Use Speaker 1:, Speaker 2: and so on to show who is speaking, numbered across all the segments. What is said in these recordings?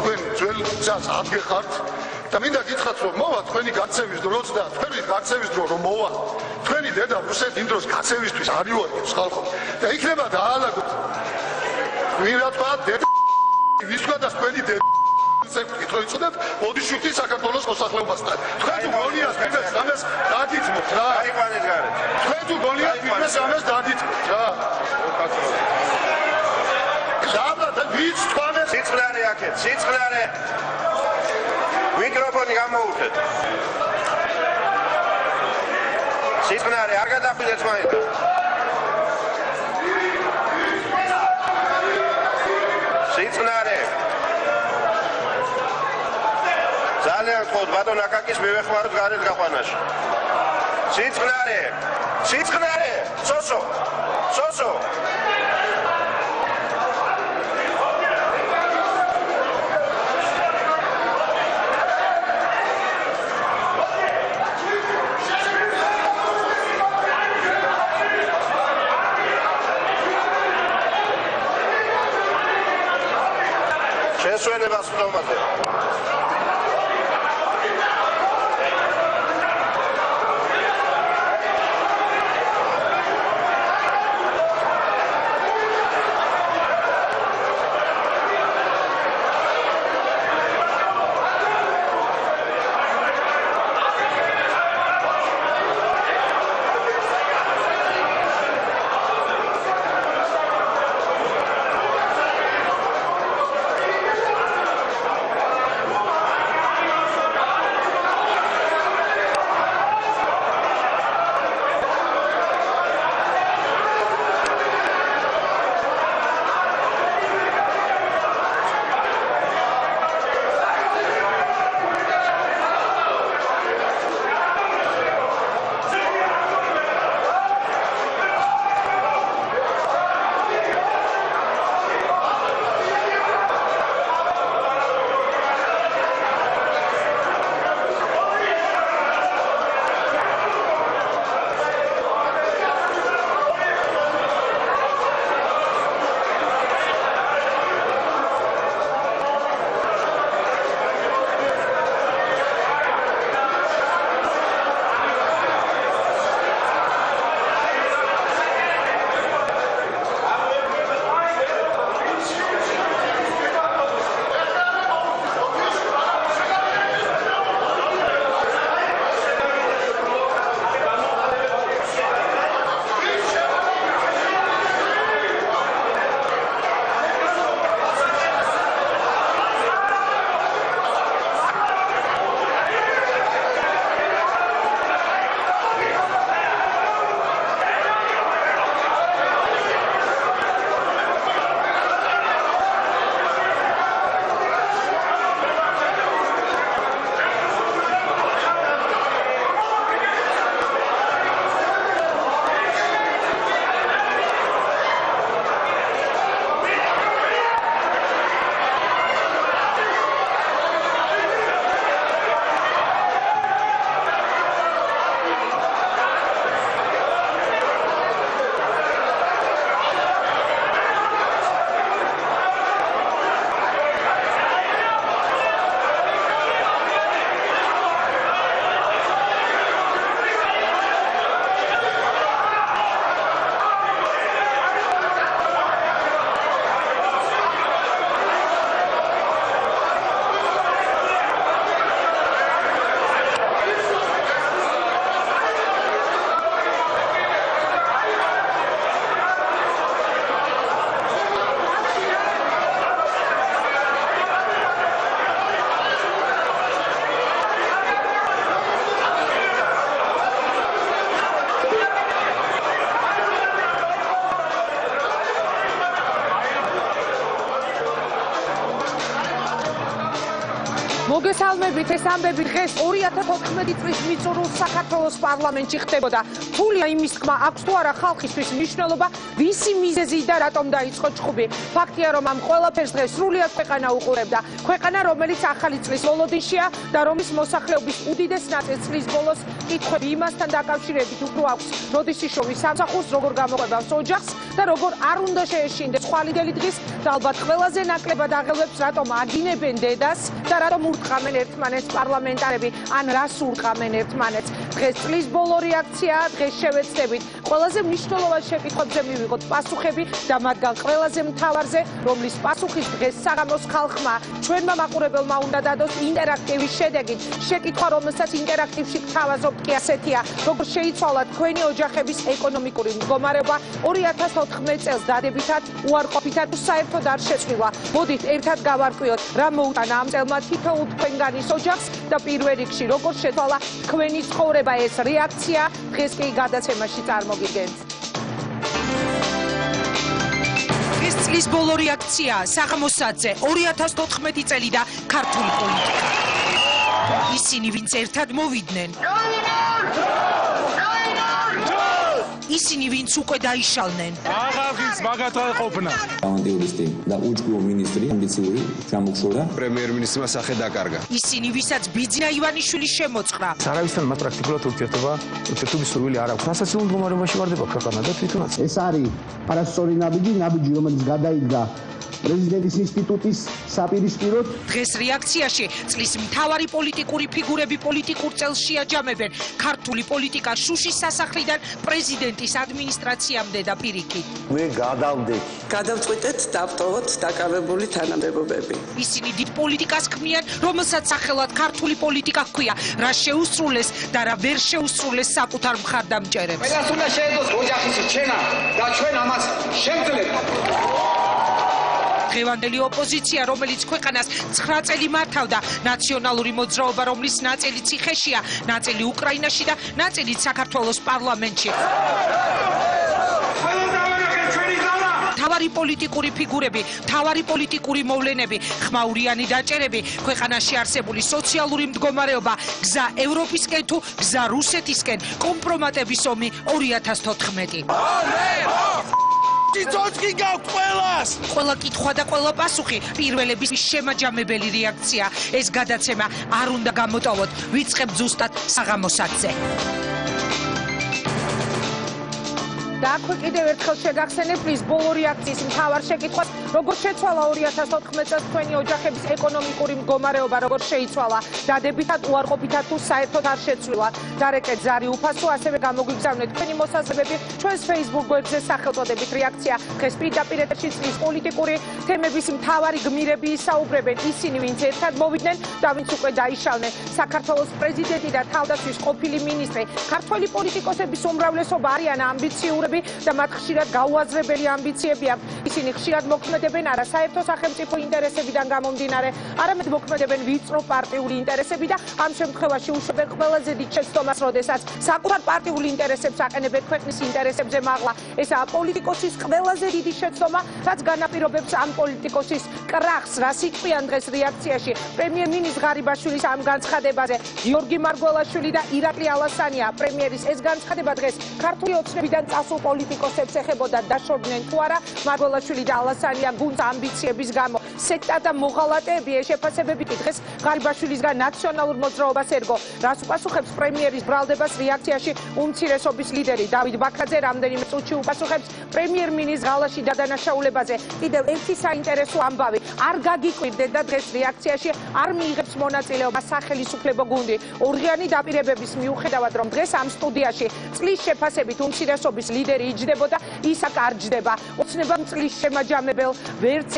Speaker 1: თქვენ ძველ გზას აღგეხართ და მინდა გითხრათ რომ მოვა თქვენი გაქცევის დროც და თქვენი გაქცევის დრო რომ მოვა თქვენი დედა რუსეთი იმ დროს გაქცევისთვის არ იუაღებს ხალხო და იქნება დაალაგოთ ვინ რა თქვა დედა ვის თქვა და თქვენი დედა ეკითხო იცოდეთ ოდიშვილის საქართველოს მოსახლეობასთან თქვენ თუ გონიას ვინმეს ამას დაგიწმოთ რა
Speaker 2: აიყვანეთ გარეთ
Speaker 1: თქვენ თუ გონიას ვინმეს ამას დაგიწმოთ რა და ვიც თქვენ
Speaker 2: სიწყნარე აქეთ სიწყნარე მიკროფონი გამოუხეთ სიწყნარე არ გადახვიდეთ მაინც სიწყნარე ძალიან გთხოვთ ბატონ აკაკის მივეხმაროთ გარეთ გაყვანაში სიწყნარე სიწყნარე სოსო სოსო შესვენებას ვდომაზე
Speaker 3: მოგესალმებით, ეს ამბები დღეს 2014 წლის მიწურულს საქართველოს პარლამენტში ხდებოდა. თულია იმის თქმა აქვს თუ არა ხალხისთვის მნიშვნელობა, ვისი მიზეზი და რატომ დაიწყო ჭხუბი. ფაქტია, რომ ამ ყველაფერს დღეს სრულიად ქვეყანა უყურებდა. ქვეყანა, რომელიც ახალი წლის ოლოდინშია და რომლის მოსახლეობის უდიდეს ნაწილს წლის ბოლოს კითხვები იმასთან დაკავშირებით უფრო აქვს, როდის იშოვის სამსახურს, როგორ გამოყვებავს ოჯახს და როგორ არ უნდა შეეშინდეს ხვალიდელი დღის და ალბათ ყველაზე ნაკლებად აღელვებს, რატომ აგინებენ დედას და რატომ ურტყამენ ერთმანეთს პარლამენტარები, ან რას ურტყამენ ერთმანეთს. დღეს წლის ბოლო რეაქციაა, დღეს შევეცდებით ყველაზე მნიშვნელოვან შეკითხვებზე მივიღოთ პასუხები და მათგან ყველაზე მთავარზე, რომლის პასუხის დღეს საღამოს ხალხმა, ჩვენმა მაყურებელმა უნდა დადოს ინტერაქტივის შედეგით. შეკითხვა, რომელსაც ინტერაქტივში გთავაზობთ კი ასეთია, როგორ შეიცვალა თქვენი ოჯახების ეკონომიკური მდგომარეობა 2014 წელს დადებითად, უარყოფითად, საერთოდ არ შეცვლილა. მოდით ერთად გავარკვიოთ, რა მოუტანა ამ წელმა თითოეულ თქვენგანის ოჯახს და პირველ რიგში როგორ შეცვალა თქვენი ცხოვრება. ეს რეაქცია დღეს კი გადაცემაში წარმოგიდგენთ. ეს წლის ბოლო რეაქციაა საღამოსაცე 2014 წელი და ქართული პოლიტიკა. ისინი, ვინც ერთად მოვიდნენ. ისინი, ვინც უკვე დაიშალნენ.
Speaker 4: აღარხის მაგათო ყოფნა.
Speaker 5: ავანტიურისტი და უჯგურო მინისტრი ამბიციური ჩამოგშორდა.
Speaker 6: პრემიერ-მინისტრმა სახე დაკარგა.
Speaker 3: ისინი, ვისაც ბიძინა ივანიშვილი შემოწყდა.
Speaker 7: სარავისთან მათ პრაქტიკულად ურთიერთობის სურვილი არ აქვს. ასაცილო მდგომარეობაში ვარდება ქვეყანა და თვითონაც.
Speaker 8: ეს არის არასწორი ნაბიჯი, რომელიც გადაიდგა პრეზიდენტის ინსტიტუტის საპირისპიროდ.
Speaker 3: დღეს რეაქციაში წლის მთავარი პოლიტიკური ფიგურები პოლიტიკურ წელს შეაჯამებენ ქართული პოლიტიკა შუშის სასახლიდან პრეზიდენტის ადმინისტრაციამდე და პირიქით.
Speaker 8: მე გადავდექი.
Speaker 9: გადავწყვიტეთ დავტოვოთ დაკავებული თანამდებობები.
Speaker 3: ისინი დიდ პოლიტიკას ქმნიან, რომელსაც სახელად ქართული პოლიტიკა ჰქვია, რა შეუსრულეს და რა ვერ შეუსრულეს საკუთარ მხარდამჭერებს.
Speaker 10: ყველას უნდა შეეძლოს ოჯახის რჩენა და ჩვენ ამას შევძლებთ.
Speaker 3: დღევანდელი ოპოზიცია, რომელიც ქვეყანას 9 წელი მართავდა, ნაციონალური მოძრაობა, რომლის ნაწილი ციხეშია, ნაწილი უკრაინაში და ნაწილი საქართველოს პარლამენტში. მთავარი პოლიტიკური ფიგურები, მთავარი პოლიტიკური მოვლენები, ხმაურიანი დაჭერები, ქვეყანაში არსებული სოციალური მდგომარეობა, გზა ევროპისკენ თუ გზა რუსეთისკენ, კომპრომატების ომი 2014.
Speaker 4: ძოჭი გაქვთ ყველას.
Speaker 3: ყველა კითხვა და ყველა პასუხი პირველების შემაჯამებელი რეაქცია. ეს გადაცემა არ უნდა გამოტოვოთ. ვიწყებთ ზუსტად საღამოსაცზე. და აქვე კიდევ ერთხელ შეგახსენებ ის ბოლო რეაქციის მთავარ შეკითხვას, როგორ შეცვალა 2014 წელს თქვენი ოჯახების ეკონომიკური მდგომარეობა, როგორ შეიცვალა, დადებითად, უარყოფითად თუ საერთოდ არ შეცვლილა. დარეკეთ ზარი უფასო, ასევე გამოგვიგზავნეთ თქვენი მოსაზრებები ჩვენს Facebook გვერდზე სახელწოდებით რეაქცია. დღეს პირდაპირ ეთერში წლის პოლიტიკური თემების მთავარი გმირები ისაუბრებენ, ისინი, ვინც ერთად მოვიდნენ და ვინც უკვე დაიშალნენ. საქართველოს პრეზიდენტი და თავდაცვის ყოფილი მინისტრი, ქართველი პოლიტიკოსების უმრავლესობა არიან ამბიციური და მათ ხშირად გაუაზრებელი ამბიციები აქვს. ისინი ხშირად მოქმედებენ არა საერთო სახელმწიფო ინტერესებიდან გამომდინარე, არამედ მოქმედებენ ვიწრო პარტიული ინტერესები და ამ შემთხვევაში უშვებენ ყველაზე დიდ შეცდომას, როდესაც საკუთარ პარტიულ ინტერესებს აყენებენ ქვეყნის ინტერესებზე მაღლა. ესაა პოლიტიკოსის ყველაზე დიდი შეცდომა, რაც განაპირობებს ამ პოლიტიკოსის კრახს, რაც იტყვიან დღეს რეაქციაში პრემიერ-მინისტრის ღარიბაშვილის ამ განცხადებაზე. გიორგი მარგველაშვილი და ირაკლი ალასანია პრემიერის ეს განცხადება დღეს ქართული ოცნებიდან წასულ პოლიტიკოსებს ეხებოდა, დაშორდნენ თუ არა მარგველაშვილი და ალასანია გუნდ ამბიციების გამო. სექტა და მოღალატეები შეფასებები კი დღეს ღარიბაშვილისგან ნაციონალურ მოძრაობას ერგო, რაც უპასუხებს პრემიერის ბრალდებას რეაქციაში უმცირესობის ლიდერი დავით ბაქრაძე რამდენიმე წუთში უპასუხებს პრემიერ-მინისტრის ღალაში დადანაშაულებაზე. კიდევ ერთი საინტერესო ამბავი, არ გაგიკვირდეთ და დღეს რეაქციაში არ მიიღებს მონაწილეობას სახელმწიფო გუნდი. ორღიანი დაპირებების მიუხედავად, რომ დღეს ამ სტუდიაში წლის შეფასებით უმცირესობის ლიდერი იჯდებოდა, ისაკ არ ჯდება. ოცნებამ წლის შემაჯამებელ ვერც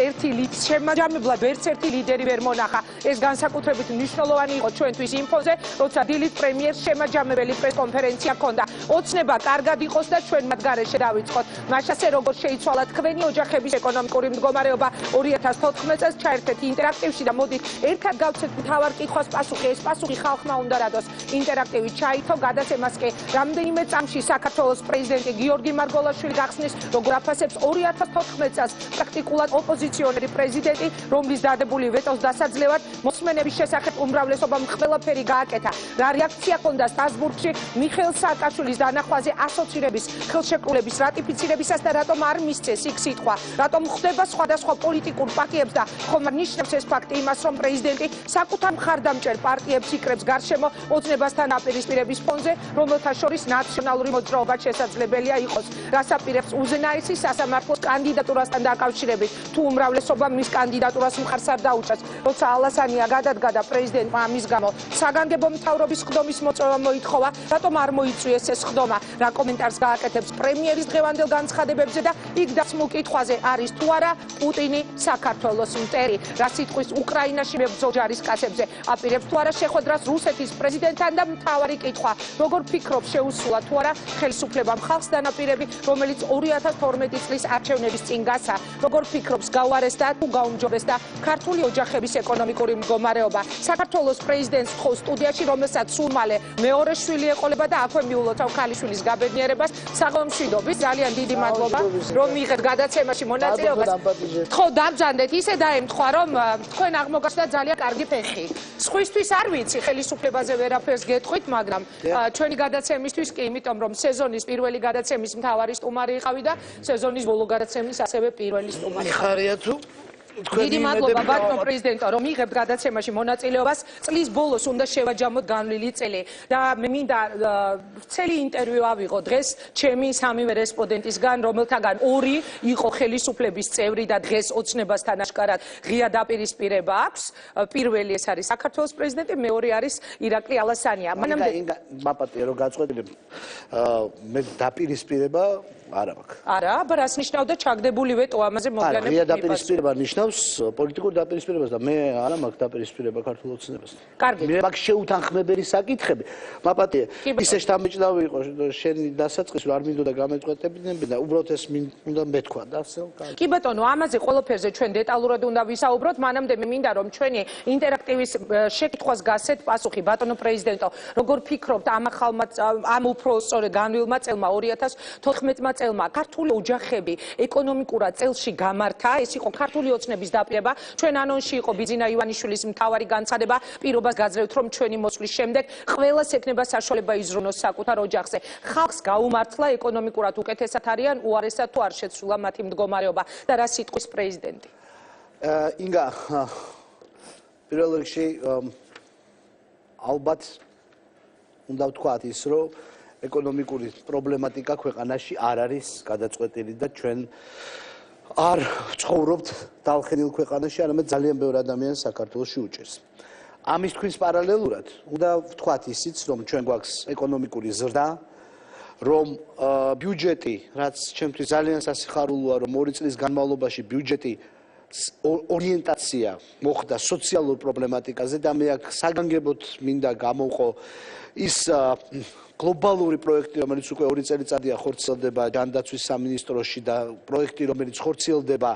Speaker 3: ერთი ლიდერი ვერ მონახა. ეს განსაკუთრებით მნიშვნელოვანი იყო ჩვენთვის ინფოზე, როცა დილით პრემიერს შემაჯამებელი პრესკონფერენცია ჰქონდა. ოცნება კარგად იყოს და ჩვენ მათ გარეშე დავიწყოთ. მაშასე როგორ შეიცვალა თქვენი ოჯახების ეკონომიკური მდგომარეობა 2014 წელს ჩაერთეთ ინტერაქტივში და მოდით ერთად გავცეთ მთავარ კითხვას პასუხი. ეს პასუხი ხალხმა უნდა დადოს. ინტერაქტივი ჩაითო გადაცემას კი რამდენიმე წამში საქართველოს პრეზიდენტი გიორგი გიორგი მარგოლაშვილი გახსნის, როგორ აფასებს 2014 წელს პრაქტიკულად ოპოზიციონერი პრეზიდენტი, რომლის დადებული ვეტოს დასაძლევად მოსმენების შესახებ უმრავლესობამ ყველაფერი გააკეთა. რა რეაქცია ჰქონდა სტრასბურგში მიხეილ სააკაშვილის დანახვაზე ასოცირების ხელშეკრულების რატიფიცირებისას და რატომ არ მისცეს იქ სიტყვა, რატომ ხდება სხვადასხვა პოლიტიკურ პარტიებს და ხომ ნიშნავს ეს ფაქტი იმას, რომ პრეზიდენტი საკუთარ მხარდამჭერ პარტიებს იკრებს გარშემო ოცნებასთან აპირისპირების ფონზე, რომელთა შორის ნაციონალური მოძრაობა შესაძლებელია იყოს. რას აპირებს უზენაესი სასამართლოს კანდიდატურასთან დაკავშირებით, თუ უმრავლესობა მის კანდიდატურას მხარს არ დაუჭერს, როცა ალასანია გადადგა და პრეზიდენტმა ამის გამო საგანგებო მთავრობის ხდომის მოწვევა მოითხოვა, რატომ არ მოიწვიეს ეს ხდომა, რა კომენტარს გააკეთებს პრემიერის დღევანდელ განცხადებებზე და იქ დასმულ კითხვაზე არის თუ არა პუტინი საქართველოს მტერი, რა სიტყვის უკრაინაში მებრძოლ ჯარისკაცებზე აპირებს თუ არა შეხვედრას რუსეთის პრეზიდენტთან და მთავარი კითხვა, როგორ ფიქრობ შეუსულა თუ არა ხელისუფლებამ ხალხს დანაპირები, რომელიც 2012 წლის არჩევნების წინ გასცა, როგორ ფიქრობს გაუარესდა თუ გაუმჯობესდა ქართული ოჯახების ეკონომიკური მდგომარეობა. საქართველოს პრეზიდენტს თხოვს სტუდიაში, რომელსაც სულ მალე მეორე შვილი ეყოლება და აქვე მიულოცავ ქალიშვილის გაბედნიერებას. საღამომშვიდობის, ძალიან დიდი მადლობა, რომ მიიღეთ გადაცემაში მონაწილეობას. ხო, დამბრძანდეთ, ისე დაემთხვა, რომ თქვენ აღმოგაჩნდა ძალიან კარგი ფეხი. სხვისთვის არ ვიცი, ხელისუფლებაზე ვერაფერს გეტყვით, მაგრამ ჩვენი გადაცემისთვის კი, იმიტომ რომ სეზონის პირველი გადაცემის მთავარი სტუმარი იყავი და სეზონის ბოლო გადაცემის ასევე პირველი სტუმარი.
Speaker 11: მიხარია თუ
Speaker 3: დიდი მადლობა ბატონო პრეზიდენტო, რომ მიიღებთ გადაცემაში მონაწილეობას. წლის ბოლოს უნდა შევაჯამოთ განვლილი წელი და მე მინდა ცელი ინტერვიუ ავიღო დღეს ჩემი სამივე რესპონდენტისგან, რომელთაგან ორი იყო ხელისუფლების წევრი და დღეს ოცნებასთან აშკარად ღია დაპირისპირება აქვს. პირველი ეს არის საქართველოს პრეზიდენტი, მეორე არის ირაკლი ალასანია.
Speaker 11: მანამდე მაპატია რომ გაწყვეტილებ მე დაპირისპირება არა მაქვს.
Speaker 3: არა, აბა რას ნიშნავდა ჩაგდებული ვეტო ამაზე მოგვიანებით?
Speaker 11: ღია დაპირისპირება ნიშნავს პოლიტიკურ დაპირისპირებას და მე არა მაქვს დაპირისპირება ქართულ ოცნებასთან.
Speaker 3: კარგი.
Speaker 11: მე მაქვს შეუთანხმებელი საკითხები. მაპატია, ისე შთამბეჭდავი იყო შენი დასაწყისი, რომ არ მინდოდა გამეწყვეტებინები და უბრალოდ ეს მინდა მეთქვა და ასე.
Speaker 3: კი ბატონო, ამაზე ყველაფერზე ჩვენ დეტალურად უნდა ვისაუბროთ, მანამდე მე მინდა რომ ჩვენი ინტერაქტივის შეკითხვას გასცეთ პასუხი. ბატონო პრეზიდენტო, როგორ ფიქრობთ ამ ახალმა ამ უფრო სწორედ განვილმა წელმა 2014 წელმა ქართული ოჯახები ეკონომიკურად წელში გამართა, ეს იყო ქართული ოცნების დაპირება. ჩვენ ანონსში იყო ბიძინა ივანიშვილის მთავარი განცხადება, პირობას გაძლევთ, რომ ჩვენი მოსვლის შემდეგ ყველას ექნება საშუალება იზრუნოს საკუთარ ოჯახზე. ხალხს გაუმართლა ეკონომიკურად უკეთესად არიან, უარესად თუ არ შეცვლა მათი მდგომარეობა და რა სიტყვის პრეზიდენტი?
Speaker 11: ინგა, პირველ რიგში ალბათ უნდა ვთქვათ ის, რომ ეკონომიკური პრობლემატიკა ქვეყანაში არ არის გადაწყვეტილი და ჩვენ არ ცხოვრობთ დალხენილ ქვეყანაში, არამედ ძალიან ბევრი ადამიანი საქართველოში უჭერს. ამის თქვის პარალელურად უნდა ვთქვათ ისიც, რომ ჩვენ გვაქვს ეკონომიკური ზრდა, რომ ბიუჯეტი, რაც ჩემთვის ძალიან სასიხარულოა, რომ 2 წლის განმავლობაში ბიუჯეტი ორიენტაცია მოხდა სოციალურ პრობლემატიკაზე და მე აქ საგანგებოდ მინდა გამოვყო ის გლობალური პროექტი, რომელიც უკვე 2 წელიწადია ხორციელდება ჯანდაცვის სამინისტროში და პროექტი, რომელიც ხორციელდება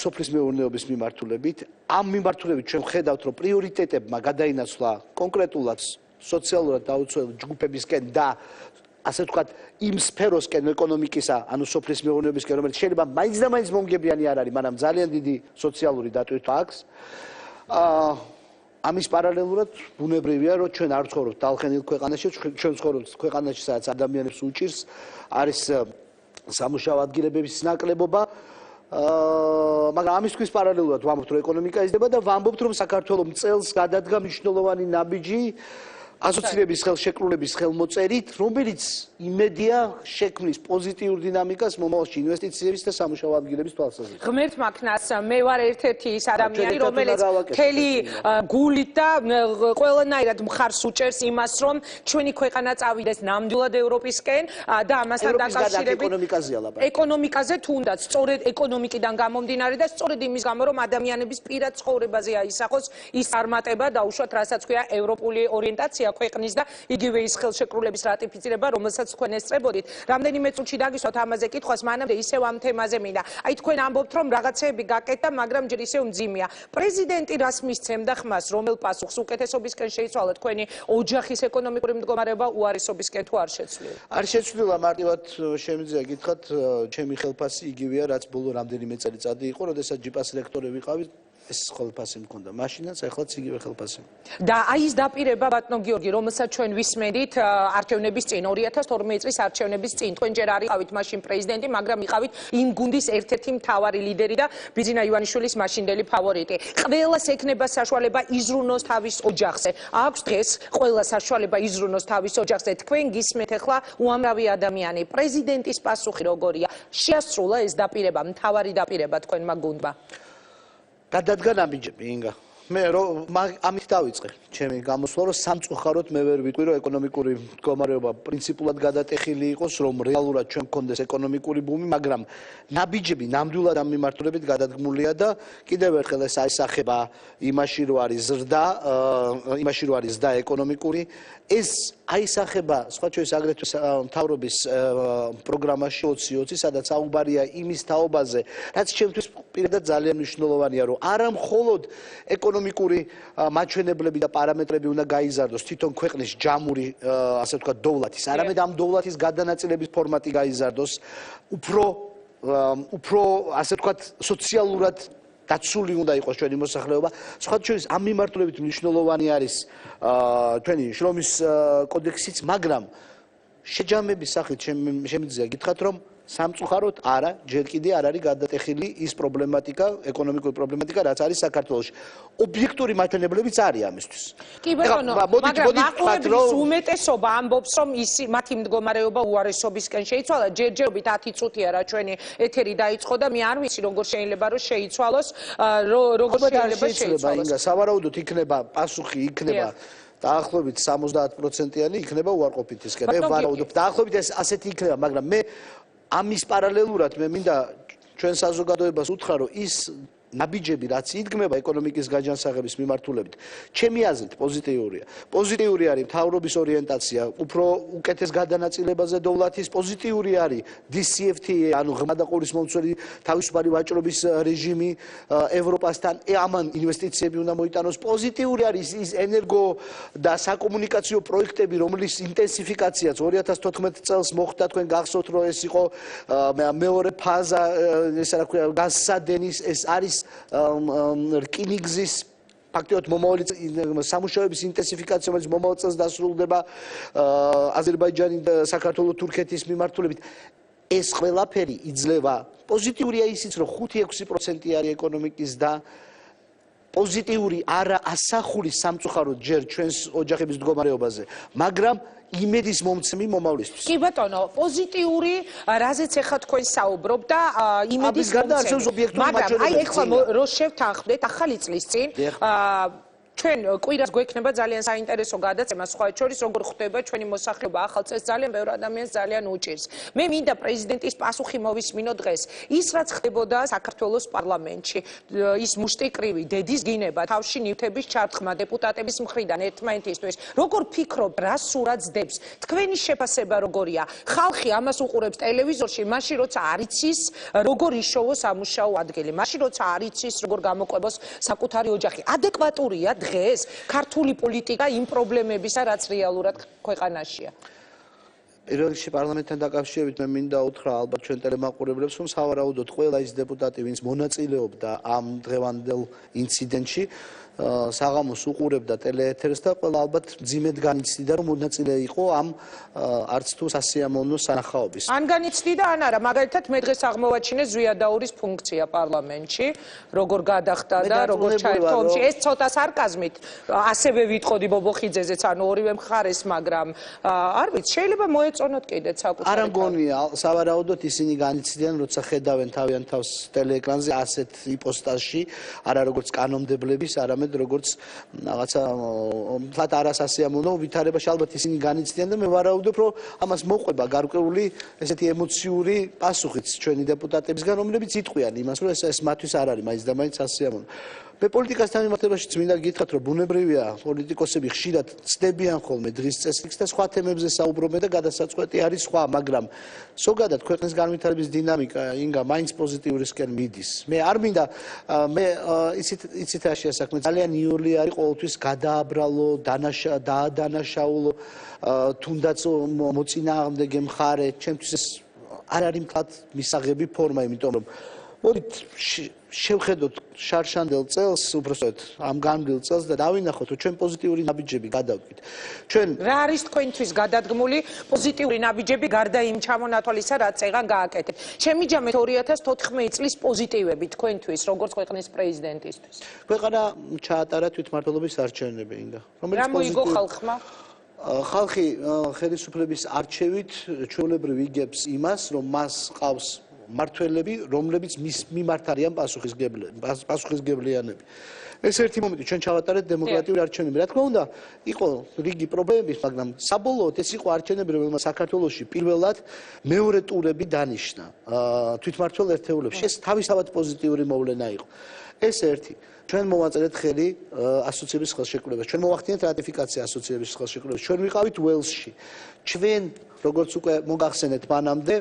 Speaker 11: სოფლის მეურნეობის მიმართულებით. ამ მიმართულებით ჩვენ ვხედავთ, რომ პრიორიტეტებმა გადაინაცვლა კონკრეტულად სოციალურად დაუცველი ჯგუფებისკენ და ასე ვთქვათ, იმ სფეროსკენ ეკონომიკისა, ანუ სოფლის მეურნეობისკენ, რომელიც შეიძლება მაინც და მაინც მომგებიანი არ არის, მაგრამ ძალიან დიდი სოციალური დატვირთვა აქვს. ამის პარალელურად ბუნებრივია, რომ ჩვენ არ ვცხოვრობთ დალხენილ ქვეყანაში, ჩვენ ვცხოვრობთ ქვეყანაში, სადაც ადამიანებს უჭირს, არის სამუშაო ადგილებების ნაკლებობა. მაგრამ ამის თქვის პარალელურად ვამბობთ, რომ ეკონომიკა იზრდება და ვამბობთ, რომ საქართველოს წელს გადადგა მნიშვნელოვანი ნაბიჯი ასოცირების ხელშეკრულების ხელმოწერით, რომელიც იმედია შექმნის პოზიტიურ დინამიკას მომავალში ინვესტიციების და სამუშაო ადგილების თვალსაზრისით.
Speaker 3: ღმერთ მაქნას, მე ვარ ერთ-ერთი ის ადამიანი, რომელიც მთელი გულით და ყველანაირად მხარს უჭერს იმას, რომ ჩვენი ქვეყანა წავიდეს ნამდვილად ევროპისკენ და ამასთან დაკავშირებით ეკონომიკაზე თუნდაც სწორედ ეკონომიკიდან გამომდინარე და სწორედ იმის გამო, რომ ადამიანების პირად ცხოვრებაზე აისახოს ის წარმატება და უშუალოდ რასაც ქვია ევროპული ორიენტაცია, აქვეყნის და იგივე ის ხელშეკრულების რატიფიცირება, რომელსაც თქვენ ესწრებოდით. რამდენიმე წუთში დაგისვათ ამაზე კითხვას, მანამდე ისევ ამ თემაზე მინდა. აი თქვენ ამბობთ, რომ რაღაცეები გაკეთდა, მაგრამ ჯერ ისევ მძიმეა. პრეზიდენტი რას მისცემდა ხმას, რომელ პასუხს უკეთესობისკენ შეიცვალა თქვენი ოჯახის ეკონომიკური მდგომარეობა უარესობისკენ თუ არ შეცვლილა?
Speaker 11: არ შეცვლილა, მარტივად შემიძლია გითხრათ, ჩემი ხელფასი იგივეა, რაც ბოლო რამდენიმე წელიწადი იყო, როდესაც ჯიპას რექტორი ვიყავი, ეს ხელფასი მქონდა. მაშინაც ახლაც იგივე ხელფასი.
Speaker 3: და აი ეს დაპირება ბატონო გიორგი, რომელსაც ჩვენ ვისმენთ არჩევნების წინ 2012 წლის არჩევნების წინ. თქვენ ჯერ არ იყავით მაშინ პრეზიდენტი, მაგრამ იყავით იმ გუნდის ერთ-ერთი მთავარი ლიდერი და ბიძინა ივანიშვილის მაშინდელი ფავორიტი. ყველას ექნება საშუალება იზრუნოს თავის ოჯახზე. აქვს დღეს ყველა საშუალება იზრუნოს თავის ოჯახზე. თქვენ გისმენთ ახლა უამრავი ადამიანი. პრეზიდენტის პასუხი როგორია? შეასრულა ეს დაპირება, მთავარი დაპირება თქვენმა გუნდმა?
Speaker 11: გადადგა ნაბიჯები, ინგა. მე ამით დავიწყე ჩემი გამოსვლა, რომ სამწუხაროდ მე ვერ ვიტყვი, რომ ეკონომიკური მდგომარეობა პრინციპულად გადატეხილი იყოს, რომ რეალურად ჩვენ გქონდეს ეკონომიკური ბუმი, მაგრამ ნაბიჯები ნამდვილად ამ მიმართულებით გადადგმულია და კიდევ ერთხელ ეს აისახება იმაში, რომ არის ზრდა ეკონომიკური, ეს აისახება სხვა შორის აგრეთვე მთავრობის პროგრამაში 2020, სადაც საუბარია იმის თაობაზე, რაც ჩემთვის პირადად ძალიან მნიშვნელოვანია, რომ არა მხოლოდ ეკონომიკური მაჩვენებლები და პარამეტრები უნდა გაიზარდოს თვითონ ქვეყნის ჯამური, ასე ვთქვათ, დოვლათის, არამედ ამ დოვლათის გადანაწილების ფორმატი გაიზარდოს, უფრო ასე ვთქვათ, სოციალურად დაცული უნდა იყოს ჩვენი მოსახლეობა. სხვა შორის ამ მიმართულებით მნიშვნელოვანი არის ჩვენი შრომის კოდექსიც, მაგრამ შეჯამების სახით შემიძლია გითხრათ, რომ სამწუხაროდ არა, ჯერ კიდე არ არის გადატეხილი ის პრობლემატიკა, ეკონომიკური პრობლემატიკა, რაც არის საქართველოში. ობიექტური მაჩვენებლებიც არის ამისთვის.
Speaker 3: კი ბატონო, მაგრამ მაყურებლის უმეტესობა ამბობს, რომ მათი მდგომარეობა უარესობისკენ შეიცვალა. ჯერჯერობით 10 წუთია რა ჩვენი ეთერი დაიწყო და მე არ ვიცი როგორ შეიძლება რომ შეიცვალოს, როგორ შეიძლება შეიცვალოს.
Speaker 11: სავარაუდოდ იქნება პასუხი იქნება დაახლოებით 70%-იანი იქნება უარყოფითისკენ. მე ვარაუდობ, დაახლოებით ეს ასეთი იქნება, მაგრამ მე ამის პარალელურად მე მინდა ჩვენ საზოგადოებას უთხრა, რომ ის ნაბიჯები, რაც იდგმება ეკონომიკის გაჯანსაღების მიმართულებით, ჩემი აზრით პოზიტიურია. პოზიტიური არის მთავრობის ორიენტაცია, უფრო უკეთეს გადანაწილებაზე დოვლათის, პოზიტიური არის DCFTA, ანუ ღრმა და ყურისმომცველი თავისუფალი ვაჭრობის რეჟიმი ევროპასთან, ამან ინვესტიციები უნდა მოიტანოს. პოზიტიური არის ის ენერგო და საკომუნიკაციო პროექტები, რომლის ინტენსიფიკაციაც 2014 წელს მოხდა, თქვენ გახსოვთ, რომ ეს იყო მეორე ფაზა, ეს რა ქვია, გაზსადენის, ეს არის რკინიგზის ფაქტობრივად მომავალი სამუშაოების ინტენსიფიკაცია, რომელიც მომავალ წელს დასრულდება აზერბაიჯანი და საქართველოს თურქეთის მიმართულებით. ეს ყველაფერი იძლევა. პოზიტიურია ისიც, რომ 5-6% არის ეკონომიკის და პოზიტიური არა ასახული სამწუხაროდ ჯერ ჩვენს ოჯახების მდგომარეობაზე, მაგრამ იმედის მომცემი მომავლისთვის.
Speaker 3: კი ბატონო, პოზიტიური, რაზეც ახლა თქვენ საუბრობთ და იმედის მომცემი. მაგრამ აი ეხლა რო შევთანხმდეთ ახალი წლის წინ, ჩვენ კვირას გვექნება ძალიან საინტერესო გადაცემა, სხვა შორის როგორ ხდება ჩვენი მოსახლეობა ახალ წელს ძალიან ბევრ ადამიანს ძალიან უჭირს. მე მინდა პრეზიდენტის პასუხი მოვისმინო დღეს. ის რაც ხდებოდა საქართველოს პარლამენტში, ის მუშტიკრივი დედის გინება, თავში ნივთების ჩარტყმა დეპუტატების მხრიდან ერთმანეთისთვის. როგორ ფიქრობ, რა სურათს დებს? თქვენი შეფასება როგორია? ხალხი ამას უყურებს ტელევიზორში, მაშინ როცა არ იცის, როგორ იშოვოს სამუშაო ადგილი, მაშინ როცა არ იცის, როგორ გამოყვებოს საკუთარი ოჯახი. ადეკვატურია დღეს ქართული პოლიტიკა იმ პრობლემებისა, რაც რეალურად ქვეყანაშია.
Speaker 11: პირველ რიგში პარლამენტთან დაკავშირებით მე მინდა უთხრა ალბათ ჩვენ ტელემაყურებლებს, რომ სავარაუდოდ ყველა ის დეპუტატი, ვინც მონაწილეობდა ამ დღევანდელ ინციდენტში, საღამოს უყურებდა ტელეეთერს და ყველა ალბათ ძიმედ განიცდიდა, რომ მონაწილე იყო ამ არც თუ სასიამოვნო სანახაობის.
Speaker 3: ან განიცდიდა, ან არა, მაგალითად მე დღეს აღმოვაჩინე ზვიადაურის ფუნქცია პარლამენტში, როგორ გადახდა და როგორ ჩაერთო ომში. ეს ცოტა სარკაზმით, ასევე ვიტყოდი ბობოხიძეზეც, ანუ ორივე მხარეს, მაგრამ არ ვიცი, შეიძლება მოეწონოთ კიდეც საკუთარი.
Speaker 11: არ მგონია, სავარაუდოდ ისინი განიცდიან, როცა ხედავენ თავიანთ თავს ტელეეკრანზე ასეთ იპოსტაჟში, არა როგორც კანონმდებლების, არამედ როგორც რაღაცა თლათ არასასიამოვნო ვითარებაში ალბათ ისინი განიცდიან და მე ვარაუდობ, რომ ამას მოყვება გარკვეული ესეთი ემოციური პასუხიც ჩვენი დეპუტატებისგან, რომლებიც იტყვიან იმას, რომ ეს მათთვის არ არის მაინც და მაინც სასიამოვნო. მე პოლიტიკასთან მიმართებაშიც მინდა გითხრათ, რომ ბუნებრივია პოლიტიკოსები ხშირად ცდებიან ხოლმე დღის წესრიგს და სხვა თემებზე საუბრობენ და გადასაწყვეტი არის სხვა, მაგრამ ზოგადად ქვეყნის განვითარების დინამიკა ინგა მაინც პოზიტიურისკენ მიდის. მე არ მინდა მე იცით რაშია საქმე, ძალიან იოლი არის ყოველთვის გადააბრალო, დაადანაშაულო, თუნდაც მოწინააღმდეგე მხარე, ჩემთვის ეს არ არის მკლად მისაღები ფორმა, იმიტომ რომ მოდით შევხედოთ შარშანდელ წელს, უბრალოდ ამ განვლილ წელს და დავინახოთ, რომ ჩვენ პოზიტიური ნაბიჯები გადავდგით. ჩვენ
Speaker 3: რა არის თქვენთვის გადადგმული პოზიტიური ნაბიჯები გარდა იმ ჩამონათვალისა, რაც წეგან გააკეთეთ? შემიჯამეთ 2014 წლის პოზიტივები თქვენთვის, როგორც ქვეყნის პრეზიდენტისთვის.
Speaker 11: ქვეყანა ჩაატარა თვითმმართველობის არჩევნები, ინგა.
Speaker 3: რა მოიგო ხალხმა?
Speaker 11: ხალხი ხელისუფლების არჩევით ჩვეულებრივ იგებს იმას, რომ მას ყავს მმართველები, რომლებიც მის მიმართ არიან პასუხისმგებლიანები. ეს ერთი მომენტი, ჩვენ ჩავატარეთ დემოკრატიული არჩევნები. რა თქმა უნდა, იყო რიგი პრობლემები, მაგრამ საბოლოოდ ეს იყო არჩევნები, რომელმაც საქართველოში პირველად მეორე ტურები დანიშნა თვითმმართველ ერთეულებში. ეს თავისთავად პოზიტიური მოვლენა იყო. ეს ერთი. ჩვენ მოვაწერეთ ხელი ასოციების ხელშეკრულებას. ჩვენ მოვახდინეთ რატიფიკაცია ასოციების ხელშეკრულებას. ჩვენ ვიყავით ველსში. ჩვენ როგორც უკვე მოგახსენეთ მანამდე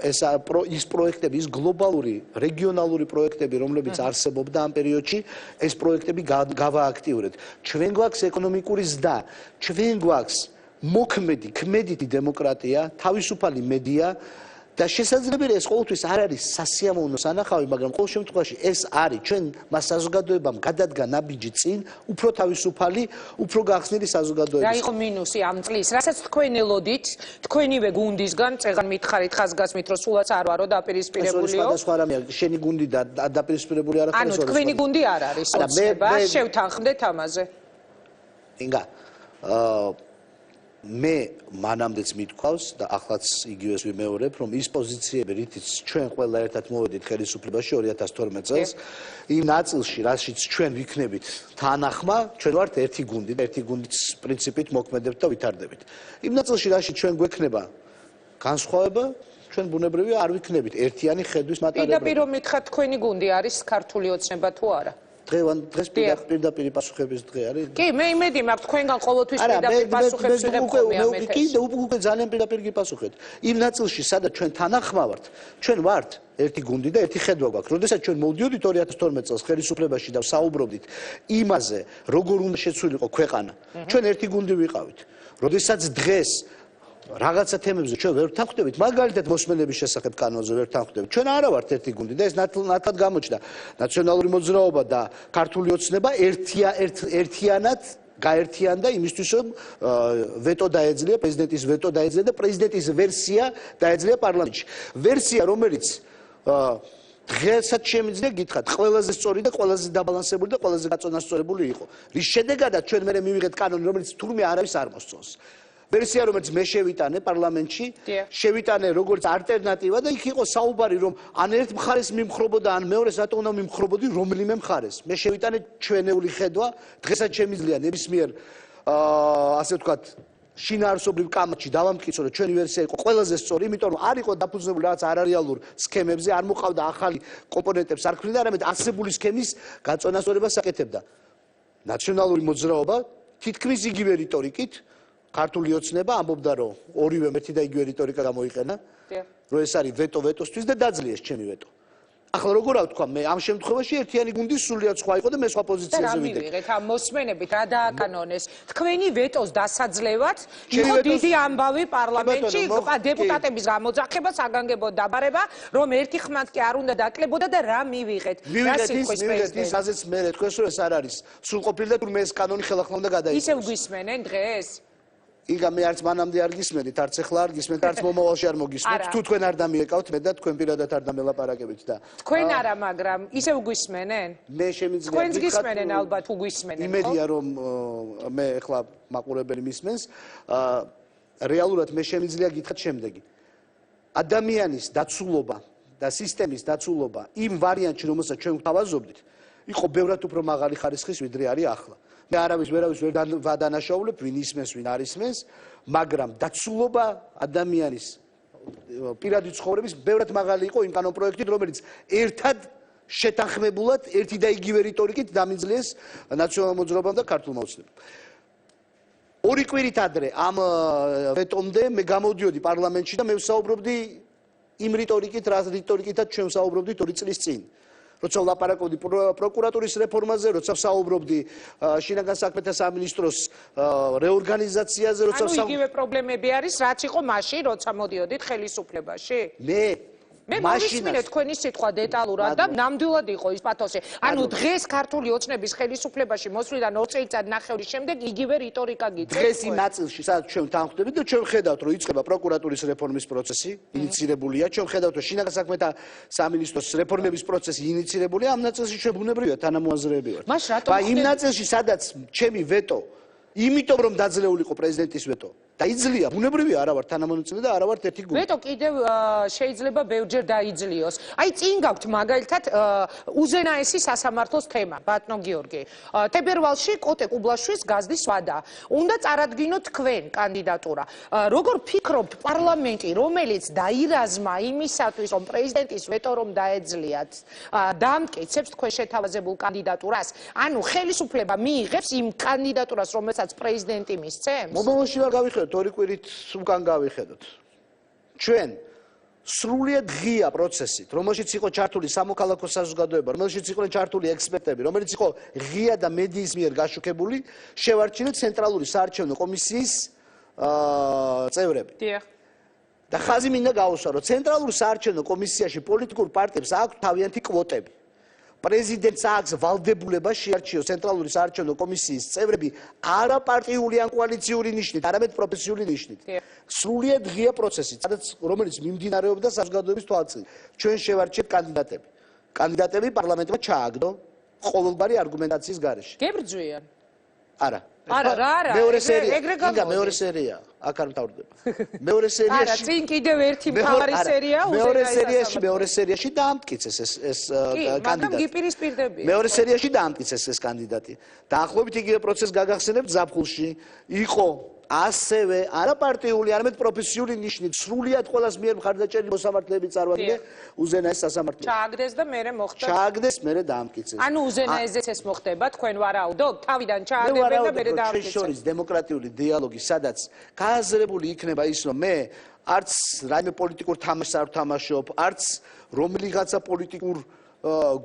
Speaker 11: ის პროექტები, ის გლობალური, რეგიონალური პროექტები, რომლებიც არსებობდა ამ პერიოდში, ეს პროექტები გავააქტიურეთ. ჩვენ გვაქვს ეკონომიკური ზრდა, ჩვენ გვაქვს მოქმედი, ქმედითი დემოკრატია, თავისუფალი მედია და შესაძლებელია ეს ყოველთვის არ არის სასიამოვნო სანახავი, მაგრამ ყოველ შემთხვევაში ეს არის ჩვენ მას საზოგადოებამ გადადგა ნაბიჯი წინ, უფრო თავისუფალი, უფრო გახსნილი საზოგადოების.
Speaker 3: რა იყო მინუსი ამ წლის? რასაც თქვენ ელოდით, თქვენივე გუნდისგან წეგან მითხარით ხაზგასმით, რომ სულაც არ ვარო დაპირისპირებულიო.
Speaker 11: სხვადასხვა რამეა, შენი გუნდი და დაპირისპირებული არ არის.
Speaker 3: ანუ თქვენი გუნდი არ არის ოცნება, შევთანხმდეთ ამაზე.
Speaker 11: ინგა მე მანამდეც მithქვავს და ახლაც იგივეს ვიმეორებ, რომ ის პოზიციები, რითიც ჩვენ ყველა ერთად მოვედით ხელისუფლებაში 2012 წელს, იმ ნაწილში, რაშიც ჩვენ ვიქნებით თანახმა, ჩვენ ვართ ერთი გუნდი და ერთი გუნდის პრინციპით მოქმედებთ და ვითარდებით. იმ ნაწილში, რაშიც ჩვენ გვექნება განსხვავება, ჩვენ ბუნებრივია არ ვიქნებით ერთიანი ხედვის მატარებლები.
Speaker 3: პირდაპირ რომ მითხრათ, თქვენი გუნდი არის ქართული ოცნება თუ არა?
Speaker 11: დღეს პირდაპირ პასუხების დღე არის.
Speaker 3: კი, მე იმედი მაქვს თქვენგან ყოველთვის პირდაპირ პასუხებს ვიღებ ხოლმე ამ ეთერში.
Speaker 11: კიდე უკვე ძალიან პირდაპირ გიპასუხეთ. იმ ნაწილში, სადაც ჩვენ თანახმა ვართ, ჩვენ ვართ ერთი გუნდი და ერთი ხედვა გვაქვს. როდესაც ჩვენ მოვდიოდით 2012 წელს ხელისუფლებაში და საუბრობდით იმაზე, როგორ უნდა შეცვლილიყო ქვეყანა, ჩვენ ერთი გუნდი ვიყავით. როდესაც დღეს რაღაცა თემებზე ჩვენ ვერ თანხმდებით, მაგალითად მოსმენების შესახებ კანონზე ვერ თანხმდებით. ჩვენ არა ვართ ერთი გუნდი და ეს ნათლად გამოჩნდა. ნაციონალური მოძრაობა და ქართული ოცნება ერთიანად გაერთიანდა იმისთვის, რომ ვეტო დაეძლია, პრეზიდენტის ვეტო დაეძლია და პრეზიდენტის ვერსია დაეძლია პარლამენტში. ვერსია, რომელიც დღესაც შემიძლია გითხრათ, ყველაზე სწორი და ყველაზე დაბალანსებული და ყველაზე გაწონასწორებული იყო. რის შედეგადაც ჩვენ მე მივიღეთ კანონი, რომელიც თურმე არავის არ მოსწონს. ვერსია, რომელიც მე შევიტანე პარლამენტში, შევიტანე როგორც ალტერნატივა და იქ იყო საუბარი, რომ ან ერთ მხარეს მიმხრობოდა, ან მეორეს რატო უნდა მიმხრობოდი რომელიმე მხარეს. მე შევიტანე ჩვენეული ხედვა, დღესაც შემიძლია ნებისმიერ ასე ვთქვათ, შინაარსობრივ კამათში დავამტკიცო, რომ ჩვენი ვერსია იყო ყველაზე სწორი, იმიტომ რომ არ იყო დაფუძნებული რაღაც არარეალურ სქემებზე, არ მოყავდა ახალი კომპონენტებს არ ქმნიდა, არამედ არსებული სქემის გაწონასწორებას აკეთებდა. ნაციონალური მოძრაობა თითქმის იგივე რიტორიკით ქართული ოცნება ამბობდა, რომ ორივე ერთი და იგივე რიტორიკა გამოიყენა, რომ ეს არის ვეტო ვეტოსთვის და დაძლიეს ჩემი ვეტო. ახლა როგორ ვთქვა, მე ამ შემთხვევაში ერთიანი გუნდი სრულიად სხვა იყო და მე სხვა პოზიციაზე ვიდექ.
Speaker 3: რა მივიღეთ ამ მოსმენებით, რა დააკანონეს? თქვენი ვეტოს დასაძლევად იყო დიდი ამბავი პარლამენტში, დეპუტატების გამოძახება, საგანგებო დაბარება, რომ ერთი ხმად კი არ უნდა დაკლებოდა და რა მივიღეთ?
Speaker 11: მივიღეთ ის, რაზეც მე თქვენს, რომ ეს არ არის სრულყოფილი და თურმე ეს კანონი ხელახლა უნდა გადაიღოს.
Speaker 3: ისევ გვისმენენ დღეს?
Speaker 11: იგა მე არც მანამდე არ გისმენით, არც ახლა არ გისმენთ, არც მომავალში არ მოგისმენთ. თუ თქვენ არ დამიეკავთ მე და თქვენ პირადად არ დამელაპარაკებით და
Speaker 3: თქვენ არა, მაგრამ ისევ გვისმენენ?
Speaker 11: მე შემიძლია
Speaker 3: თქვენს გისმენენ ალბათ, თუ გვისმენენ.
Speaker 11: იმედია რომ მე ახლა მაყურებელი მისმენს, რეალურად მე შემიძლია გითხრათ შემდეგი. ადამიანის დაცულობა და სისტემის დაცულობა იმ ვარიანტში, რომელსაც ჩვენ ვთავაზობდით, იყო ბევრად უფრო მაღალი ხარისხის, ვიდრე არის ახლა. მე არავის ვერ ვადანაშაულებ, ვინ ისმენს, ვინ არ ისმენს, მაგრამ დაცულობა ადამიანის პირადი ცხოვრების ბევრად მაღალი იყო იმ კანონპროექტით, რომელიც ერთად შეთანხმებულად ერთი და იგივე რიტორიკით დამიძლიეს ნაციონალურ მოძრაობამ და ქართულმა ოცნებამ. ორი კვირით ადრე ამ ვეტომდე მე გამოდიოდი პარლამენტში და მე ვსაუბრობდი იმ რიტორიკით, რა რიტორიკითაც ჩვენ ვსაუბრობდით 2 წლის წინ. როცა ვლაპარაკობდი პროკურატურის რეფორმაზე, როცა ვსაუბრობდი შინაგან საქმეთა სამინისტროს რეორგანიზაციაზე, როცა
Speaker 3: ანუ იგივე პრობლემები არის, რაც იყო მაშინ, როცა მოდიოდით ხელისუფლებაში. მე მოვისმინე თქვენი სიტყვა დეტალურად და ნამდვილად იყო ის პათოსი. ანუ დღეს ქართული ოცნების ხელისუფლებაში მოსვლიდან 2 წელიწად-ნახევრის შემდეგ იგივე რიტორიკა გიწევთ.
Speaker 11: დღეს იმ ნაწილში, სადაც ჩვენ თანხმდებით და ჩვენ ხედავთ, რომ იწყება პროკურატურის რეფორმის პროცესი, ინიცირებულია, ჩვენ ხედავთ, რომ შინაგან საქმეთა სამინისტროს რეფორმების პროცესი ინიცირებულია, ამ ნაწილში ჩვენ ბუნებრივია თანამოაზრეები ვართ. და იმ ნაწილში, სადაც ჩემი ვეტო, იმიტომ რომ დაძლეული იყო პრეზიდენტის ვეტო, დაიძლია, ბუნებრივია არა ვარ თანამონაწილე და არა ვარ ერთი გუნდი.
Speaker 3: ვეტო კიდევ შეიძლება ბევრჯერ დაიძლიოს. აი წინ გაქვთ მაგალითად უზენაესი სასამართლოს თემა, ბატონო გიორგი. თებერვალში კოტე კუბლაშვილს გაზდის ვადა. უნდა წარადგინოთ თქვენ კანდიდატურა. როგორ ფიქრობთ პარლამენტი, რომელიც დაირაზმა იმისათვის, რომ პრეზიდენტის ვეტო რომ დაეძლიათ, დაამტკიცებს თქვენ შეთავაზებულ კანდიდატურას? ანუ ხელისუფლება მიიღებს იმ კანდიდატურას, რომელსაც პრეზიდენტი მისცემს?
Speaker 11: მომავალში არ გავიხედოთ, 2 კვირით უკან გავიხედოთ. ჩვენ სრულიად ღია პროცესით, რომელშიც იყო ჩართული სამოქალაქო საზოგადოება, რომელშიც იყვნენ ჩართული ექსპერტები, რომელიც იყო ღია და მედიის მიერ გაშუქებული, შევარჩინეთ ცენტრალური საარჩევნო კომისიის წევრები. და ხაზი მინდა გაუსვა, რომ ცენტრალურ საარჩევნო კომისიაში პოლიტიკურ პარტიებს აქვს თავიანთი კვოტები. პრეზიდენტს აქვს ვალდებულება შეარჩიოს ცენტრალური საარჩევნო კომისიის წევრები არა პარტიული ან კოალიციური ნიშნით, არამედ პროფესიული ნიშნით. სრულიად ღია პროცესით, რომელიც მიმდინარეობდა საზოგადოების თვალწინ. ჩვენ შევარჩიეთ კანდიდატები. კანდიდატები პარლამენტმა ჩააგდო ყოველგვარი არგუმენტაციის გარეშე.
Speaker 3: გებრძვიან?
Speaker 11: არა.
Speaker 3: არა.
Speaker 11: მეორე სერია. აქ არ მთავრდება. მეორე სერიაში.
Speaker 3: არა, წინ კიდევ ერთი მთავარი სერია
Speaker 11: მეორე სერიაში დაამტკიცეს ეს კანდიდატი.
Speaker 3: მაგრამ გიპირისპირდები.
Speaker 11: მეორე სერიაში დაამტკიცეს ეს კანდიდატი. დაახლოებით იგივე პროცესს გაგახსენებთ ზაფხულში. იყო ასევე არაპარტიული, არამედ პროფესიული ნიშნით სრულიად ყველას მიერ მხარდაჭერილი მოსამართლეები წარვადგინე უზენაეს სასამართლოში.
Speaker 3: ჩააგდეს და მერე მოხდა.
Speaker 11: ჩააგდეს, მერე დაამტკიცეს.
Speaker 3: ანუ უზენაესზეც ეს მოხდება, თქვენ ვარაუდობთ, თავიდან ჩააგდებენ და მერე დაამტკიცეს.
Speaker 11: შორის დემოკრატიული დიალოგი, სადაც გააზრებული იქნება ის, რომ მე არც რაიმე პოლიტიკურ თამაშს არ ვთამაშობ, არც რომელიღაცა პოლიტიკურ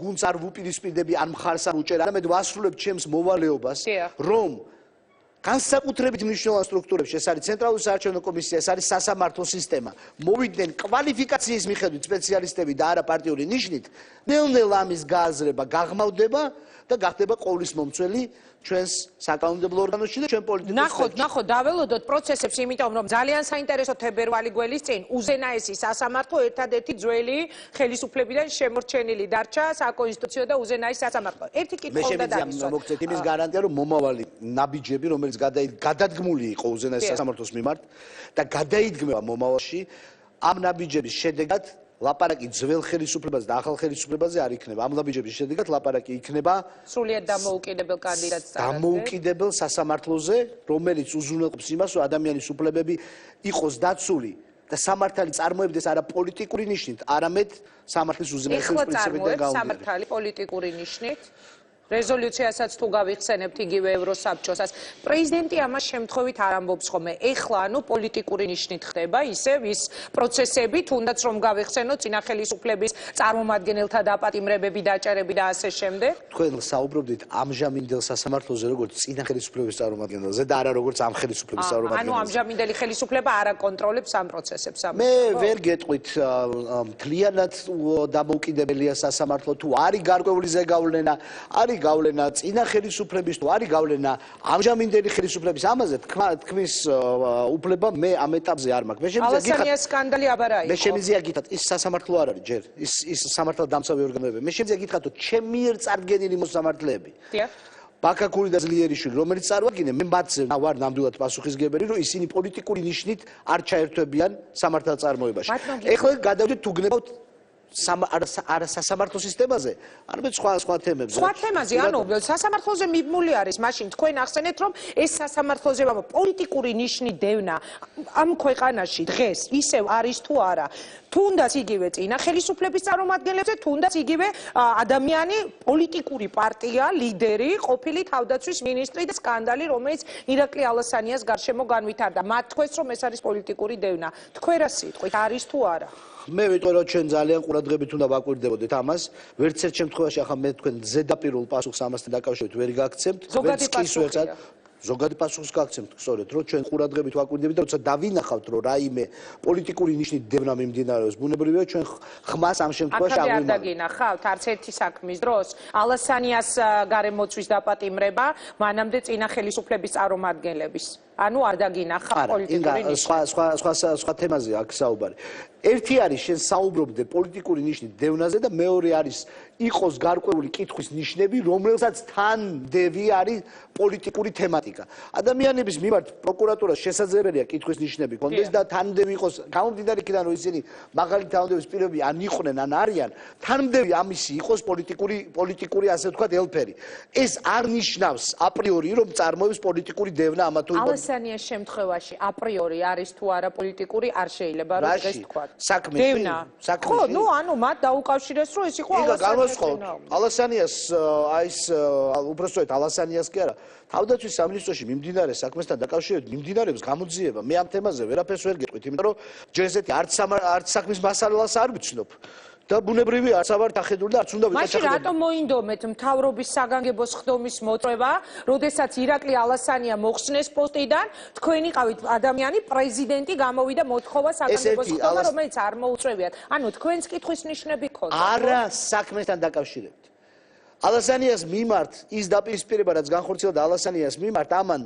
Speaker 11: გუნდს არ ვუპირისპირდები, ან მხარს არ უჭერ, არამედ ვასრულებ ჩემს მოვალეობას, რომ განსაკუთრებით მნიშვნელოვან სტრუქტურებში, ეს არის ცენტრალური საარჩევნო კომისია, ეს არის სასამართლო სისტემა, მოვიდნენ კვალიფიკაციის მიხედვით სპეციალისტები და არა პარტიული ნიშნით, ნელ-ნელა ამის გააზრება გაღმავდება და გახდება ყოვლის მომცველი ჩვენს საკანონმდებლო ორგანოში და ჩვენ პოლიტიკურ სფეროში.
Speaker 3: ნახოთ, დაველოდოთ პროცესებს, იმიტომ რომ ძალიან საინტერესო თებერვალი გველის წინ უზენაესი სასამართლო ერთადერთი ძველი ხელისუფლებიდან შემორჩენილი დარჩა საკონსტიტუციო და უზენაესი სასამართლო. ერთი კითხვა უნდა დავისვათ.
Speaker 11: მე მოგწევთ იმის გარანტია, რომ მომავალი ნაბიჯები, რომელიც გადადგმული იყო უზენაეს სასამართლოს მიმართ და გადაიდგმება მომავალში, ამ ნაბიჯების შედეგად ლაპარაკი ძველ ხელისუფლებაზე და ახალ ხელისუფლებაზე არ იქნება. ამ ნაბიჯების შედეგად ლაპარაკი იქნება
Speaker 3: სრულიად დამოუკიდებელ კანდიდატს
Speaker 11: დამოუკიდებელ სასამართლოზე, რომელიც უზრუნველყოფს იმას, რომ ადამიანის უფლებები იყოს დაცული და სამართალი წარმოებდეს არა პოლიტიკური ნიშნით, არამედ სამართლის უზენაესი პრინციპიდან
Speaker 3: გამოდის. სამართალი პოლიტიკური ნიშნით. რეზოლუციასაც თუ გავიხსენებთ იგივე ევროსაბჭოსაც, პრეზიდენტი ამას შემთხვევით არ ამბობს ხოლმე. ეხლა ანუ პოლიტიკური ნიშნით ხდება ისევ ის პროცესები, თუნდაც რომ გავიხსენოთ წინა ხელისუფლების წარმომადგენელთა დაპატიმრებები, დაჭერები და ასე შემდეგ.
Speaker 11: თქვენ საუბრობდით ამჟამინდელ სასამართლოზე, როგორც წინა ხელისუფლების წარმომადგენელზე და არა როგორც ამ ხელისუფლების წარმომადგენელზე.
Speaker 3: ანუ ამჟამინდელი ხელისუფლება არ აკონტროლებს ამ პროცესებს.
Speaker 11: მე ვერ გეტყვით მთლიანად დამოუკიდებელია სასამართლო თუ არის გარკვეული ზეგავლენა, არის გავლენა წინა ხელისუფლების თუ არის გავლენა ამჟამინდელი ხელისუფლების ამაზე თქმის უფლება მე ამ ეტაპზე არ მაქვს.
Speaker 3: ალასანიას სკანდალი აბარა იყო.
Speaker 11: მე შემიძლია გითხრათ ის სასამართლო არ არის ჯერ ის სამართალდამცავი ორგანოები. მე შემიძლია გითხრათ რომ ჩემი მიერ წარდგენილი მოსამართლეები. ბაქაკური და ძლიერიშვილი, რომელიც წარვაგინე, მე მათზე ვარ ნამდვილად პასუხისმგებელი, რომ ისინი პოლიტიკური ნიშნით არ ჩაერთვებიან სამართალ წარმოებაში. ეხლა გადავიდეთ თუ გნებავთ არა სასამართლო სისტემაზე, არამედ სხვა თემებზე.
Speaker 3: სხვა თემაზე, ანუ სასამართლოზე მიბმული არის, მაშინ თქვენ ახსენეთ, რომ ეს სასამართლოზე პოლიტიკური ნიშნის დევნა ამ ქვეყანაში დღეს ისევ არის თუ არა. თუნდაც იგივე წინა ხელისუფლების წარმომადგენლებზე, თუნდაც იგივე ადამიანი, პოლიტიკური პარტია, ლიდერი, ყოფილი თავდაცვის მინისტრი და სკანდალი, რომელიც ირაკლი ალასანიას გარშემო განვითარდა. მათ თქვენს რომ ეს არის პოლიტიკური დევნა. თქვენ რა სიტყვით არის თუ არა?
Speaker 11: მე ვიტყვი რომ ჩვენ ძალიან ყურადღებით უნდა ვაკვირდებოდეთ ამას. ვერც ერთ შემთხვევაში ახლა მე თქვენ ზედაპირულ პასუხს ამასთან დაკავშირებით ვერ გაგცემთ.
Speaker 3: ზოგადი პასუხია.
Speaker 11: ზოგადი პასუხს გაგცემთ, სწორედ, რომ ჩვენ ყურადღებით ვაკვირდებით და როცა დავინახავთ, რომ რაიმე პოლიტიკური ნიშნის დევნა მიმდინარეობს, ბუნებრივია ჩვენ ხმას ამ შემთხვევაში
Speaker 3: აქამდე არ დაგინახავთ არც ერთი საქმის დროს ალასანიას გარემოცვის დაპატიმრება, მანამდე წინა ხელისუფლების წარმომადგენლების. ანუ არ დაგინახავთ პოლიტიკური ნიშნის.
Speaker 11: სხვა თემაზე აქ საუბარი. ერთი არის შენ საუბრობდე პოლიტიკური ნიშნის დევნაზე და მეორე არის იყოს გარკვეული კითხვის ნიშნები, რომელსაც თან დევი არის პოლიტიკური თემატიკა. ადამიანების მიმართ პროკურატურას შესაძლებელია კითხვის ნიშნები კონდეს და თანმდევი იყოს გამომდინარე იქიდან რომ ისინი მაღალი თანამდებობის პირები ან იყვნენ ან არიან, თანმდევი ამისი იყოს პოლიტიკური ასე ვთქვათ ელფერი. ეს არ ნიშნავს აპრიორი რომ წარმოებს პოლიტიკური დევნა ამა თუ იმ
Speaker 3: ალასანიას შემთხვევაში აპრიორი არის თუ არა პოლიტიკური არ შეიძლება რომ დღეს თქვა.
Speaker 11: დევნა.
Speaker 3: ხო, ნუ ანუ მათ დაუკავშირეს რომ ეს იყო ალასანიას.
Speaker 11: ალასანიას ის უბრალოდ ალასანიას კი არა თავდაცვის სამინისტროში მიმდინარე საქმესთან დაკავშირებით მიმდინარეობს გამოძიება. მე ამ თემაზე ვერაფერს ვერ გეტყვით, იმიტომ რომ ჯერ ესეთი არც საქმის მასალას არ ვიცნობ. და ბუნებრივია არც ავარ დახედული და არც უნდა ვიყავ.
Speaker 3: მაშინ რატომ მოინდომეთ მთავრობის საგანგებოს ხდომის მოწვევა, როდესაც ირაკლი ალასანია მოხსნეს პოსტიდან, თქვენ იყავით ადამიანი, პრეზიდენტი გამოვიდა მოთხოვა საგანგებოს ხდომა, რომელიც არ მოუწევიათ. ანუ თქვენს კითხვის ნიშნები ქონდა.
Speaker 11: არა საქმესთან დაკავშირებით. ალასანიას მიმართ ის დაპირისპირება, რაც განხორციელდა ალასანიას მიმართ, ამან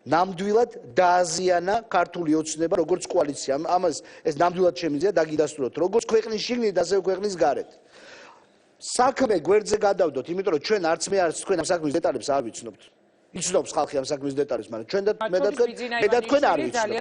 Speaker 11: ნამდვილად დააზიანა ქართული ოცნება როგორც კოალიცია. ამას ეს ნამდვილად შემიძლია დაგიდასტუროთ, როგორც ქვეყნის შიგნით, ასევე ქვეყნის გარეთ. საქმე გვერდზე გადავდოთ, იმიტომ რომ ჩვენ არც მე არც თქვენ ამ საქმის დეტალებს არ ვიცნობთ. იცნობს ხალხი ამ საქმის დეტალებს, მაგრამ ჩვენ და მე და თქვენ არ ვიცნობთ.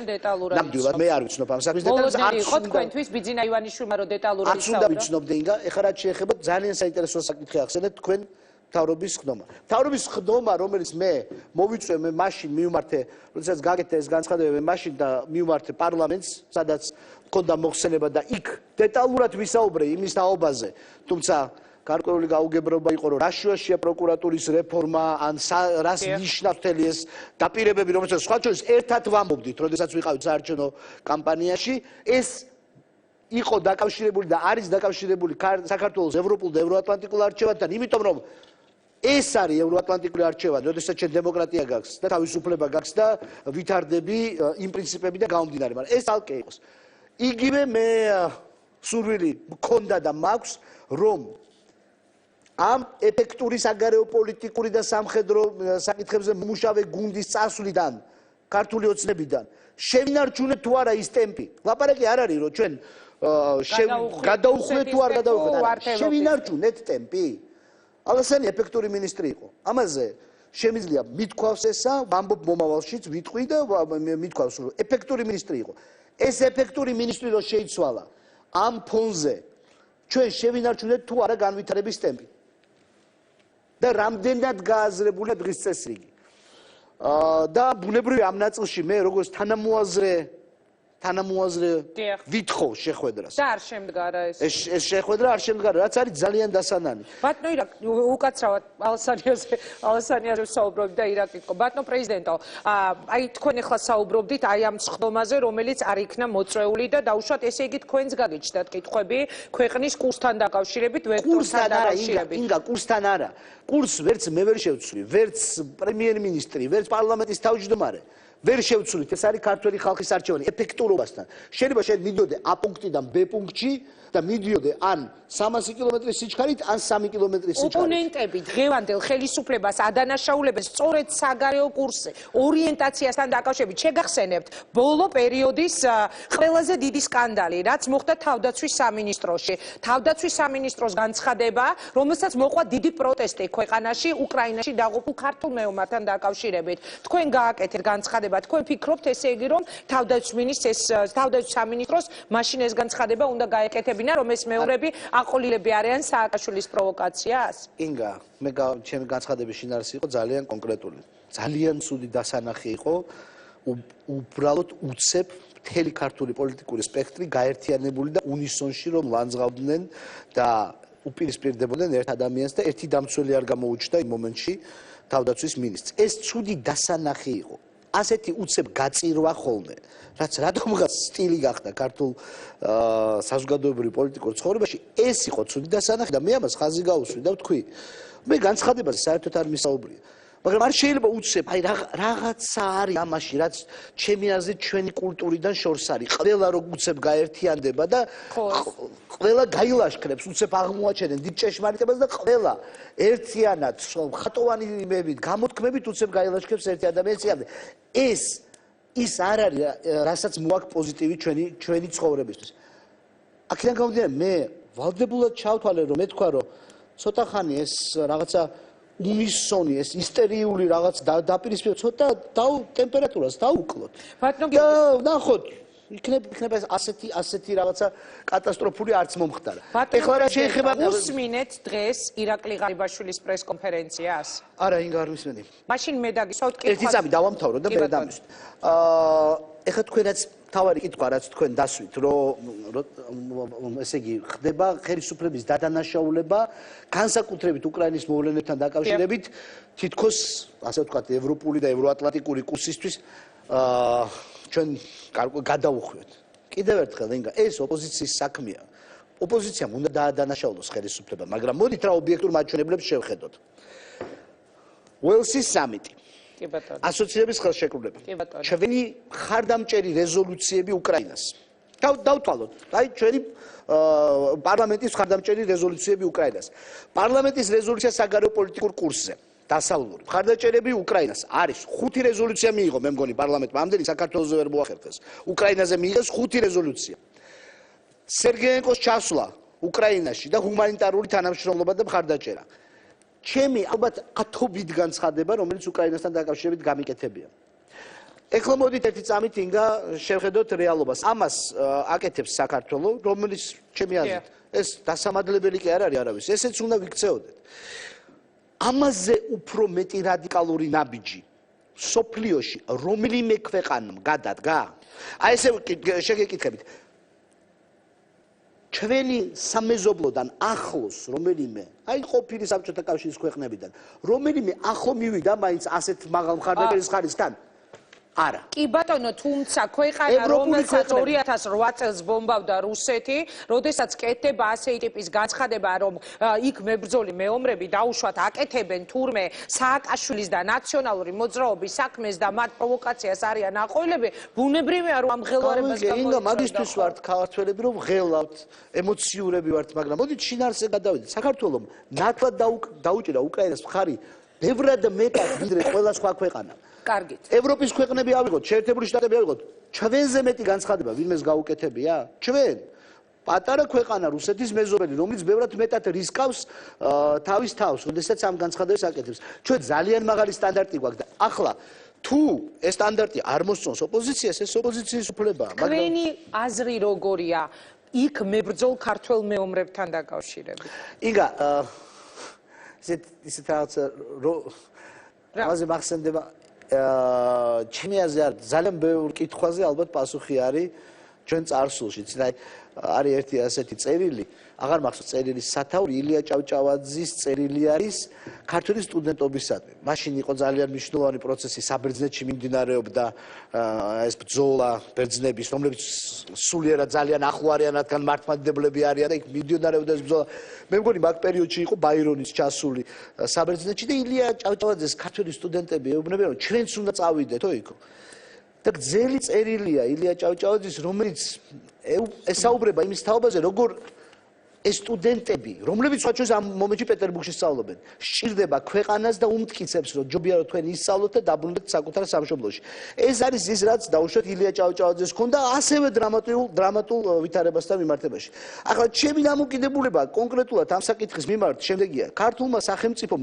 Speaker 11: ნამდვილად მე არ ვიცნობ ამ საქმის დეტალებს,
Speaker 3: არც ხო თქვენთვის ბიძინა ივანიშვილმა რომ დეტალურად
Speaker 11: არც უნდა ვიცნობდე ინგა, ეხლა რაც შეეხება ძალიან საინტერესო საკითხი ახსენეთ თქვენ მთავრობის ხდომა. მთავრობის ხდომა, რომელიც მე მოვიწვე, მე მაშინ მივმართე, როდესაც გაკეთდა ეს განცხადება, მე მაშინ და მივმართე პარლამენტს, სადაც მქონდა მოხსენება და იქ დეტალურად ვისაუბრე იმის თაობაზე, თუმცა გარკვეული გაუგებრობა იყო, რომ რა შუაშია პროკურატურის რეფორმა, ან რას ნიშნავს მთელი ეს დაპირებები, რომელსაც სხვა შორის ერთად ვამბობდით, როდესაც ვიყავით საარჩევნო კამპანიაში, ეს იყო დაკავშირებული და არის დაკავშირებული საქართველოს ევროპულ და ევროატლანტიკულ არჩევანთან, იმიტომ რომ ეს არის ევროატლანტიკური არჩევანი, როდესაც ჩვენ დემოკრატია გაქვს და თავისუფლება გაქვს და ვითარდები იმ პრინციპები და გამომდინარე, მაგრამ ეს ალკე იყოს. იგივე მე სურვილი მქონდა და მაქვს, რომ ამ ეფექტური საგარეო პოლიტიკური და სამხედრო საკითხებზე მომუშავე გუნდის წასვლიდან, ქართული ოცნებიდან შევინარჩუნეთ თუ არა ის ტემპი. ლაპარაკი არ არის, რომ ჩვენ გადაუხვდეთ თუ არ გადაუხვდეთ, შევინარჩუნეთ ტემპი. ალასანი ეფექტური მინისტრი იყო. ამაზე შემიძლია მithქვავს ესა, ვამბობ მომავალშიც ვიტყვი და მithქვავს, რომ ეფექტური მინისტრი იყო. ეს ეფექტური მინისტრი რო შეიცვალა, ამ ფონზე ჩვენ შევინარჩუნეთ თუ არა განვითარების ტემპი. და რამდენად გააზრებულია დღის წესრიგი. და ბუნებრივია ამ ნაწილში მე როგორც თანამოაზრე ვითხოვ შეხვედრას.
Speaker 3: და არ შემდგარა ეს.
Speaker 11: ეს შეხვედრა არ შემდგარა, რაც არის ძალიან დასანანი.
Speaker 3: ბატონო ირაკლი, უკაცრავად ალასანიაზე საუბრობთ და ირაკლი თქო. ბატონო პრეზიდენტო, აი თქვენ ახლა საუბრობდით აი ამ სხდომაზე, რომელიც არ იქნა მოწვეული და დაუშვათ ესე იგი თქვენს გაგიჩნდათ კითხვები ქვეყნის კურსთან დაკავშირებით, ვექტორთან დაკავშირებით.
Speaker 11: ინგა, კურსთან არა. კურსს ვერც მე ვერ შევცვლი, ვერც პრემიერ-მინისტრი, ვერც პარლამენტის თავმჯდომარე. ვერ შევცვლით, ეს არის ქართველი ხალხის არჩევანი ეფექტურობასთან. შეიძლება შენ მიდიოდე A პუნქტიდან B პუნქტში და მიდიოდე ან 300 კილომეტრის სიჩქარით, ან 3 კილომეტრის სიჩქარით.
Speaker 3: ოპონენტები დღევანდელ ხელისუფლებას ადანაშაულებენ სწორედ საგარეო კურსზე, ორიენტაციასთან დაკავშირებით. შეგახსენებთ ბოლო პერიოდის ყველაზე დიდი სკანდალი, რაც მოხდა თავდაცვის სამინისტროში. თავდაცვის სამინისტროს განცხადება, რომელსაც მოყვა დიდი პროტესტი ქვეყანაში, უკრაინაში დაღუპულ ქართულ მეომართან დაკავშირებით. თქვენ გააკეთეთ განცხადება, თქვენ ფიქრობთ ესე იგი, რომ თავდაცვის სამინისტროს მაშინ ეს განცხადება უნდა გაეკეთებინა აღიარებინა, რომ ეს მეომრები აყოლილები არიან სააკაშვილის პროვოკაციას?
Speaker 11: ინგა, ჩემი განცხადების შინაარსი იყო ძალიან კონკრეტული. ძალიან ცუდი დასანახი იყო უბრალოდ უცებ მთელი ქართული პოლიტიკური სპექტრი გაერთიანებული და უნისონში რომ ლანძღავდნენ და უპირისპირდებოდნენ ერთ ადამიანს და ერთი დამცველი არ გამოუჩნდა იმ მომენტში თავდაცვის მინისტრს. ეს ცუდი დასანახი იყო. ასეთი უცებ გაწირვა ხოლმე, რაც რადგანაც სტილი გახდა ქართულ საზოგადოებრივ პოლიტიკურ ცხოვრებაში, ეს იყო ცუდი დასანახი და მე ამას ხაზი გავუსვი და ვთქვი, მე განცხადებაზე საერთოდ არ მისაუბრია. მაგრამ არ შეიძლება უცებ, აი რაღაცა არის ამაში, რაც ჩემი აზრით ჩვენი კულტურიდან შორს არის. ყველა რო უცებ გაერთიანდება და ყველა გაილაშქრებს, უცებ აღმოაჩენენ დიდ ჭეშმარიტებას და ყველა ერთიანად ხატოვანი იმებით, გამოთქმებით უცებ გაილაშქრებს ერთი ადამიანს. ის არ არის, რასაც მოაქვს პოზიტივი ჩვენი ცხოვრებისთვის. აქედან გამომდინარე, მე ვალდებულად ჩავთვალე, რომ მე თქვა, რომ ცოტა ხანი ეს რაღაცა უნისონი, ეს ისტერიული რაღაც დაპირისპირება, ცოტა ტემპერატურას დაუკლოთ. ნახოთ, იქნება ასეთი რაღაცა კატასტროფული არც მომხდარა. ეხლა რა შეიძლება
Speaker 3: უსმინეთ დღეს ირაკლი ღარიბაშვილის პრესკონფერენციას?
Speaker 11: არა, ინგა არ მისმენი.
Speaker 3: მაშინ მე დაგისვავთ
Speaker 11: ერთი წამი დავამთავრო და მე დამისვით. ეხლა თქვენაც თავარი კითხვა, რაც თქვენ დასვით, რომ ესე იგი ხდება ხელისუფლების დადანაშაულება, განსაკუთრებით უკრაინის მოვლენებთან დაკავშირებით, თითქოს, ასე ვთქვათ, ევროპული და ევროატლანტიკური კურსისთვის ჩვენ გადავუხვიოთ. კიდევ ერთხელ, ინგა, ეს ოპოზიციის საქმეა. ოპოზიციამ უნდა დაადანაშაულოს ხელისუფლება, მაგრამ მოდით რა ობიექტურ მაჩვენებლებს შევხედოთ. ველსის სამიტი. ასოცირების ხელშეკრულება. ჩვენი ხარდამჭერი რეზოლუციები უკრაინას. დავთვალოთ, აი ჩვენი პარლამენტის ხარდამჭერი რეზოლუციები უკრაინას. პარლამენტის რეზოლუცია საგარეო პოლიტიკურ კურსზე. დასავლური. ხარდამჭერები უკრაინას არის 5 რეზოლუცია მიიღო, მე მგონი პარლამენტმა. ამდენი საქართველოზე ვერ მოახერხეს. უკრაინაზე მიიღეს 5 რეზოლუცია. სერგეენკოს ჩასვლა უკრაინაში და ჰუმანიტარული თანამშრომლობა და მხარდაჭერა. ჩემი ალბათ ათობით განცხადება, რომელიც უკრაინასთან დაკავშირებით გამიკეთებია. ეხლა მოდით ერთი წამით ინგა შევხედოთ რეალობას. ამას აკეთებს საქართველო, რომელიც ჩემი აზრით ეს დასამადლებელი კი არ არის არავის. ესეც უნდა ვიქცეოდეთ. ამაზე უფრო მეტი რადიკალური ნაბიჯი სოფლიოში რომელიმე ქვეყანამ გადადგა? აი ესე შეგეკითხებით. ჩვენი სამეზობლოდან ახლოს რომელიმე, აი ყოფილი საბჭოთა კავშირის ქვეყნებიდან, რომელიმე ახლო მივიდა მაინც ასეთ მაღალ მხარდაჭერის ხარისხთან? არა.
Speaker 3: კი ბატონო, თუმცა ქვეყანა რომელსაც 2008 წელს ბომბავდა რუსეთი, როდესაც კეთდება ასეთი ტიპის განცხადება, რომ იქ მებრძოლი მეომრები დაუშვათ აკეთებენ თურმე სააკაშვილის და ნაციონალური მოძრაობის საქმეს და მათ პროვოკაციას არიან აყოლები, ბუნებრივია რომ ამ ღელვარებას
Speaker 11: ინგა მაგისტრის ვართ ქართველები, რომ ღელავთ, ემოციურები ვართ, მაგრამ მოდით შინაარსზე გადავიდეთ. საქართველომ ნათლად დაუჭირა უკრაინას მხარი ბევრად მეტად ვიდრე ყველა სხვა ქვეყანა.
Speaker 3: კარგით.
Speaker 11: ევროპის ქვეყნები ავიღოთ, შეერთებული შტატები ავიღოთ. ჩვენზე მეტი განცხადება ვინმეს გაუკეთებია? ჩვენ. პატარა ქვეყანა რუსეთის მეზობელი, რომელიც ბევრად მეტად რისკავს თავის თავს, როდესაც ამ განცხადებას აკეთებს. ჩვენ ძალიან მაღალი სტანდარტი გვაქვს და ახლა თუ ეს სტანდარტი არ მოსწონს ოპოზიციას, ეს ოპოზიციის უფლებაა.
Speaker 3: თქვენი აზრი როგორია იქ მებრძოლ ქართველ მეომრებთან დაკავშირებით?
Speaker 11: იგა, ისეთ რაღაცა რაზე მახსენდება ჩემი აზრი არ ძალიან ბევრ კითხვაზე ალბათ პასუხი არის ჩვენ წარსულში. არის ერთი ასეთი წერილი, აღარ მახსოვს წერილის სათაური, ილია ჭავჭავაძის წერილი არის ქართული სტუდენტობისადმი. მაშინ იყო ძალიან მნიშვნელოვანი პროცესი საბერძნეთში მიმდინარეობდა ეს ბრძოლა ბერძნების, რომლებიც სულიერად ძალიან ახლო არიან, რადგან მართლმადიდებლები არიან და იქ მიმდინარეობდა ეს ბრძოლა. მე მგონი მაგ პერიოდში იყო ბაირონის ჩასული საბერძნეთში და ილია ჭავჭავაძეს ქართული სტუდენტები ეუბნებიან, რომ ჩვენც უნდა წავიდეთო იქ. და გზელი წერილია ილია ჭავჭავაძის, რომელიც ესაუბრება იმის თაობაზე, როგორ ეს სტუდენტები, რომლებიც სხვაჩვენს ამ მომენტში პეტერბურგში სწავლობენ, სჭირდება ქვეყანას და უმტკიცებს, რომ ჯობია რომ თქვენ ისწავლოთ და დაბრუნდეთ საკუთარ სამშობლოში. ეს არის ის, რაც დაუშვათ ილია ჭავჭავაძეს ჰქონდა ასევე დრამატულ ვითარებასთან მიმართებაში. ახლა ჩემი დამოკიდებულება კონკრეტულად ამ საკითხის მიმართ შემდეგია. ქართულმა სახელმწიფომ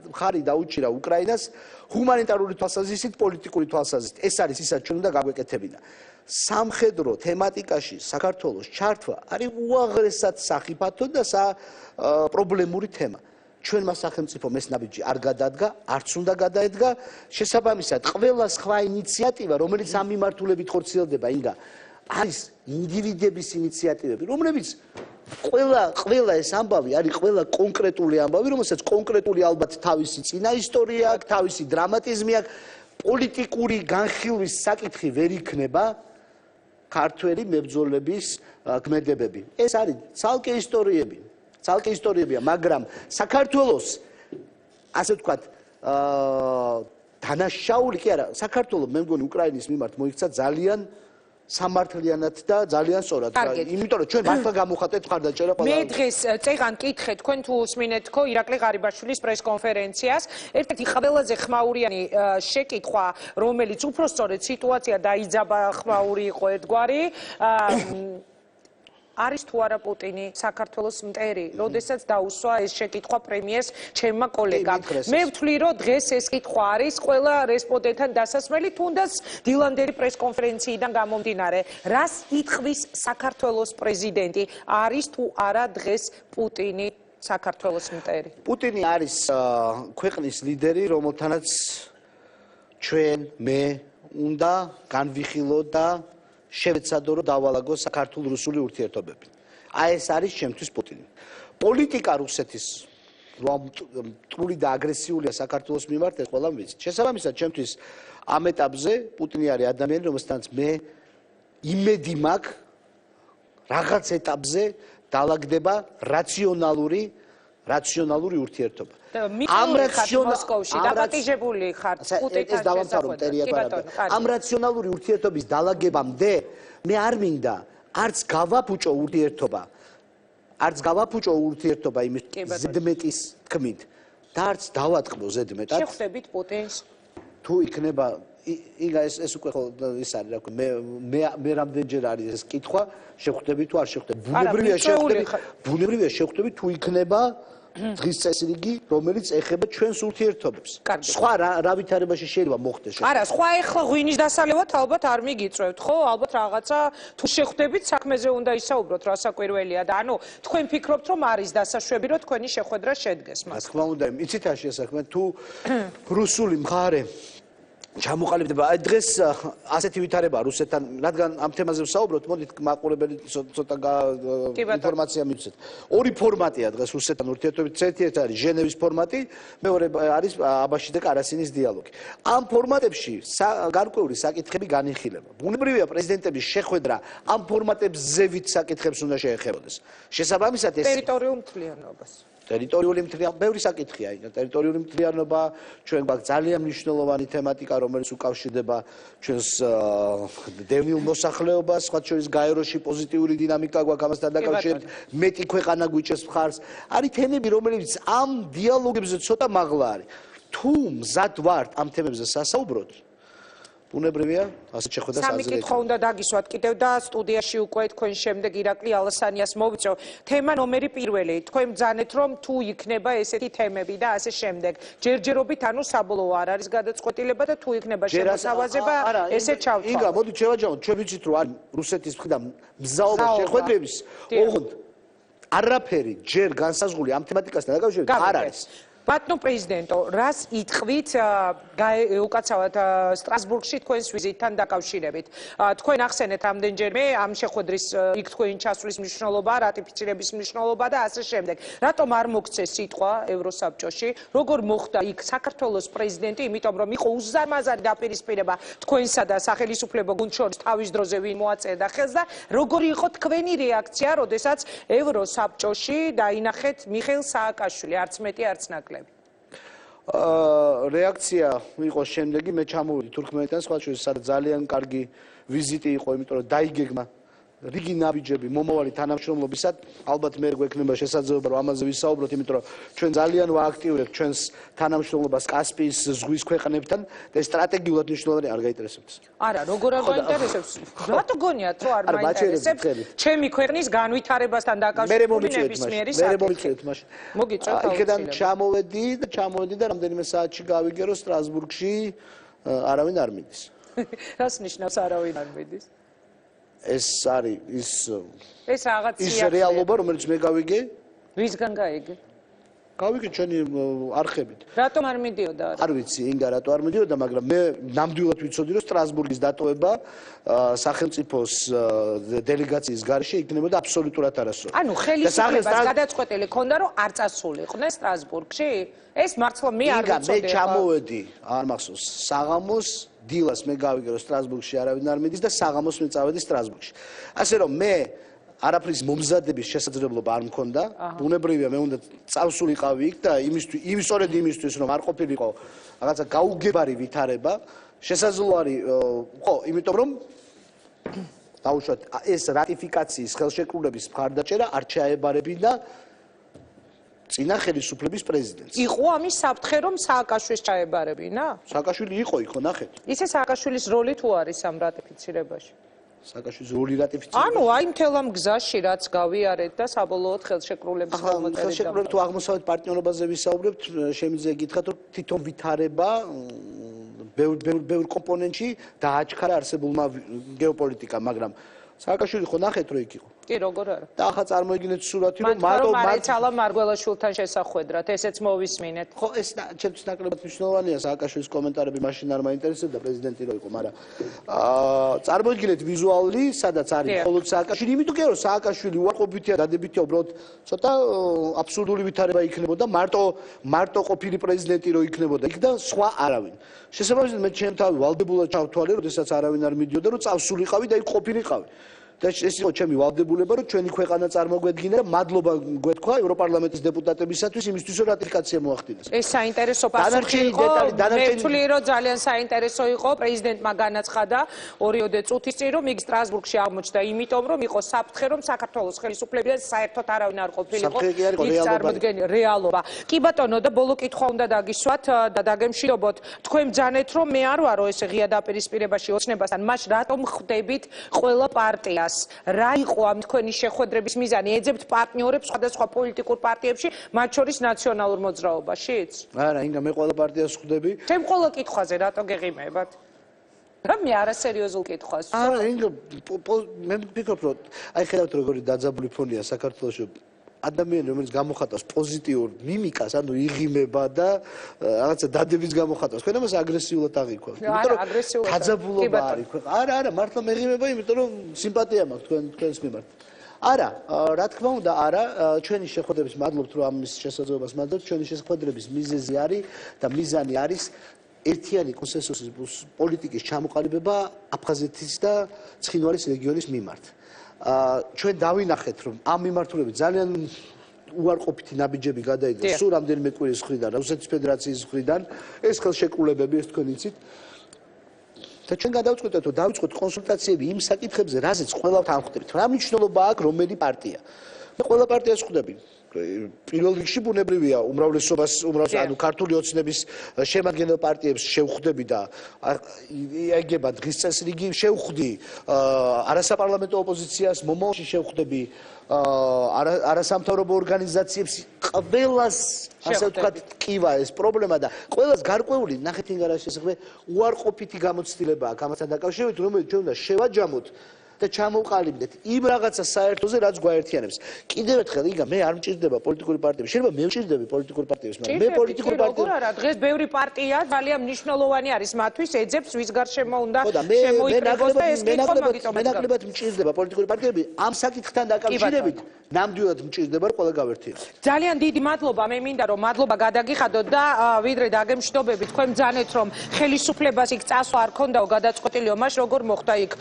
Speaker 11: მხარი დაუჭირა უკრაინას ჰუმანიტარული თვალსაზრისით, პოლიტიკური თვალსაზრისით. ეს არის ისაც ჩვენ უნდა გაგვეკეთებინა. სამხედრო თემატიკაში საქართველოს ჩართვა არის უაღრესად სახიფათო და პრობლემური თემა. ჩვენმა სახელმწიფომ ეს ნაბიჯი არ გადადგა, არც უნდა გადაედგა. შესაბამისად, ყველა სხვა ინიციატივა, რომელიც ამ მიმართულებით ხორციელდება, ინგა არის ინდივიდების ინიციატივები, რომლებიც ყველა ეს ამბავი არის ყველა კონკრეტული ამბავი, რომელსაც კონკრეტული ალბათ თავისი წინა ისტორია აქვს, თავისი დრამატიზმი აქვს, პოლიტიკური განხილვის საკითხი ვერ იქნება ქართველი მებრძოლების ქმედებები. ეს არის ცალკე ისტორიებია, მაგრამ საქართველოს ასე ვთქვათ, დანაშაული კი არა, საქართველოს მე მგონი უკრაინის მიმართ მოიქცა ძალიან სამართლიანად და ძალიან სწორად. იმიტომ რომ ჩვენ მართლა გამოხატეთ მხარდაჭერა ყველა.
Speaker 3: მე დღეს წეღან კითხე თქვენ თუ უსმინეთ თქო ირაკლი ღარიბაშვილის პრესკონფერენციას. ერთ-ერთი ყველაზე ხმაურიანი შეკითხვა, რომელიც უფრო სწორედ სიტუაცია დაიძაბა ხმაური იყო ერთგვარი, არის თუ არა პუტინი საქართველოს მტერი, როდესაც დაუსვა ეს შეკითხვა პრემიერს ჩემმა კოლეგამ. მე ვთვლი, რომ დღეს ეს კითხვა არის ყველა რესპონდენტთან დასასმელი, თუნდაც დილანდელი პრესკონფერენციიდან გამომდინარე. რას იტყვის საქართველოს პრეზიდენტი, არის თუ არა დღეს პუტინი საქართველოს მტერი?
Speaker 11: პუტინი არის ქვეყნის ლიდერი, რომელთანაც ჩვენ მე უნდა განვიხილოთ და შევეცადო რომ დავალაგო საქართველო-რუსული ურთიერთობები. აი ეს არის ჩემთვის პუტინი. პოლიტიკა რუსეთის მტრული და აგრესიულია საქართველოს მიმართ, ეს ყველამ ვიცით. შესაბამისად, ჩემთვის ამ ეტაპზე პუტინი არის ადამიანი, რომელსაც მე იმედი მაქვს რაღაც ეტაპზე დაალაგდება რაციონალური ურთიერთობა. ამ რაციონალური ურთიერთობის დაალაგებამდე მე არ მინდა არც გავაფუჭო ურთიერთობა იმის ზედმეტის თქმით და არც დავატყბო ზედმეტად.
Speaker 3: შეხვდებით პუტინს?
Speaker 11: თუ იქნება ეს უკვე ხო ის არის რა ქვია მე რამდენჯერ არის ეს კითხვა შეხვდები თუ არ შეხვდები ბუნებრივია შეხვდები თუ იქნება დღის წესრიგი რომელიც ეხება ჩვენს ურთიერთობებს სხვა რა ვითარებაში შეიძლება მოხდეს
Speaker 3: არა სხვა ეხლა ღვინის დასალევად ალბათ არ მიგიწევთ ხო ალბათ რაღაცა თუ შეხვდებით საქმეზე უნდა ისაუბროთ რასაკვირველია და ანუ თქვენ ფიქრობთ რომ არის დასაშვები რომ თქვენი შეხვედრა შედგეს
Speaker 11: მას რა თქმა უნდა იცით რა შესაქმე თუ რუსული მხარე ჩამოყალიბდება აი დღეს ასეთი ვითარება რუსეთთან რადგან ამ თემაზე ვსაუბრობთ მოდით მაყურებელი ცოტა ინფორმაცია მივცეთ ორი ფორმატია დღეს რუსეთთან ურთიერთობების ერთ-ერთი არის ჟენევის ფორმატი მეორე არის აბაში და კარასინის დიალოგი ამ ფორმატებში გარკვეული საკითხები განიხილება ბუნებრივია პრეზიდენტების შეხვედრა ამ ფორმატებზე ვით საკითხებს უნდა შეეხებოდეს შესაბამისად ეს
Speaker 3: ტერიტორიულ მთლიანობას
Speaker 11: ტერიტორიული მთლიანობა ბევრი საკითხია ტერიტორიული მთლიანობა ჩვენ გვაქვს ძალიან მნიშვნელოვანი თემატიკა რომელიც უკავშირდება ჩვენს დევნილ მოსახლეობას სხვა შორის გაეროში პოზიტიური დინამიკა გვაქვს ამასთან დაკავშირებით მეტი ქვეყანა გვიჭერს მხარს არის თემები რომელიც ამ დიალოგებზე ცოტა მაღლა არის თუ მზად ვართ ამ თემებზე სასაუბროთ ბუნებრივია ასე შეხვედრას აზრით.
Speaker 3: სამი კითხვა უნდა დაგისვათ კიდევ და სტუდიაში უკვე თქვენ შემდეგ ირაკლი ალასანიას მოვიწევ. თემა ნომერი პირველი. თქვენ ბრძანეთ რომ თუ იქნება ესეთი თემები და ასე შემდეგ. ჯერჯერობით ანუ საბოლოო არ არის გადაწყვეტილება და თუ იქნება შემოსავაზება ესე ჩავთვალოთ.
Speaker 11: იგა მოდით შევაჯამოთ ჩვენ ვიცით რომ არის რუსეთის მხრიდან მზაობა შეხვედრების ოღონდ არაფერი ჯერ განსაზღვრული ამ თემატიკასთან დაკავშირებით არ არის.
Speaker 3: ბატონო პრეზიდენტო, რას იტყვით უკაცრავად სტრასბურგში თქვენს ვიზიტთან დაკავშირებით? თქვენ ახსენეთ ამდენჯერმე ამ შეხვედრის იქ თქვენი ჩასვლის მნიშვნელობა, რატიფიცირების მნიშვნელობა და ასე შემდეგ. რატომ არ მოგცეს სიტყვა ევროსაბჭოში? როგორ მოხდა იქ საქართველოს პრეზიდენტი, იმიტომ რომ იყო უზარმაზარი დაპირისპირება თქვენსა და სახელმწიფო გუნდს შორის თავის დროზე ვინ მოაწერდა ხელს და როგორი იყო თქვენი რეაქცია, როდესაც ევროსაბჭოში დაინახეთ მიხეილ სააკაშვილი, არც მეტი, არც ნაკლები?
Speaker 11: რეაქცია იყო შემდეგი მე ჩამოვიდი თურქმენეთთან სხვა შორის სადაც ძალიან კარგი ვიზიტი იყო იმიტომ რომ დაიგეგმა რიგი ნაბიჯები მომავალი თანამშრომლობისად ალბათ მე გვექნება შესაძლებლობა რომ ამაზე ვისაუბროთ იმიტომ რომ ჩვენ ძალიან ვააქტიურებთ ჩვენს თანამშრომლობას კასპიის ზღვის ქვეყნებთან და სტრატეგიულად მნიშვნელოვანი არ გაინტერესებს
Speaker 3: არა როგორ არ გაინტერესებს რატო გონიათ რომ არ მაინტერესებს ჩემი ქვეყნის განვითარებასთან დაკავშირებული ნებისმიერი საკითხი მოგიწევთ
Speaker 11: იქიდან ჩამოვედი და რამდენიმე საათში გავიგე რომ სტრასბურგში არავინ არ მიდის
Speaker 3: რას ნიშნავს არავინ არ მიდის
Speaker 11: ეს არის
Speaker 3: ეს რაღაც
Speaker 11: ის რეალობა, რომელიც მე გავიგე.
Speaker 3: ვისგან გაიგე?
Speaker 11: გავიგე ჩვენი არხებით.
Speaker 3: რატომ არ მიდიოდა?
Speaker 11: არ ვიცი, ინგა რატო არ მიდიოდა, მაგრამ მე ნამდვილად ვიცოდი, რომ სტრასბურგის დატოვება სახელმწიფოს დელეგაციის გარეშე იქნებოდა აბსოლუტურად არასწორი.
Speaker 3: ანუ ხელისუფლებას გადაწყვეტილი ქონდა, რომ არ წასულიყვნენ სტრასბურგში? ეს მართლა მე არ ვიცოდი.
Speaker 11: მე ჩამოვედი, არ მახსოვს, საღამოს დილას მე გავიგე, რომ სტრასბურგში არავინ არ მიდის და საღამოს მე წავედი სტრასბურგში. ასე რომ მე არაფრის მომზადების შესაძლებლობა არ მქონდა. ბუნებრივია მე უნდა წავსულიყავი იქ და სწორედ იმისთვის რომ არ ყოფილიყო რაღაცა გაუგებარი ვითარება, შესაძლო არის ხო, იმიტომ რომ დაუშვათ ეს რატიფიკაციის ხელშეკრულების მხარდაჭერა არ ჩაებარებინა წინა ხელისუფლების პრეზიდენტს.
Speaker 3: იყო ამის საფრთხე, რომ სააკაშვილის ჩაებარებინა?
Speaker 11: სააკაშვილი იყო იქ, ნახეთ.
Speaker 3: ისე სააკაშვილის როლი თუ არის ამ რატიფიცირებაში?
Speaker 11: სააკაშვილის როლი რატიფიცირება.
Speaker 3: ანუ აი მთელ ამ გზაში რაც გავიარეთ და საბოლოოდ ხელშეკრულების ხელმოწერით.
Speaker 11: ხელშეკრულებით თუ აღმოსავლეთ პარტნიორობაზე ვისაუბრებთ, შემიძლია გითხრათ, რომ თვითონ ვითარება ბევრ კომპონენტში დააჩქარა არსებულმა გეოპოლიტიკამ, მაგრამ სააკაშვილი ხო ნახეთ რომ იქ იყო.
Speaker 3: კი, როგორ არა.
Speaker 11: და ახლა წარმოიდგინეთ სურათი, რომ
Speaker 3: მარიცალა მარგველაშვილთან შესახვედრად, ესეც მოვისმინეთ.
Speaker 11: ხო, ეს ჩემთვის ნაკლებად მნიშვნელოვანია, სააკაშვილის კომენტარები მაშინ არ მაინტერესებდა პრეზიდენტი რო იყო, მაგრამ წარმოიდგინეთ ვიზუალი, სადაც არის მხოლოდ სააკაშვილი, იმიტომ კი რომ სააკაშვილი უარყოფითია, დადებითია, უბრალოდ ცოტა აბსურდული ვითარება იქნებოდა, მარტო ყოფილი პრეზიდენტი რო იქნებოდა იქ და სხვა არავინ. შესაბამისად მე ჩემ თავი ვალდებულად ჩავთვალე, როდესაც არავინ არ მიდიოდა, რომ წავსულიყავი და იქ ყოფილიყავი. და ეს იყო ჩემი ვალდებულება, რომ ჩვენი ქვეყანა წარმოგვედგინა და მადლობა გვეთქვა ევროპარლამენტის დეპუტატებისათვის იმისთვის, რომ რატიფიკაცია მოახდინეს.
Speaker 3: ეს საინტერესო პასუხი იყო. მე ვთვლი, რომ ძალიან საინტერესო იყო, პრეზიდენტმა განაცხადა 2 წუთის წინ, რომ იქ სტრასბურგში აღმოჩნდა, იმიტომ რომ იყო საფრთხე, რომ საქართველოს ხელისუფლებიდან საერთოდ არავინ არ ყოფილიყო. იქ წარმოდგენილი რეალობა. კი ბატონო, და ბოლო კითხვა უნდა დაგისვათ და დაგემშვიდობოთ. თქვენ ბრძანეთ, რომ მე არ ვარო ეს ღია დაპირისპირებაში ოცნებასთან, მაშ რატომ ხვდებით ყველა პარტიას? რა იყო ამ თქვენი შეხვედრების მიზანი? ეძებთ პარტნიორებს სხვადასხვა პოლიტიკურ პარტიებში, მათ შორის ნაციონალურ მოძრაობაშიც?
Speaker 11: არა, ინგა მე ყველა პარტიას ხვდები.
Speaker 3: ჩემ ყველა კითხვაზე რატო გეღიმებათ? რა მე არასერიოზულ კითხვას?
Speaker 11: არა, ინგა მე ვფიქრობ, რომ აი ხედავთ როგორი დაძაბული ფონია საქართველოში. ადამიანი რომელიც გამოხატავს პოზიტიურ მიმიკას, ანუ იღიმება და რაღაცა დადების გამოხატავს. თქვენ ამას აგრესიულად აღიქვამთ.
Speaker 3: იმიტომ რომ აგრესიულად
Speaker 11: დაძაბულობა არის ქვეყანა. არა, მართლა მეღიმება, იმიტომ რომ სიმპათია მაქვს თქვენს მიმართ. არა, რა თქმა უნდა, არა, ჩვენი შეხვედრების მადლობთ, რომ ამის შესაძლებლობას მადლობთ. ჩვენი შეხვედრების მიზეზი არის და მიზანი არის ერთიანი კონსენსუსის პოლიტიკის ჩამოყალიბება აფხაზეთის და ცხინვალის რეგიონის მიმართ. ჩვენ დავინახეთ, რომ ამ მიმართულებით ძალიან უარყოფითი ნაბიჯები გადაიდო სულ რამდენიმე კვირის მხრიდან, რუსეთის ფედერაციის მხრიდან, ეს ხელშეკრულებები, ეს თქვენ იცით. და ჩვენ გადავწყვეტეთ, რომ დავიწყოთ კონსულტაციები იმ საკითხებზე, რაზეც ყველათ ამ ხვდებით. რა მნიშვნელობა აქვს რომელი პარტია? მე ყველა პარტიას ხვდები. პირველ რიგში ბუნებრივია უმრავლესობას ანუ ქართული ოცნების შემადგენელ პარტიებს შევხვდები და ეგება დღის წესრიგი შევხვდი არასაპარლამენტო ოპოზიციას მომავალში შევხვდები არასამთავრობო ორგანიზაციებს ყველას ასე ვთქვათ კივა ეს პრობლემა და ყველას გარკვეული ნახეთ ინგარას შესახებ უარყოფითი გამოცდილება აქვს ამასთან დაკავშირებით რომელიც ჩვენ უნდა შევაჯამოთ და ჩამოვყალიბდეთ იმ რაღაცა საერთოზე რაც გვაერთიანებს. კიდევ ერთხელ იგა მე არ მჭირდება პოლიტიკური პარტიები. შეიძლება მე ვჭირდები პოლიტიკური პარტიების, მაგრამ მე პოლიტიკური პარტიები
Speaker 3: არა, დღეს ბევრი პარტია ძალიან მნიშვნელოვანი არის მათთვის, ეძებს ვის გარშემო უნდა შემოიკრიბოს და ეს კითხვა მაგიტომ
Speaker 11: მე ნაკლებად მჭირდება პოლიტიკური პარტიები ამ საკითხთან დაკავშირებით. ნამდვილად მჭირდება რომ ყველა გავერთიოს.
Speaker 3: ძალიან დიდი მადლობა, მე მინდა რომ მადლობა გადაგიხადოთ და ვიდრე დაგემშვიდობებით, თქვენ ბრძანეთ რომ ხელისუფლებას იქ წასვლა არ ქონდაო გადაწყვეტილიო, მას როგორ მოხდა იქ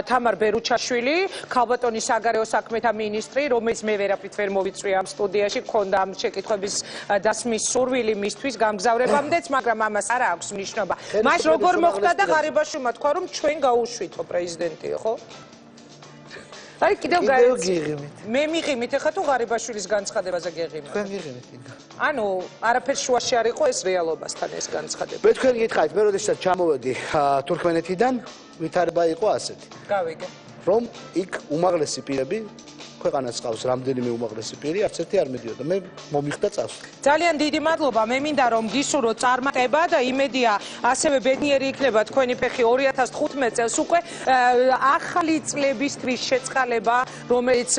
Speaker 3: თამარ ბერუჩაშვილი, ქალბატონი საგარეო საქმეთა მინისტრი, რომელიც მე ვერაფრით ვერ მოვიწვია ამ სტუდიაში, ქონდა ამ შეკითხვების დასმის სურვილი მისთვის გამგზავრებამდეც, მაგრამ ამას არ აქვს მნიშვნელობა. მას როგორ მოხდა და ღარიბაშვილმა თქვა რომ ჩვენ გაუშვითო პრეზიდენტი, ხო? აი კიდევ გაიგებთ. მე მიღიმით ახლა თუ ღარიბაშვილის განცხადებაზე გეღიმებთ.
Speaker 11: თქვენ გეღიმეთ იქ.
Speaker 3: ანუ არაფერ შუაში არ იყო ეს რეალობასთან ეს განცხადება.
Speaker 11: მე თქვენ გითხარით, მე როდესაც ჩამოვედი თურქმენეთიდან, ვითარება იყო ასეთი.
Speaker 3: გავიგე.
Speaker 11: რომ იქ უმაღლესი პირები ქვეყანას ყავს რამდენიმე უმაღლესი პირი, არც ერთი არ მიდიოდა. მე მომიხდა წასვლა.
Speaker 3: ძალიან დიდი მადლობა. მე მინდა რომ გისურვოთ წარმატება და იმედია ასევე ბედნიერი იქნება თქვენი ფეხი 2015 წელს უკვე ახალი წლებისთვის შეწყალება, რომელიც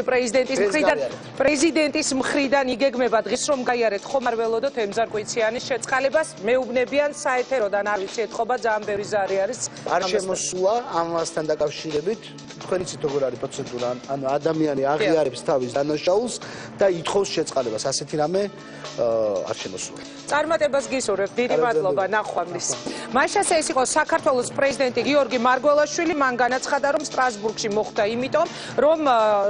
Speaker 3: პრეზიდენტის მხრიდან იგეგმება დღეს რომ გაიარეთ ხომ არ ველოდოთ ემზარ კვიციანის შეწყალებას. მეუბნებიან საეთეროდან არ ვიცი ეთყობა ძალიან ბევრი ზარი არის.
Speaker 11: არ შემოსულა ამასთან დაკავშირებით თქვენ იცით როგორ არის პროცედურა, ანუ ადამიანი აღიარებს თავის დანაშაულს და ითხოვს შეწყალებას. ასეთი რამე არ შემოსულა.
Speaker 3: წარმატებას გისურვებ. დიდი მადლობა ნახვამდის. მაშასე ეს იყო საქართველოს პრეზიდენტი გიორგი მარგველაშვილი. მან განაცხადა რომ სტრასბურგში მოხვდა იმიტომ რომ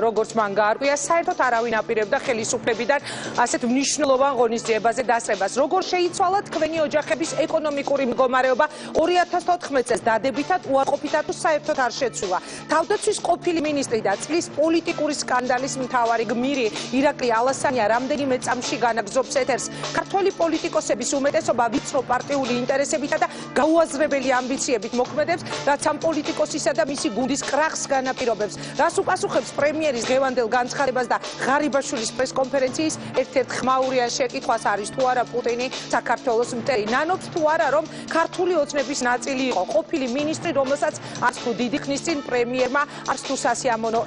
Speaker 3: როგორც მან გაარკვია საერთოდ არავინ აპირებდა ხელისუფლებიდან ასეთ მნიშვნელოვან ღონისძიებაზე დასწრებას. როგორ შეიცვალა თქვენი ოჯახების ეკონომიკური მდგომარეობა 2014 წელს დადებითად უარყოფითად თუ საერთოდ არ შეცვლა. თავდაცვის ყოფილი მინისტრი და წლის პოლიტიკური სკანდალის მთავარი გმირი ირაკლი ალასანია რამდენიმე წამში განაგზობს ეთერს. ქართველი პოლიტიკოსების უმეტესობა ვიწრო პარტიული ინტერესებითა და გაუაზრებელი ამბიციებით მოქმედებს, რაც ამ პოლიტიკოსისა და მისი გუნდის კრახს განაპირობებს. რას უპასუხებს პრემიერის ღევანდელ განცხადებას და ღარიბაშვილის პრესკონფერენციის ერთ-ერთ ხმაურიან შეკითხვას არის თუ არა პუტინი საქართველოს მტერი. ნანობს თუ არა რომ ქართული ოცნების ნაწილი იყო ყოფილი მინისტრი, რომელსაც არც თუ დიდი ხნის წინ პრემიერმა არც თუ სასიამოვნო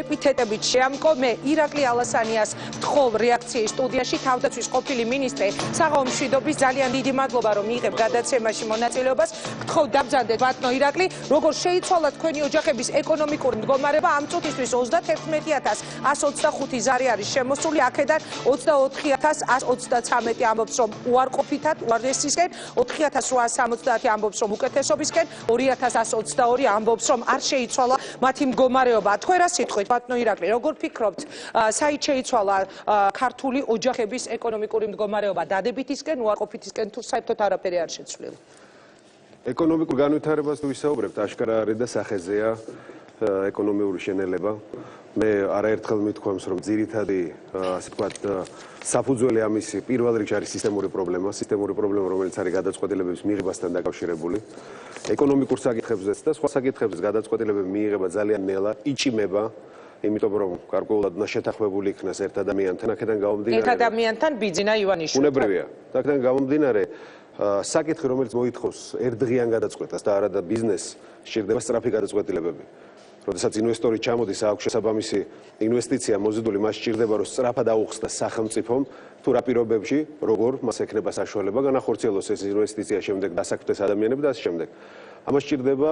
Speaker 3: ეპითეტებით შეამკო. მე ირაკლი ალასანიას ვთხოვ რეაქციის სტუდიაში თავდაცვის ყოფილი მინისტრი საღამო მშვიდობის ძალიან დიდი მადლობა რომ მიიღებ გადაცემაში მონაწილეობას. გთხოვ დაბრძანდეთ ბატონო ირაკლი, როგორ შეიცვალა თქვენი ოჯახების ეკონომიკური მდგომარეობა ამ წუთისთვის 31125 ზარი არის შემოსული, აქედან 24133 ამბობს რომ უარყოფითად უარესისკენ, 4870 ამბობს რომ უკეთესობისკენ, 2122 ამბობს რომ არ შეიცვალა მათი მდგომარეობა. თქვენ რა სიტყვით ბატონო ირაკლი, როგორ ფიქრობთ, საით შეიცვალა ქართული ოჯახების ეკონომიკური მდგომარეობა დადებითისკენ, უარყოფითისკენ თუ საერთოდ არაფერი არ შეცვლილა?
Speaker 6: ეკონომიკურ განვითარებას თუ ვისაუბრებთ, აშკარა არის და სახეზეა ეკონომიკური შენელება. მე არაერთხელ მithქვამს, რომ ძირითადი, ასე ვთქვათ, საფუძველი ამისი პირველ რიგში არის სისტემური პრობლემა, რომელიც არის გადაწყვეტილებების მიღებასთან დაკავშირებული. ეკონომიკურ საკითხებზეც და სხვა საკითხებზეც გადაწყვეტილებები მიიღება ძალიან ნელა, იჭიმება, იმიტომ რომ გარკვეულად უნდა შეთანხმებული იქნას ერთ ადამიანთან, აქედან გამომდინარე. ერთ
Speaker 3: ადამიანთან ბიძინა ივანიშვილი.
Speaker 6: უნებრევია. აქედან გამომდინარე საკითხი, რომელიც მოითხოვს ერთდღიან გადაწყვეტას და არა და ბიზნესს სჭირდება სწრაფი გადაწყვეტილებები. როდესაც ინვესტორი ჩამოდის, აქვს შესაბამისი ინვესტიცია მოზიდული, მას სჭირდება რომ სწრაფად აუხსნას სახელმწიფომ თუ რა პირობებში, როგორ მას ექნება საშუალება განახორციელოს ეს ინვესტიცია, შემდეგ დასაქმდეს ადამიანები და ასე შემდეგ. ამას სჭირდება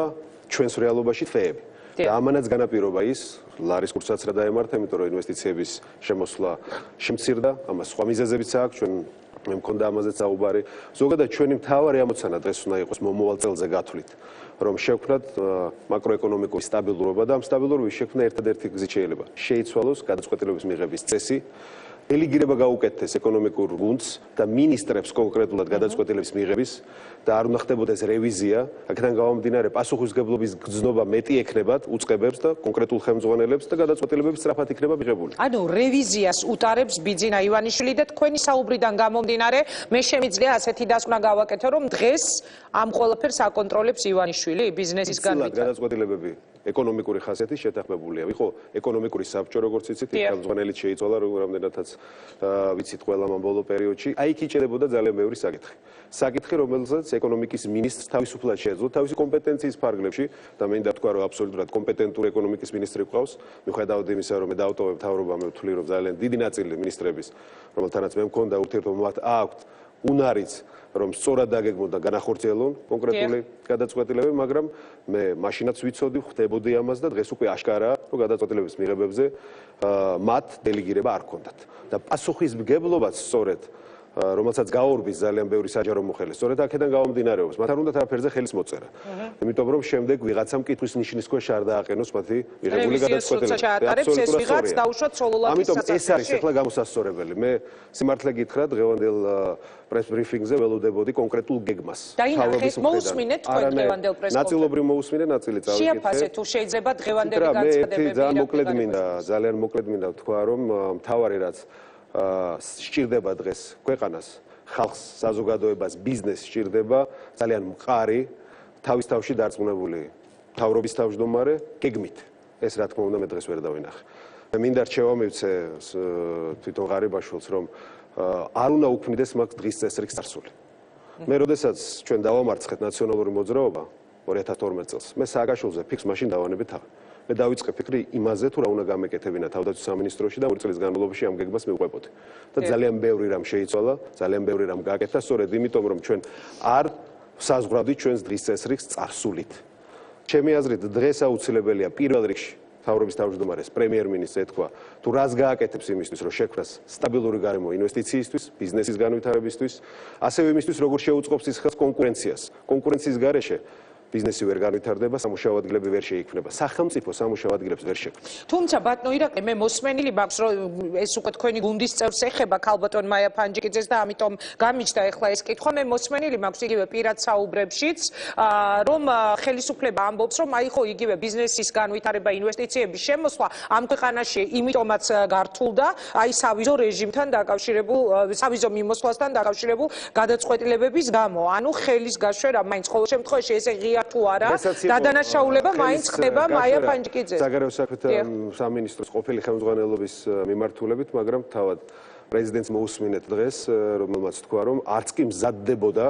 Speaker 6: ჩვენს რეალობაში თვეები. და ამანაც განაპირობა ის ლარის კურსაც რა დაემართა, იმიტომ რომ ინვესტიციების შემოსვლა შემცირდა, ამას სხვა მიზეზებიც აქვს, ჩვენ მე მქონდა ამაზე საუბარი. ზოგადად ჩვენი მთავარი ამოცანა დღეს უნდა იყოს მომავალ წელზე გათვლით, რომ შევქმნათ მაკროეკონომიკური სტაბილურობა და ამ სტაბილურობის შექმნა ერთადერთი გზით შეიძლება შეიცვალოს გადაწყვეტილების მიღების წესი, ელიგირება გაუკეთდეს ეკონომიკურ გუნდს და მინისტრებს კონკრეტულად გადაწყვეტილების მიღების და არ უნდა ხდებოდეს რევიზია, აქედან გამომდინარე პასუხისმგებლობის გზნობა მეტი ექნებათ უწყებებს და კონკრეტულ ხელმძღვანელებს და გადაწყვეტილებები სწრაფად იქნება მიღებული.
Speaker 3: ანუ რევიზიას უტარებს ბიძინა ივანიშვილი და თქვენი საუბრიდან გამომდინარე, მე შემიძლია ასეთი დასკვნა გავაკეთო, რომ დღეს ამ ყველაფერს აკონტროლებს ივანიშვილი ბიზნესის განვითარება.
Speaker 6: გადაწყვეტილებები ეკონომიკური ხასიათის შეთანხმებულია. იყო ეკონომიკური საბჭო, როგორც იცით, ხელმძღვანელიც შეიცვალა, რამდენადაც ვიცით ყველა ამ ბოლო პერიოდში. აი იქ იჭერებოდა ძალიან ბევრი საკითხი. საკითხი, რომელზეც ეკონომიკის მინისტრს თავისუფლად შეეძლო თავისი კომპეტენციის ფარგლებში და მე მინდა ვთქვა, რომ აბსოლუტურად კომპეტენტური ეკონომიკის მინისტრი ყავს. მიუხედავად იმისა, რომ მე დავტოვებ მთავრობა, მე ვთვლი, რომ ძალიან დიდი ნაწილი მინისტრების, რომელთანაც მე მქონდა ურთიერთობა, მათ აქვთ უნარიც, რომ სწორად დაგეგმონ და განახორციელონ კონკრეტული გადაწყვეტილებები, მაგრამ მე მაშინაც ვიცოდი, ხვდებოდი ამას და დღეს უკვე აშკარაა, რომ გადაწყვეტილების მიღებებზე მათ დელეგირება არ ჰქონდათ. და პასუხისმგებლობაც სწორედ რომელსაც გაორბის ძალიან ბევრი საჯარო მოხელე. სწორედ აქედან გამომდინარეობს, მათ არ უნდათ არაფერზე ხელის მოწერა. იმიტომ რომ შემდეგ ვიღაცამ კითხვის ნიშნის ქვეშ არ დააყენოს მათი მიღებული გადაწყვეტილება. ამიტომ ეს არის ახლა გამოსასწორებელი. მე სიმართლე გითხრათ, დღევანდელ პრეს ბრიფინგზე ველოდებოდი კონკრეტულ გეგმას.
Speaker 3: თავრობის მოусმინეთ თქვენ დღევანდელ პრეს კონფერენციაში.
Speaker 6: ნაწილობრივ მოусმინე, ნაწილი წავიკითხე.
Speaker 3: შეაფასეთ თუ შეიძლება დღევანდელი განცხადებები.
Speaker 6: ძალიან მოკლედ მინდა ვთქვა, რომ მთავარი რაც სჭირდება დღეს ქვეყანას, ხალხს, საზოგადოებას, ბიზნესს სჭირდება ძალიან მყარი, თავის თავში დარწმუნებული მთავრობის თავმჯდომარე გეგმით. ეს რა თქმა უნდა მე დღეს ვერ დავინახე. მე მინდა რჩევა მივცე თვითონ ღარიბაშვილს, რომ არ უნდა უქმნიდეს მაგ დღის წესრიგს წარსული. მე როდესაც ჩვენ დავამარცხეთ ნაციონალური მოძრაობა 2012 წელს, მე სააკაშვილზე ფიქს მაშინ დავანებით აღარ. მე დავიწყე ფიქრი იმაზე, თუ რა უნდა გამეკეთებინა თავდაცვის სამინისტროში და 2 წლის განმავლობაში ამ გეგმას მივყვებოდი. და ძალიან ბევრი რამ შეიცვალა, ძალიან ბევრი რამ გააკეთა, სწორედ იმიტომ, რომ ჩვენ არ საზღვრავდით ჩვენს დღის წესრიგს წარსულით. ჩემი აზრით, დღეს აუცილებელია პირველ რიგში მთავრობის თავმჯდომარეს პრემიერ-მინისტრს ეთქვა, თუ რას გააკეთებს იმისთვის, რომ შექმნას სტაბილური გარემო ინვესტიციისთვის, ბიზნესის განვითარებისთვის, ასევე იმისთვის, როგორ შეუწყობს ის ხელს კონკურენციას. კონკურენციის გარეშე ბიზნესი ვერ განვითარდება, სამუშაო ადგილები ვერ შეიქმნება. სახელმწიფო სამუშაო ადგილებს ვერ შექმნის.
Speaker 3: თუმცა ბატონო ირაკლი, მე მოსმენილი მაქვს, რომ ეს უკვე თქვენი გუნდის წევრს ეხება ქალბატონ მაია ფანჯიკიძეს და ამიტომ გამიჩნდა ახლა ეს კითხვა. მე მოსმენილი მაქვს იგივე პირად საუბრებშიც, რომ ხელისუფლება ამბობს, რომ აი ხო იგივე ბიზნესის განვითარება, ინვესტიციების შემოსვლა ამ ქვეყანაში იმიტომაც გართულდა, აი სავიზო რეჟიმთან დაკავშირებულ, სავიზო მიმოსვლასთან დაკავშირებულ გადაწყვეტილებების გამო. ანუ ხელის გაშვერა მაინც ყოველ შემთხვევაში ესე თუ არა და დანაშაულება მაინც ხდება მაია ფანჯიკიძეს.
Speaker 6: საგარეო საქმეთა სამინისტროს ყოფილი ხელმძღვანელობის მიმართულებით, მაგრამ თავად პრეზიდენტს მოусმინეთ დღეს, რომელმაც თქვა, რომ არც კი მზადდებოდა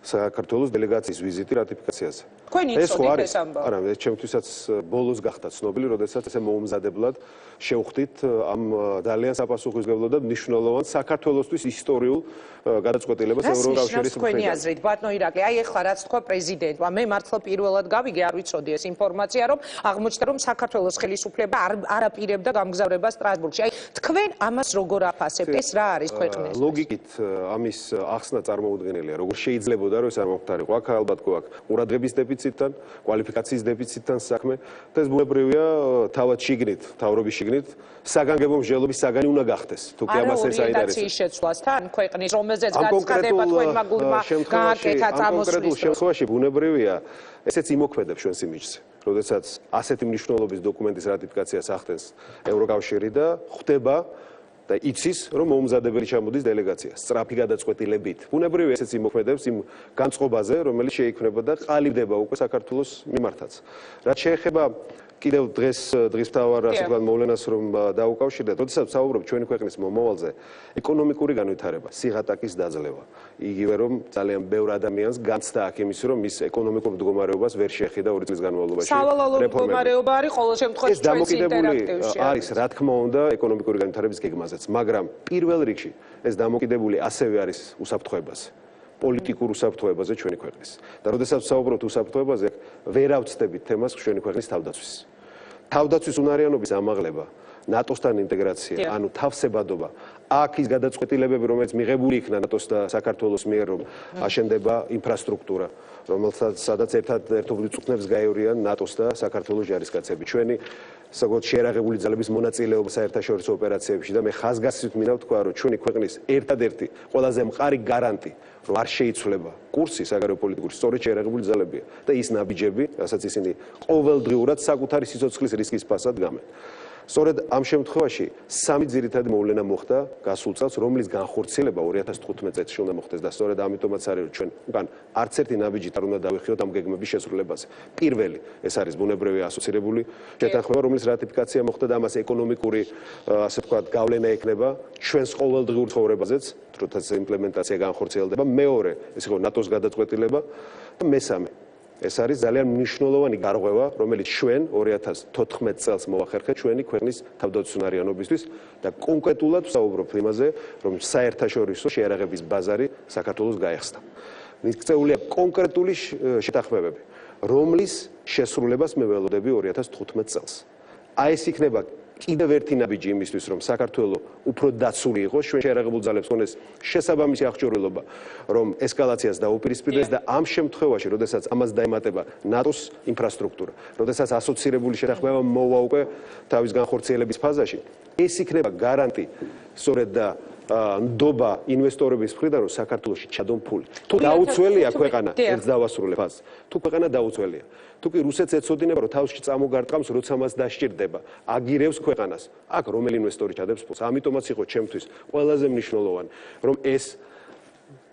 Speaker 6: საქართველოს დელეგაციის ვიზიტი რატიფიკაციაზე.
Speaker 3: ეს ხო არის?
Speaker 6: არა, ჩემთვისაც ბოლოს გახდა ცნობილი, როდესაც ესე მოუმზადებლად შევხვდით ამ ძალიან საპასუხისმგებლო და მნიშვნელოვან საქართველოსთვის ისტორიულ გადაწყვეტილებას ევროკავშირის მხრიდან.
Speaker 3: თქვენი აზრით, ბატონო ირაკლი, აი ახლა რაც თქვა პრეზიდენტმა, მე მართლა პირველად გავიგე, არ ვიცოდი ეს ინფორმაცია, რომ აღმოჩნდა, რომ საქართველოს ხელისუფლება არ აპირებდა გამგზავრებას სტრასბურგში. აი თქვენ ამას როგორ აფასებთ? ეს რა არის ქვეყნის?
Speaker 6: ლოგიკით ამის ახსნა წარმოუდგენელია, როგორ შეიძლებოდა, რომ ეს არ მოხდარიყო. აქ ალბათ გვაქვს ყურადღების დეფიციტთან, კვალიფიკაციის დეფიციტთან საქმე და ეს ბუნებრივია თავად შიგნით, თავრობის შიგნით საგანგებო მსჯელობის საგანი უნდა გახდეს. თუ კი ამას ეს აინტერესებს.
Speaker 3: ორიენტაციის შეცვლასთან ქვეყნის, რომელზეც გაცხადება თქვენმა გულმა გააკეთა წამოსვლის.
Speaker 6: კონკრეტულ შემთხვევაში ბუნებრივია ესეც იმოქმედებს ჩვენს იმიჯზე. როდესაც ასეთი მნიშვნელობის დოკუმენტის რატიფიკაციას ახდენს ევროკავშირი და ხვდება და იცის, რომ მოუმზადებელი ჩამოდის დელეგაცია სწრაფი გადაწყვეტილებით. ბუნებრივია ესეც იმოქმედებს იმ განწყობაზე, რომელიც შეიქმნება და ყალიბდება უკვე საქართველოს მიმართაც. რაც შეეხება კიდევ დღის მთავარ ასე ვთქვათ მოვლენას რომ დაუკავშირდეთ, როდესაც ვსაუბრობ ჩვენი ქვეყნის მომავალზე, ეკონომიკური განვითარება, სიღატაკის დაძლევა. იგივე რომ ძალიან ბევრ ადამიანს განცდა აქ იმისი, რომ ის ეკონომიკურ მდგომარეობას ვერ შეეხიდა 2 წლის განმავლობაში.
Speaker 3: სავალალო მდგომარეობა არის ყოველ შემთხვევაში ჩვენს ინტერაქტივში.
Speaker 6: არის რა თქმა უნდა ეკონომიკური განვითარების გეგმაზეც, მაგრამ პირველ რიგში ეს დამოკიდებული ასევე არის უსაფრთხოებაზე. პოლიტიკურ უსაფრთხოებაზე ჩვენი ქვეყნის. და როდესაც ვსაუბრობთ უსაფრთხოებაზე, ვერ ავწდებით თემას ჩვენი ქვეყნის თავდაცვის. თავდაცვის უნარიანობის ამაღლება, ნატოსთან ინტეგრაცია, ანუ თავსებადობა, აქ ის გადაწყვეტილებები, რომელიც მიღებული იქნა ნატოს და საქართველოს მიერ, რომ აშენდება ინფრასტრუქტურა, რომელსაც ერთობლივ წვრთნებს გაევრიან ნატოს და საქართველოს ჯარისკაცები. ჩვენი საკუთარ შეერაღებული ძალების მონაწილეობა საერთაშორისო ოპერაციებში და მე ხაზგასმით მინდა ვთქვა, რომ ჩვენი ქვეყნის ერთადერთი ყველაზე მყარი გარანტი, რომ არ შეიცვლება კურსი საგარეო პოლიტიკური, სწორედ შეერაღებული ძალებია და ის ნაბიჯები, რასაც ისინი ყოველდღიურად საკუთარი სიცოცხლის რისკის ფასად გამენ. სწორედ ამ შემთხვევაში სამი ძირითადი მოვლენა მოხდა გასულ წელს, რომლის განხორციელება 2015 წელს უნდა მოხდეს და სწორედ ამიტომაც არის, რომ ჩვენ უკან არც ერთი ნაბიჯით არ უნდა დავიხიოთ ამ გეგმების შესრულებაზე. პირველი, ეს არის ბუნებრივი ასოცირებული შეთანხმება, რომლის რატიფიკაცია მოხდა და ამას ეკონომიკური, ასე ვთქვათ, გავლენა ექნება ჩვენს ყოველდღიურ ცხოვრებაზეც, როდესაც იმპლემენტაცია განხორციელდება. მეორე, ეს იყო ნატოს გადაწყვეტილება და მესამე ეს არის ძალიან მნიშვნელოვანი გარღვევა, რომელიც ჩვენ 2014 წელს მოახერხეთ ჩვენი ქვეყნის თავდაცვის უნარიანობისთვის და კონკრეტულად ვსაუბრობ იმაზე, რომ საერთაშორისო შეერაღების ბაზარი საქართველოს გაეხსნა. მიღწეულია კონკრეტული შეთანხმებები, რომლის შესრულებას მე ველოდები 2015 წელს. აი ეს იქნება კიდევ ერთი ნაბიჯი იმისთვის, რომ საქართველო უფრო დაცული იყოს, ჩვენ შეერაღებულ ძალებს ქონდეს შესაბამისი აღჭურვილობა, რომ ესკალაციას დაუპირისპირდეს და ამ შემთხვევაში, როდესაც ამას დაემატება ნატოს ინფრასტრუქტურა, როდესაც ასოცირებული შეთანხმება მოვა უკვე თავის განხორციელების ფაზაში, ეს იქნება გარანტი სწორედ და ნდობა ინვესტორების მხრიდან, რომ საქართველოში ჩადონ ფული. თუ დაუცველია ქვეყანა, ერთ დავასრულებ ფაზს. თუ ქვეყანა დაუცველია, თუ კი რუსეთს ეცოდინება, რომ თავში წამოგარტყამს, როცა მას დასჭირდება, აგირებს ქვეყანას. აქ რომელი ინვესტორი ჩადებს ფულს? ამიტომაც იყო ჩემთვის ყველაზე მნიშვნელოვანი, რომ ეს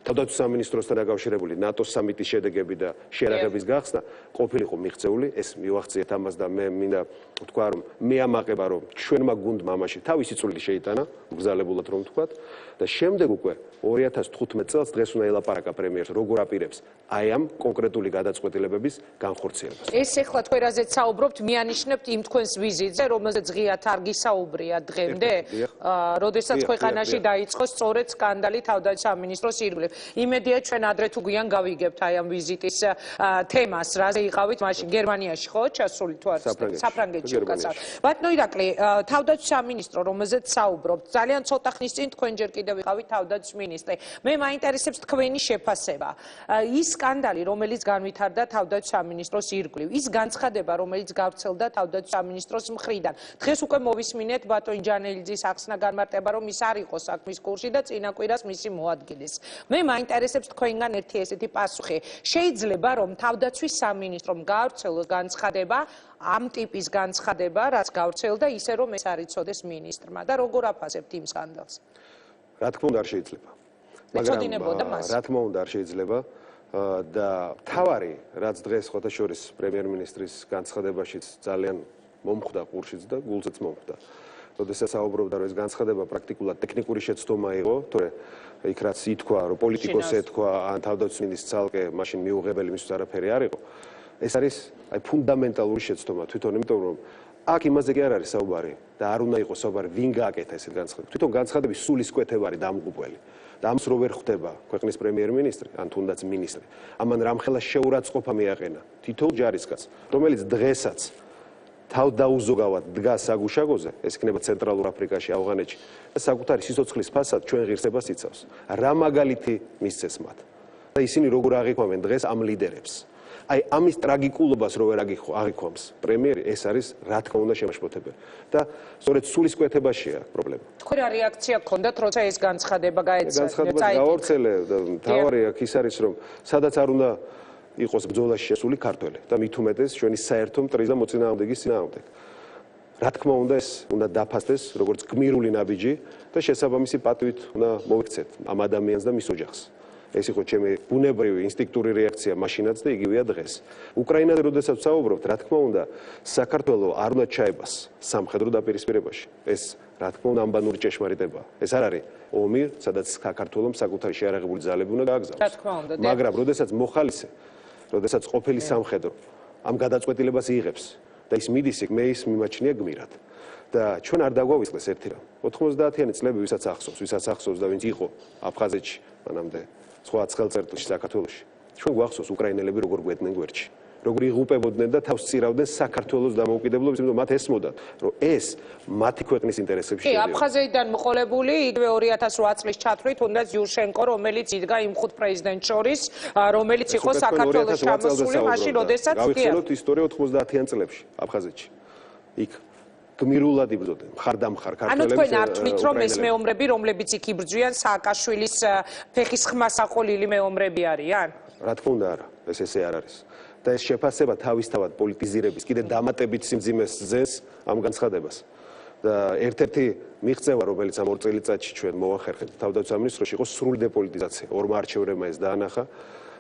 Speaker 6: თავდაცვის სამინისტროსთან დაკავშირებული ნატოს სამიტის შედეგები და შეერაღების გახსნა ყოფილიყო მიღწეული, ეს მივახციეთ ამას და მე მინდა ვთქვა, რომ მე ამაყება, რომ ჩვენმა გუნდმა ამაში თავისი წვლილი შეიტანა, მგზალებულად რომ ვთქვათ, და შემდეგ უკვე 2015 წელს დღეს უნდა ელაპარაკა პრემიერს, როგორ აპირებს აი ამ კონკრეტული გადაწყვეტილებების განხორციელებას.
Speaker 3: ეს ეხლა თქვენ რაზეც საუბრობთ, მიანიშნებთ იმ თქვენს ვიზიტზე, რომელზეც ღიად არ გისაუბრია დღემდე, როდესაც ქვეყანაში დაიწყო სწორედ სკანდალი თავდაცვის სამინისტროს ირგვლივ. იმედია ჩვენ ადრე თუ გვიან გავიგებთ აი ამ ვიზიტის თემას, რაზე იყავით მაშინ გერმანიაში ხო ჩასული თუ არა? საფრანგეთში უკაცრავ. ბატონო ირაკლი, თავდაცვის სამინისტრო, რომელზეც საუბრობთ, ძალიან ცოტა ხნის წინ თქვენ ჯერ კიდევ იყავით თავდაცვის მინისტრი. მე მაინტერესებს თქვენი შეფასება. ის სკანდალი, რომელიც განვითარდა თავდაცვის სამინისტროს ირგვლივ, ის განცხადება, რომელიც გავრცელდა თავდაცვის სამინისტროს მხრიდან. დღეს უკვე მოვისმინეთ ბატონ ჯანელიძის ახსნა განმარტება, რომ ის არ იყო საქმის კურსი და წინა კვირას მისი მოადგილეს. მე მაინტერესებს თქვენგან ერთი ესეთი პასუხი. შეიძლება რომ თავდაცვის სამინისტრომ გავრცელოს განცხადება, ამ ტიპის განცხადება, რაც გავრცელდა, ისე რომ ეს არ იცოდეს მინისტრმა და როგორ აფასებთ იმ სკანდალს?
Speaker 6: რა თქმა უნდა არ შეიძლება. მაგრამ რა თქმა უნდა არ შეიძლება და თავარი რაც დღეს ხოთაშორის პრემიერ-მინისტრის განცხადებაშიც ძალიან მომხვდა ყურშიც და გულზეც მომხვდა. როდესაც საუბრობდა, რომ ეს განცხადება პრაქტიკულად ტექნიკური შეცდომა იყო, თორე იქ რაც ითქვა, რომ პოლიტიკოსი ეთქვა ან თავდაცვის მინისტრის ცალკე მაშინ მიუღებელი მისთვის არაფერი არ იყო. ეს არის აი ფუნდამენტალური შეცდომა თვითონ, იმიტომ რომ აქ იმაზე კი არ არის საუბარი და არ უნდა იყოს საუბარი ვინ გააკეთა ესეთ განცხადებას. თვითონ განცხადების სულისკვეთება არის დამღუპველი. და ამს რო ვერ ხვდება ქვეყნის პრემიერ-მინისტრი ან თუნდაც მინისტრი, ამან რამხელა შეურაცხყოფა მიაყენა თითოეულ ჯარისკაცს, რომელიც დღესაც თავდაუზოგავად დგას საგუშაგოზე, ეს იქნება ცენტრალურ აფრიკაში, ავღანეთში და საკუთარი სიცოცხლის ფასად ჩვენ ღირსებას იცავს. რა მაგალითი მისცეს მათ და ისინი როგორ აღიქვამენ დღეს ამ ლიდერებს. აი ამის ტრაგიკულობას რო ვერ აღიქვამს პრემიერი, ეს არის რა თქმა უნდა შემაშფოთებელი და სწორედ სულისკვეთებაშია პრობლემა.
Speaker 3: თქვენ რა რეაქცია გქონდათ, როცა ეს განცხადება გაეცა?
Speaker 6: განცხადება გაავრცელე და მთავარი აქ ის არის, რომ სადაც არ უნდა იყოს ბრძოლაში შესული ქართველი და მით უმეტეს ჩვენი საერთო მტრის და მოწინააღმდეგის წინააღმდეგ. რა თქმა უნდა ეს უნდა დაფასდეს როგორც გმირული ნაბიჯი და შესაბამისი პატივით უნდა მოიქცეთ ამ ადამიანს და მის ოჯახს. ეს იყო ჩემი ბუნებრივი ინსტინქტური რეაქცია მაშინაც და იგივეა დღეს. უკრაინაზე როდესაც საუბრობთ, რა თქმა უნდა, საქართველოს არ უნდა ჩაებას სამხედრო დაპირისპირებაში. ეს რა თქმა უნდა ამბანური ჭეშმარიტებაა. ეს არ არის ომი, სადაც საქართველოს საკუთარი შეიარაღებული ძალები უნდა გააგზავნოს.
Speaker 3: რა თქმა უნდა.
Speaker 6: მაგრამ როდესაც მოხალისე, როდესაც ყოფილი სამხედრო ამ გადაწყვეტილებას იღებს და ის მიდის იქ, მე ის მიმაჩნია გმირად. და ჩვენ არ დაგვავიწყდეს ერთი რამ. 90-იანი წლები ვისაც ახსოვს და ვინც იყო აფხაზეთში, მანამდე სხვა ცხელწერტლში საქართველოში. ჩვენ გვახსოვს უკრაინელები როგორ გვედნენ გვერდში, როგორ იღუპებოდნენ და თავს წირავდნენ საქართველოს დამოუკიდებლობის, იმიტომ მათ ესმოდათ, რომ ეს მათი ქვეყნის ინტერესებში
Speaker 3: შედგება. კი, აფხაზეთიდან მოყოლებული იგივე 2008 წლის ჩათვლით, თუნდაც იუშენკო, რომელიც იდგა იმ ხუთ პრეზიდენტ შორის, რომელიც იყო საქართველოს ჩამოსული მაშინ, როდესაც
Speaker 6: გავიხსენოთ ისტორია 90-იან წლებში აფხაზეთში. იქ გმირულად იბრძოდნენ მხარდამხარ ქართველებს.
Speaker 3: ანუ თქვენ არ თვლით, რომ ეს მეომრები, რომლებიც იქ იბრძვიან, სააკაშვილის ფეხის ხმასაყოლილი მეომრები არიან?
Speaker 6: რა თქმა უნდა არა, ეს ესე არ არის. და ეს შეფასება თავისთავად პოლიტიზირების კიდე დამატებით სიმძიმეს ძენს ამ განცხადებას. და ერთ-ერთი მიღწევა, რომელიც ამ 2 წელიწადში ჩვენ მოვახერხეთ თავდაცვის სამინისტროში, იყო სრული დეპოლიტიზაცია. ორმა არჩევრებმა ეს დაანახა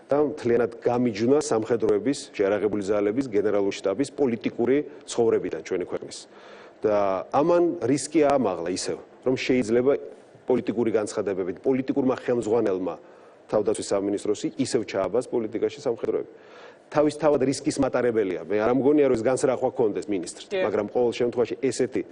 Speaker 6: და მთლიანად გამიჯვნა სამხედროების, შეიარაღებული ძალების, გენერალური შტაბის პოლიტიკური ცხოვრებიდან ჩვენი ქვეყნის. და ამან რისკი აამაღლა ისევ, რომ შეიძლება პოლიტიკური განცხადებებით, პოლიტიკურმა ხელმძღვანელმა თავდაცვის სამინისტროსი ისევ ჩააბას პოლიტიკაში სამხედროები. თავისთავად რისკის მატარებელია. მე არ მგონია, რომ ეს განსრახვა ქონდეს მინისტრს, მაგრამ ყოველ შემთხვევაში ესეთი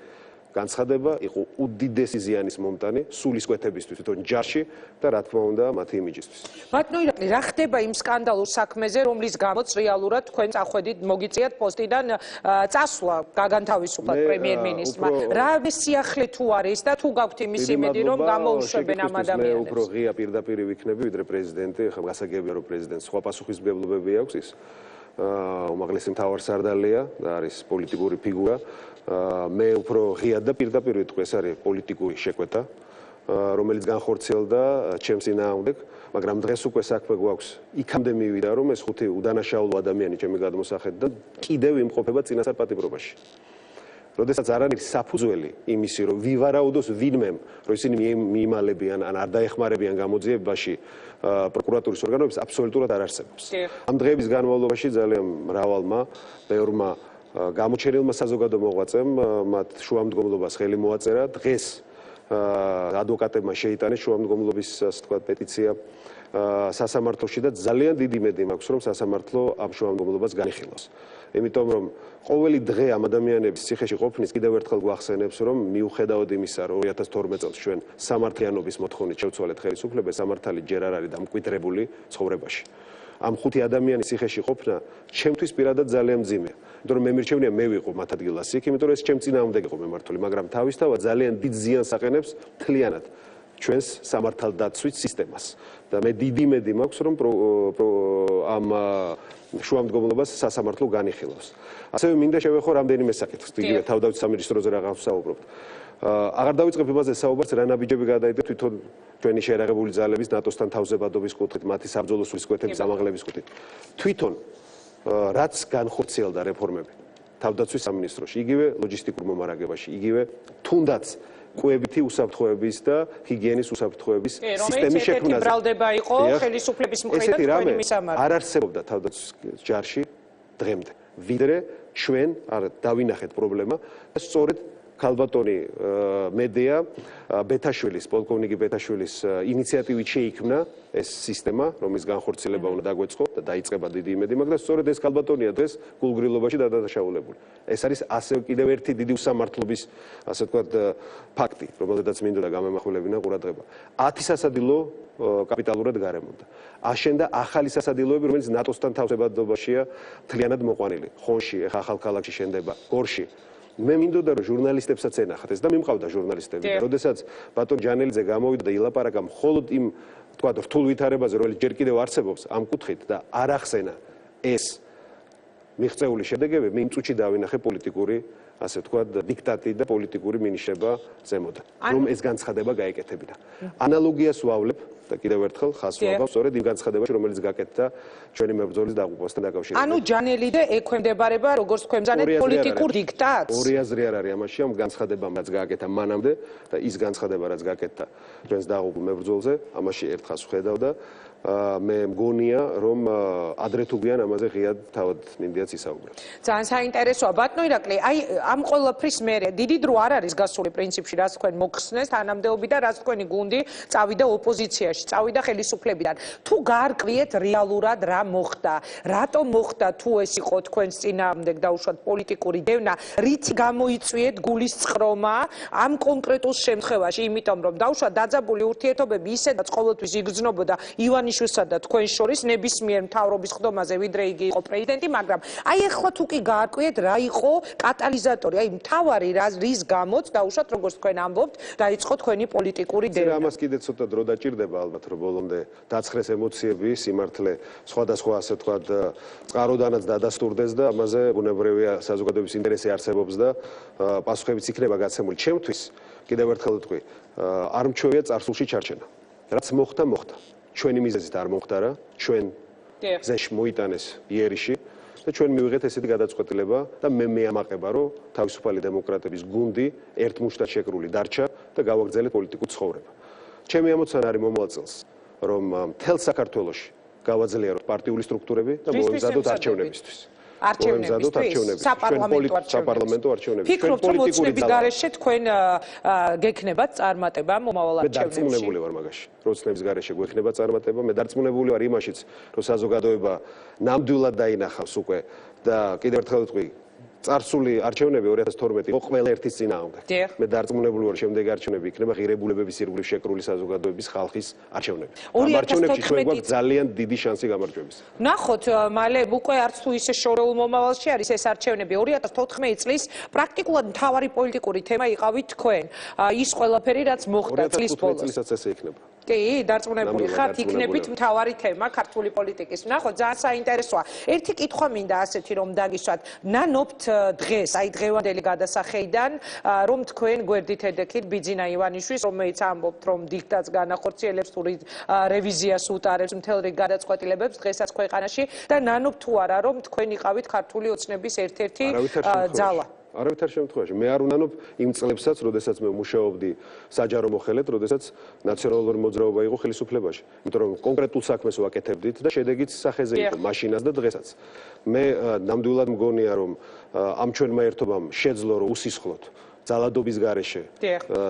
Speaker 6: განცხადება იყო უდიდესი ზიანის მომტანი სულისკვეთებისთვის თვითონ ჯარში და რა თქმა უნდა მათი იმიჯისთვის.
Speaker 3: ბატონო ირაკლი, რა ხდება იმ სკანდალურ საქმეზე, რომლის გამოც რეალურად თქვენ წახვედით მოგიწიათ პოსტიდან წასვლა გაგანთავისუფლად პრემიერ-მინისტრმა. რა სიახლე თუ არის და თუ გაქვთ იმის იმედი, რომ გამოუშვებენ ამ ადამიანებს?
Speaker 6: მე უფრო ღია პირდაპირ ვიქნები, ვიდრე პრეზიდენტი, ხა გასაგებია, რომ პრეზიდენტს სხვა პასუხისმგებლობები აქვს ის. უმაღლესი მთავარსარდალია და არის პოლიტიკური ფიგურა. მე უფრო ღიად და პირდაპირ ვიტყვი, ეს არის პოლიტიკური შეკვეთა, რომელიც განხორციელდა ჩემს წინააღმდეგ, მაგრამ დღეს უკვე საქმე გვაქვს იქამდე მივიდა, რომ ეს 5 უდანაშაულო ადამიანი ჩემი გადმოსახედიდან კიდევ იმყოფება წინასწარ პატიმრობაში. როდესაც არანაირი საფუძველი იმისი, რომ ვივარაუდოს ვინმემ, რომ ისინი მიიმალებიან ან არ დაეხმარებიან გამოძიებაში პროკურატურის ორგანოებს, აბსოლუტურად არ არსებობს. ამ დღეების განმავლობაში ძალიან მრავალმა, ბევრმა გამოჩენილმა საზოგადო მოღვაწემ მათ შუამდგომლობას ხელი მოაწერა. დღეს ადვოკატებმა შეიტანეს შუამდგომლობის, ასე ვთქვათ, პეტიცია სასამართლოში და ძალიან დიდი იმედი მაქვს, რომ სასამართლო ამ შუამდგომლობას განიხილავს. იმიტომ რომ ყოველი დღე ამ ადამიანების ციხეში ყოფნის კიდევ ერთხელ გვახსენებს, რომ მიუხედავად იმისა, რომ 2012 წელს ჩვენ სამართლიანობის მოთხოვნით შევცვალეთ ხელისუფლებას, სამართალი ჯერ არ არის დამკვიდრებული ცხოვრებაში. ამ 5 ადამიანის ციხეში ყოფნა ჩემთვის პირადად ძალიან მძიმეა. იმიტომ რომ მე მირჩევნია მე ვიყო მათ ადგილას იქ, იმიტომ რომ ეს ჩემ წინააღმდეგ იყო მემართული, მაგრამ თავისთავად ძალიან დიდ ზიანს აყენებს მთლიანად ჩვენს სამართალდაცვით სისტემას. და მე დიდი იმედი მაქვს, რომ ამ შუამდგომლობას სასამართლო განიხილავს. ასევე მინდა შევეხო რამდენიმე საკითხს, იგივე თავდაცვის სამინისტროზე რაღაც ვსაუბრობთ. აღარ დავიწყებ იმაზე საუბარს, რა ნაბიჯები გადაიდო თვითონ ჩვენი შეერაღებული ძალების ნატოსთან თავზებადობის კუთხით, მათი საბრძოლო სულისკვეთების ამაღლების კუთხით. თვითონ რაც განხორციელდა რეფორმები თავდაცვის სამინისტროში, იგივე ლოჯისტიკურ მომარაგებაში, იგივე თუნდაც კვებითი უსაფრთხოების და ჰიგიენის უსაფრთხოების სისტემის შექმნაზე.
Speaker 3: ბრალდება იყო ხელისუფლების მხრიდან თქვენი მისამართი.
Speaker 6: არ არსებობდა თავდაცვის ჯარში დღემდე, ვიდრე ჩვენ არ დავინახეთ პრობლემა და სწორედ ქალბატონი მედეა ბეთაშვილის, პოლკოვნიკი ბეთაშვილის ინიციატივით შეიქმნა ეს სისტემა, რომლის განხორციელება უნდა დაგვეწყო და დაიწყება დიდი იმედი მაქვს და სწორედ ეს ქალბატონია დღეს გულგრილობაში დადაშაულებული. ეს არის ასევე კიდევ ერთი დიდი უსამართლობის, ასე ვთქვათ, ფაქტი, რომელზედაც მინდოდა გამემახვილებინა ყურადღება. 10 სასადილო კაპიტალურად გარემონდა. აშენდა ახალი სასადილოები, რომელიც ნატოსთან თავზებადობაშია მთლიანად მოყვანილი. ხონში, ახლა ახალ ქალაქში შენდება, გორში. მე მინდოდა რომ ჟურნალისტებსაც ენახათ ეს და მიმყავდა ჟურნალისტები და როდესაც ბატონ ჯანელიძე გამოვიდა და ილაპარაკა მხოლოდ იმ თქვათ რთულ ვითარებაზე, რომელიც ჯერ კიდევ არსებობს ამ კუთხით და არ ახსენა ეს მიღწეული შედეგები, მე იმ წუთში დავინახე პოლიტიკური, ასე ვთქვათ, დიქტატი და პოლიტიკური მინიშნება ზემოდან, რომ ეს განცხადება გაეკეთებინა. ანალოგიას ვავლებ და კიდევ ერთხელ ხაზს ვაბავ სწორედ იმ განცხადებაში, რომელიც გაკეთდა ჩვენი მებრძოლის დაღუპვასთან დაკავშირებით.
Speaker 3: ანუ ჯანელიდე ექვემდებარება როგორც თქვენ ბრძანეთ პოლიტიკურ დიქტატს.
Speaker 6: ორი აზრი არ არის ამაში, ამ განცხადებამ რაც გააკეთა მანამდე და ის განცხადება რაც გააკეთა ჩვენს დაღუპულ მებრძოლზე, ამაში ერთ ხაზს ვხედავ და მე მგონია რომ ადრე თუ გვიან ამაზე ღიად თავად მინდიაც ისაუბრებს.
Speaker 3: ძალიან საინტერესოა ბატონო ირაკლი, აი ამ ყველაფრის მერე დიდი დრო არ არის გასული პრინციპში, რაც თქვენ მოგხსნეს თანამდებობი და რაც თქვენი გუნდი წავიდა ოპოზიციაში, წავიდა ხელისუფლებიდან. თუ გაარკვიეთ რეალურად რა მოხდა, რატომ მოხდა თუ ეს იყო თქვენს წინააღმდეგ დაუშვათ პოლიტიკური დევნა, რითი გამოიწვიეთ გულის წყრომა ამ კონკრეტულ შემთხვევაში, იმიტომ რომ დაუშვათ დაძაბული ურთიერთობები ისედაც ყოველთვის იგრძნობოდა ივანიშვილსა და თქვენ შორის ნებისმიერ მთავრობის ხდომაზე, ვიდრე იგი იყო პრეზიდენტი, მაგრამ აი ახლა თუ კი გაარკვიეთ რა იყო კატალიზატორი, აი მთავარი რის გამოც დაუშვათ როგორც თქვენ ამბობთ, დაიწყო თქვენი პოლიტიკური დევნა.
Speaker 6: ამას კიდე ცოტა დრო დაჭირდება ალბათ, რომ ბოლომდე დაცხრეს ემოციები, სიმართლე სხვადასხვა ასე ვთქვათ წყაროდანაც დადასტურდეს და ამაზე ბუნებრივია საზოგადოების ინტერესი არსებობს და პასუხებიც იქნება გაცემული. ჩემთვის კიდევ ერთხელ ვთქვი, არ მჩვევია წარსულში ჩარჩენა. რაც მოხდა, მოხდა. ჩვენი მიზეზით არ მომხდარა, ჩვენ ზეში მოიტანეს იერიში და ჩვენ მივიღეთ ესეთი გადაწყვეტილება და მე მეამაყება, რომ თავისუფალი დემოკრატების გუნდი ერთ მუშტად შეკრული დარჩა და გავაგრძელეთ პოლიტიკურ ცხოვრება. ჩემი ამოცანა არის მომავალ წელს, რომ მთელ საქართველოში გავაძლიეროთ პარტიული სტრუქტურები და მოვემზადოთ არჩევნებისთვის. საპარლამენტო არჩევნებისთვის.
Speaker 3: ფიქრობთ, რომ ოცნების გარეშე თქვენ გექნებათ წარმატება მომავალ არჩევნებში?
Speaker 6: მე დარწმუნებული ვარ მაგაში. რომ ოცნების გარეშე გვექნება წარმატება, მე დარწმუნებული ვარ იმაშიც, რომ საზოგადოება ნამდვილად დაინახავს უკვე და კიდევ ერთხელ ვთქვი, წარსული არჩევნები 2012 იყო ყველა ერთის წინააღმდეგ. მე დარწმუნებული ვარ, შემდეგი არჩევნები იქნება ღირებულებების ირგვლივ შეკრული საზოგადოების ხალხის არჩევნები. ამ არჩევნებში ჩვენ გვაქვს ძალიან დიდი შანსი გამარჯვების.
Speaker 3: ნახოთ, მალე უკვე არც თუ ისე შორეულ მომავალში არის ეს არჩევნები. 2014 წლის პრაქტიკულად მთავარი პოლიტიკური თემა იყავით თქვენ. ის ყველაფერი რაც მოხდა წლის ბოლოს.
Speaker 6: 2015 წლისაც ესე იქნება.
Speaker 3: კი, დარწმუნებული ხართ, იქნებით მთავარი თემა ქართული პოლიტიკის. ნახოთ, ძალიან საინტერესოა. ერთი კითხვა მინდა ასეთი რომ დაგისვათ. ნანობთ დღეს, აი დღევანდელი გადასახედიდან, რომ თქვენ გვერდით ედექით ბიძინა ივანიშვილს, რომელიც ამბობთ, რომ დიქტატს განახორციელებს თუ რევიზიას უტარებს მთელ რიგ გადაწყვეტილებებს დღესაც ქვეყანაში და ნანობთ თუ არა, რომ თქვენ იყავით ქართული ოცნების ერთ-ერთი ძალა.
Speaker 6: არავითარ შემთხვევაში. მე არ უნანობ იმ წლებსაც, როდესაც მე მუშაობდი საჯარო მოხელედ, როდესაც ნაციონალური მოძრაობა იყო ხელისუფლებაში. იმიტომ რომ კონკრეტულ საქმეს ვაკეთებდით და შედეგიც სახეზე იყო, მაშინაც და დღესაც. მე ნამდვილად მგონია, რომ ამ ჩვენმა ერთობამ შეძლო რომ უსისხლოთ ძალადობის გარეშე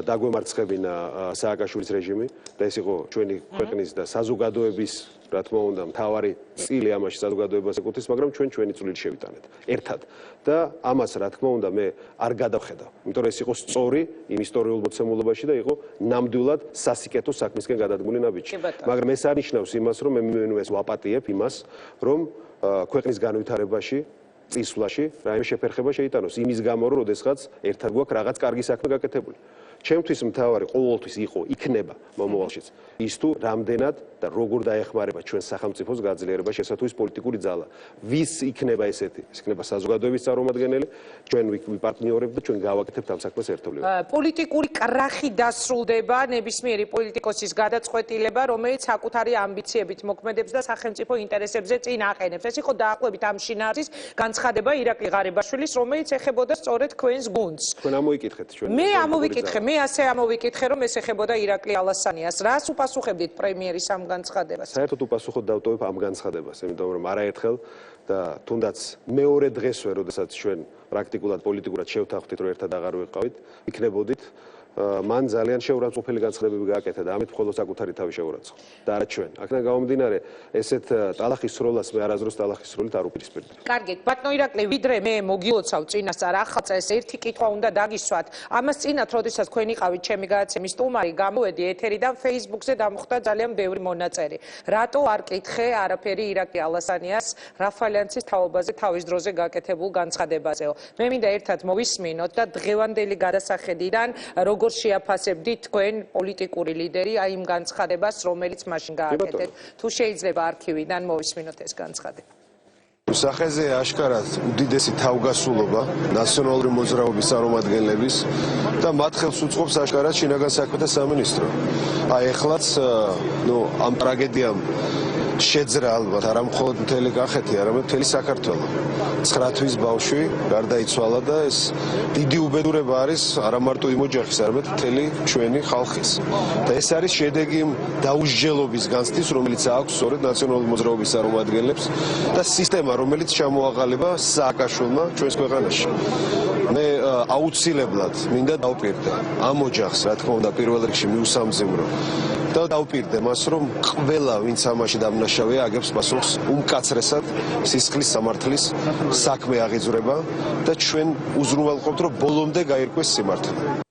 Speaker 6: დაგვემარცხებინა სააკაშვილის რეჟიმი და ეს იყო ჩვენი ქვეყნის და საზოგადოების რა თქმა უნდა მთავარი წილი ამაში საზოგადოებას ეკუთვნის, მაგრამ ჩვენი წვლილი შევიტანეთ ერთად და ამას რა თქმა უნდა მე არ გადავხედავ, იმიტომ რომ ეს იყო სწორი იმ ისტორიულ მოცემულობაში და იყო ნამდვილად სასიკეთო საქმისკენ გადადგმული ნაბიჯი. მაგრამ ეს არ ნიშნავს იმას, რომ მე მივენუეს ვაპატიებ იმას, რომ ქვეყნის განვითარებაში წისვლაში რაიმე შეფერხება შეიტანოს იმის გამო, რომ ოდესღაც ერთად გვაქვს რაღაც კარგი საქმე გაკეთებული. ჩემთვის მთავარი ყოველთვის იყო, იქნება მომავალშიც ის თუ რამდენად და როგორ დაეხმარება ჩვენ სახელმწიფოს გაძლიერება შესათვის პოლიტიკური ძალა. ვის იქნება ესეთი? ეს იქნება საზოგადოების წარმომადგენელი, ჩვენ ვიპარტნიორებთ და ჩვენ გავაკეთებთ ამ საქმეს ერთობლივად.
Speaker 3: პოლიტიკური კრახი დასრულდება ნებისმიერი პოლიტიკოსის გადაწყვეტილება, რომელიც საკუთარი ამბიციებით მოქმედებს და სახელმწიფო ინტერესებზე წინ აყენებს. ეს იყო დაახლოებით ამ შინაარსის განცხადება ირაკლი ღარიბაშვილის, რომელიც ეხებოდა სწორედ თქვენს გუნდს.
Speaker 6: თქვენ ამოიკითხეთ ჩვენ.
Speaker 3: მე ამოვიკითხე, მე ასე ამოვიკითხე, რომ ეს ეხებოდა ირაკლი ალასანიას. რას უპასუხებდით პრემიერის ამ განცხადებას?
Speaker 6: საერთოდ უპასუხოდ დავტოვებ ამ განცხადებას, იმიტომ რომ არაერთხელ და თუნდაც მეორე დღესვე, როდესაც ჩვენ პრაქტიკულად პოლიტიკურად შევთანხმდით, რომ ერთად აღარ ვიყავით, იქნებოდით, მან ძალიან შეურაცხყოფელი განცხადებები გააკეთა და ამით მხოლოდ საკუთარი თავი შეურაცხყოფა და არა ჩვენ. აქედან გამომდინარე, ესეთ ტალახის სროლას მე არასდროს ტალახის სროლით არ უპირისპირდი.
Speaker 3: კარგით, ბატონო ირაკლი, ვიდრე მე მოგილოცავ წინასწარ ახალ წელს ერთი კითხვა უნდა დაგისვათ. ამას წინათ, როდესაც თქვენ იყავით ჩემი გადაცემის სტუმარი, გამოვედი ეთერიდან Facebook-ზე დამხვდა ძალიან ბევრი მონაწერი. რატო არ კითხე არაფერი ირაკლი ალასანიას რაფალიანცის თაობაზე თავის დროზე გაკეთებულ განცხადებაზეო. მე მინდა ერთად მოვისმინოთ და დღევანდელი გადასახედიდან როგორ შეაფასებდით თქვენ პოლიტიკური ლიდერი აი იმ განცხადებას, რომელიც მაშინ გააკეთეთ. თუ შეიძლება არქივიდან მოვისმინოთ ეს განცხადება.
Speaker 12: სახეზე აშკარად უდიდესი თავგასულობა ნაციონალური მოძრაობის წარმომადგენლების და მათ ხელს უწყობს აშკარად შინაგან საქმეთა სამინისტრო. აი ეხლაც ამ ტრაგედიამ შეძრა ალბათ არა მხოლოდ მთელი კახეთი, არამედ მთელი საქართველო. 9 თვის ბავშვი გარდაიცვალა და ეს დიდი უბედურება არის არა მარტო იმ ოჯახის, არამედ მთელი ჩვენი ხალხის. და ეს არის შედეგი დაუსჯელობის განცდის, რომელიც აქვს სწორედ ნაციონალური მოძრაობის წარმომადგენლებს და სისტემა, რომელიც ჩამოაყალიბა სააკაშვილმა ჩვენს ქვეყანაში. მე აუცილებლად მინდა დავპირდე ამ ოჯახს, რა თქმა უნდა, პირველ რიგში მიუსამძიმრო და დავპირდე მას, რომ ყველა ვინც ამაში დამნაშავეა, აგებს პასუხს უმკაცრესად სისხლის სამართლის საქმე აღიძვრება და ჩვენ უზრუნველყოფთ, რომ ბოლომდე გაირკვეს სიმართლე.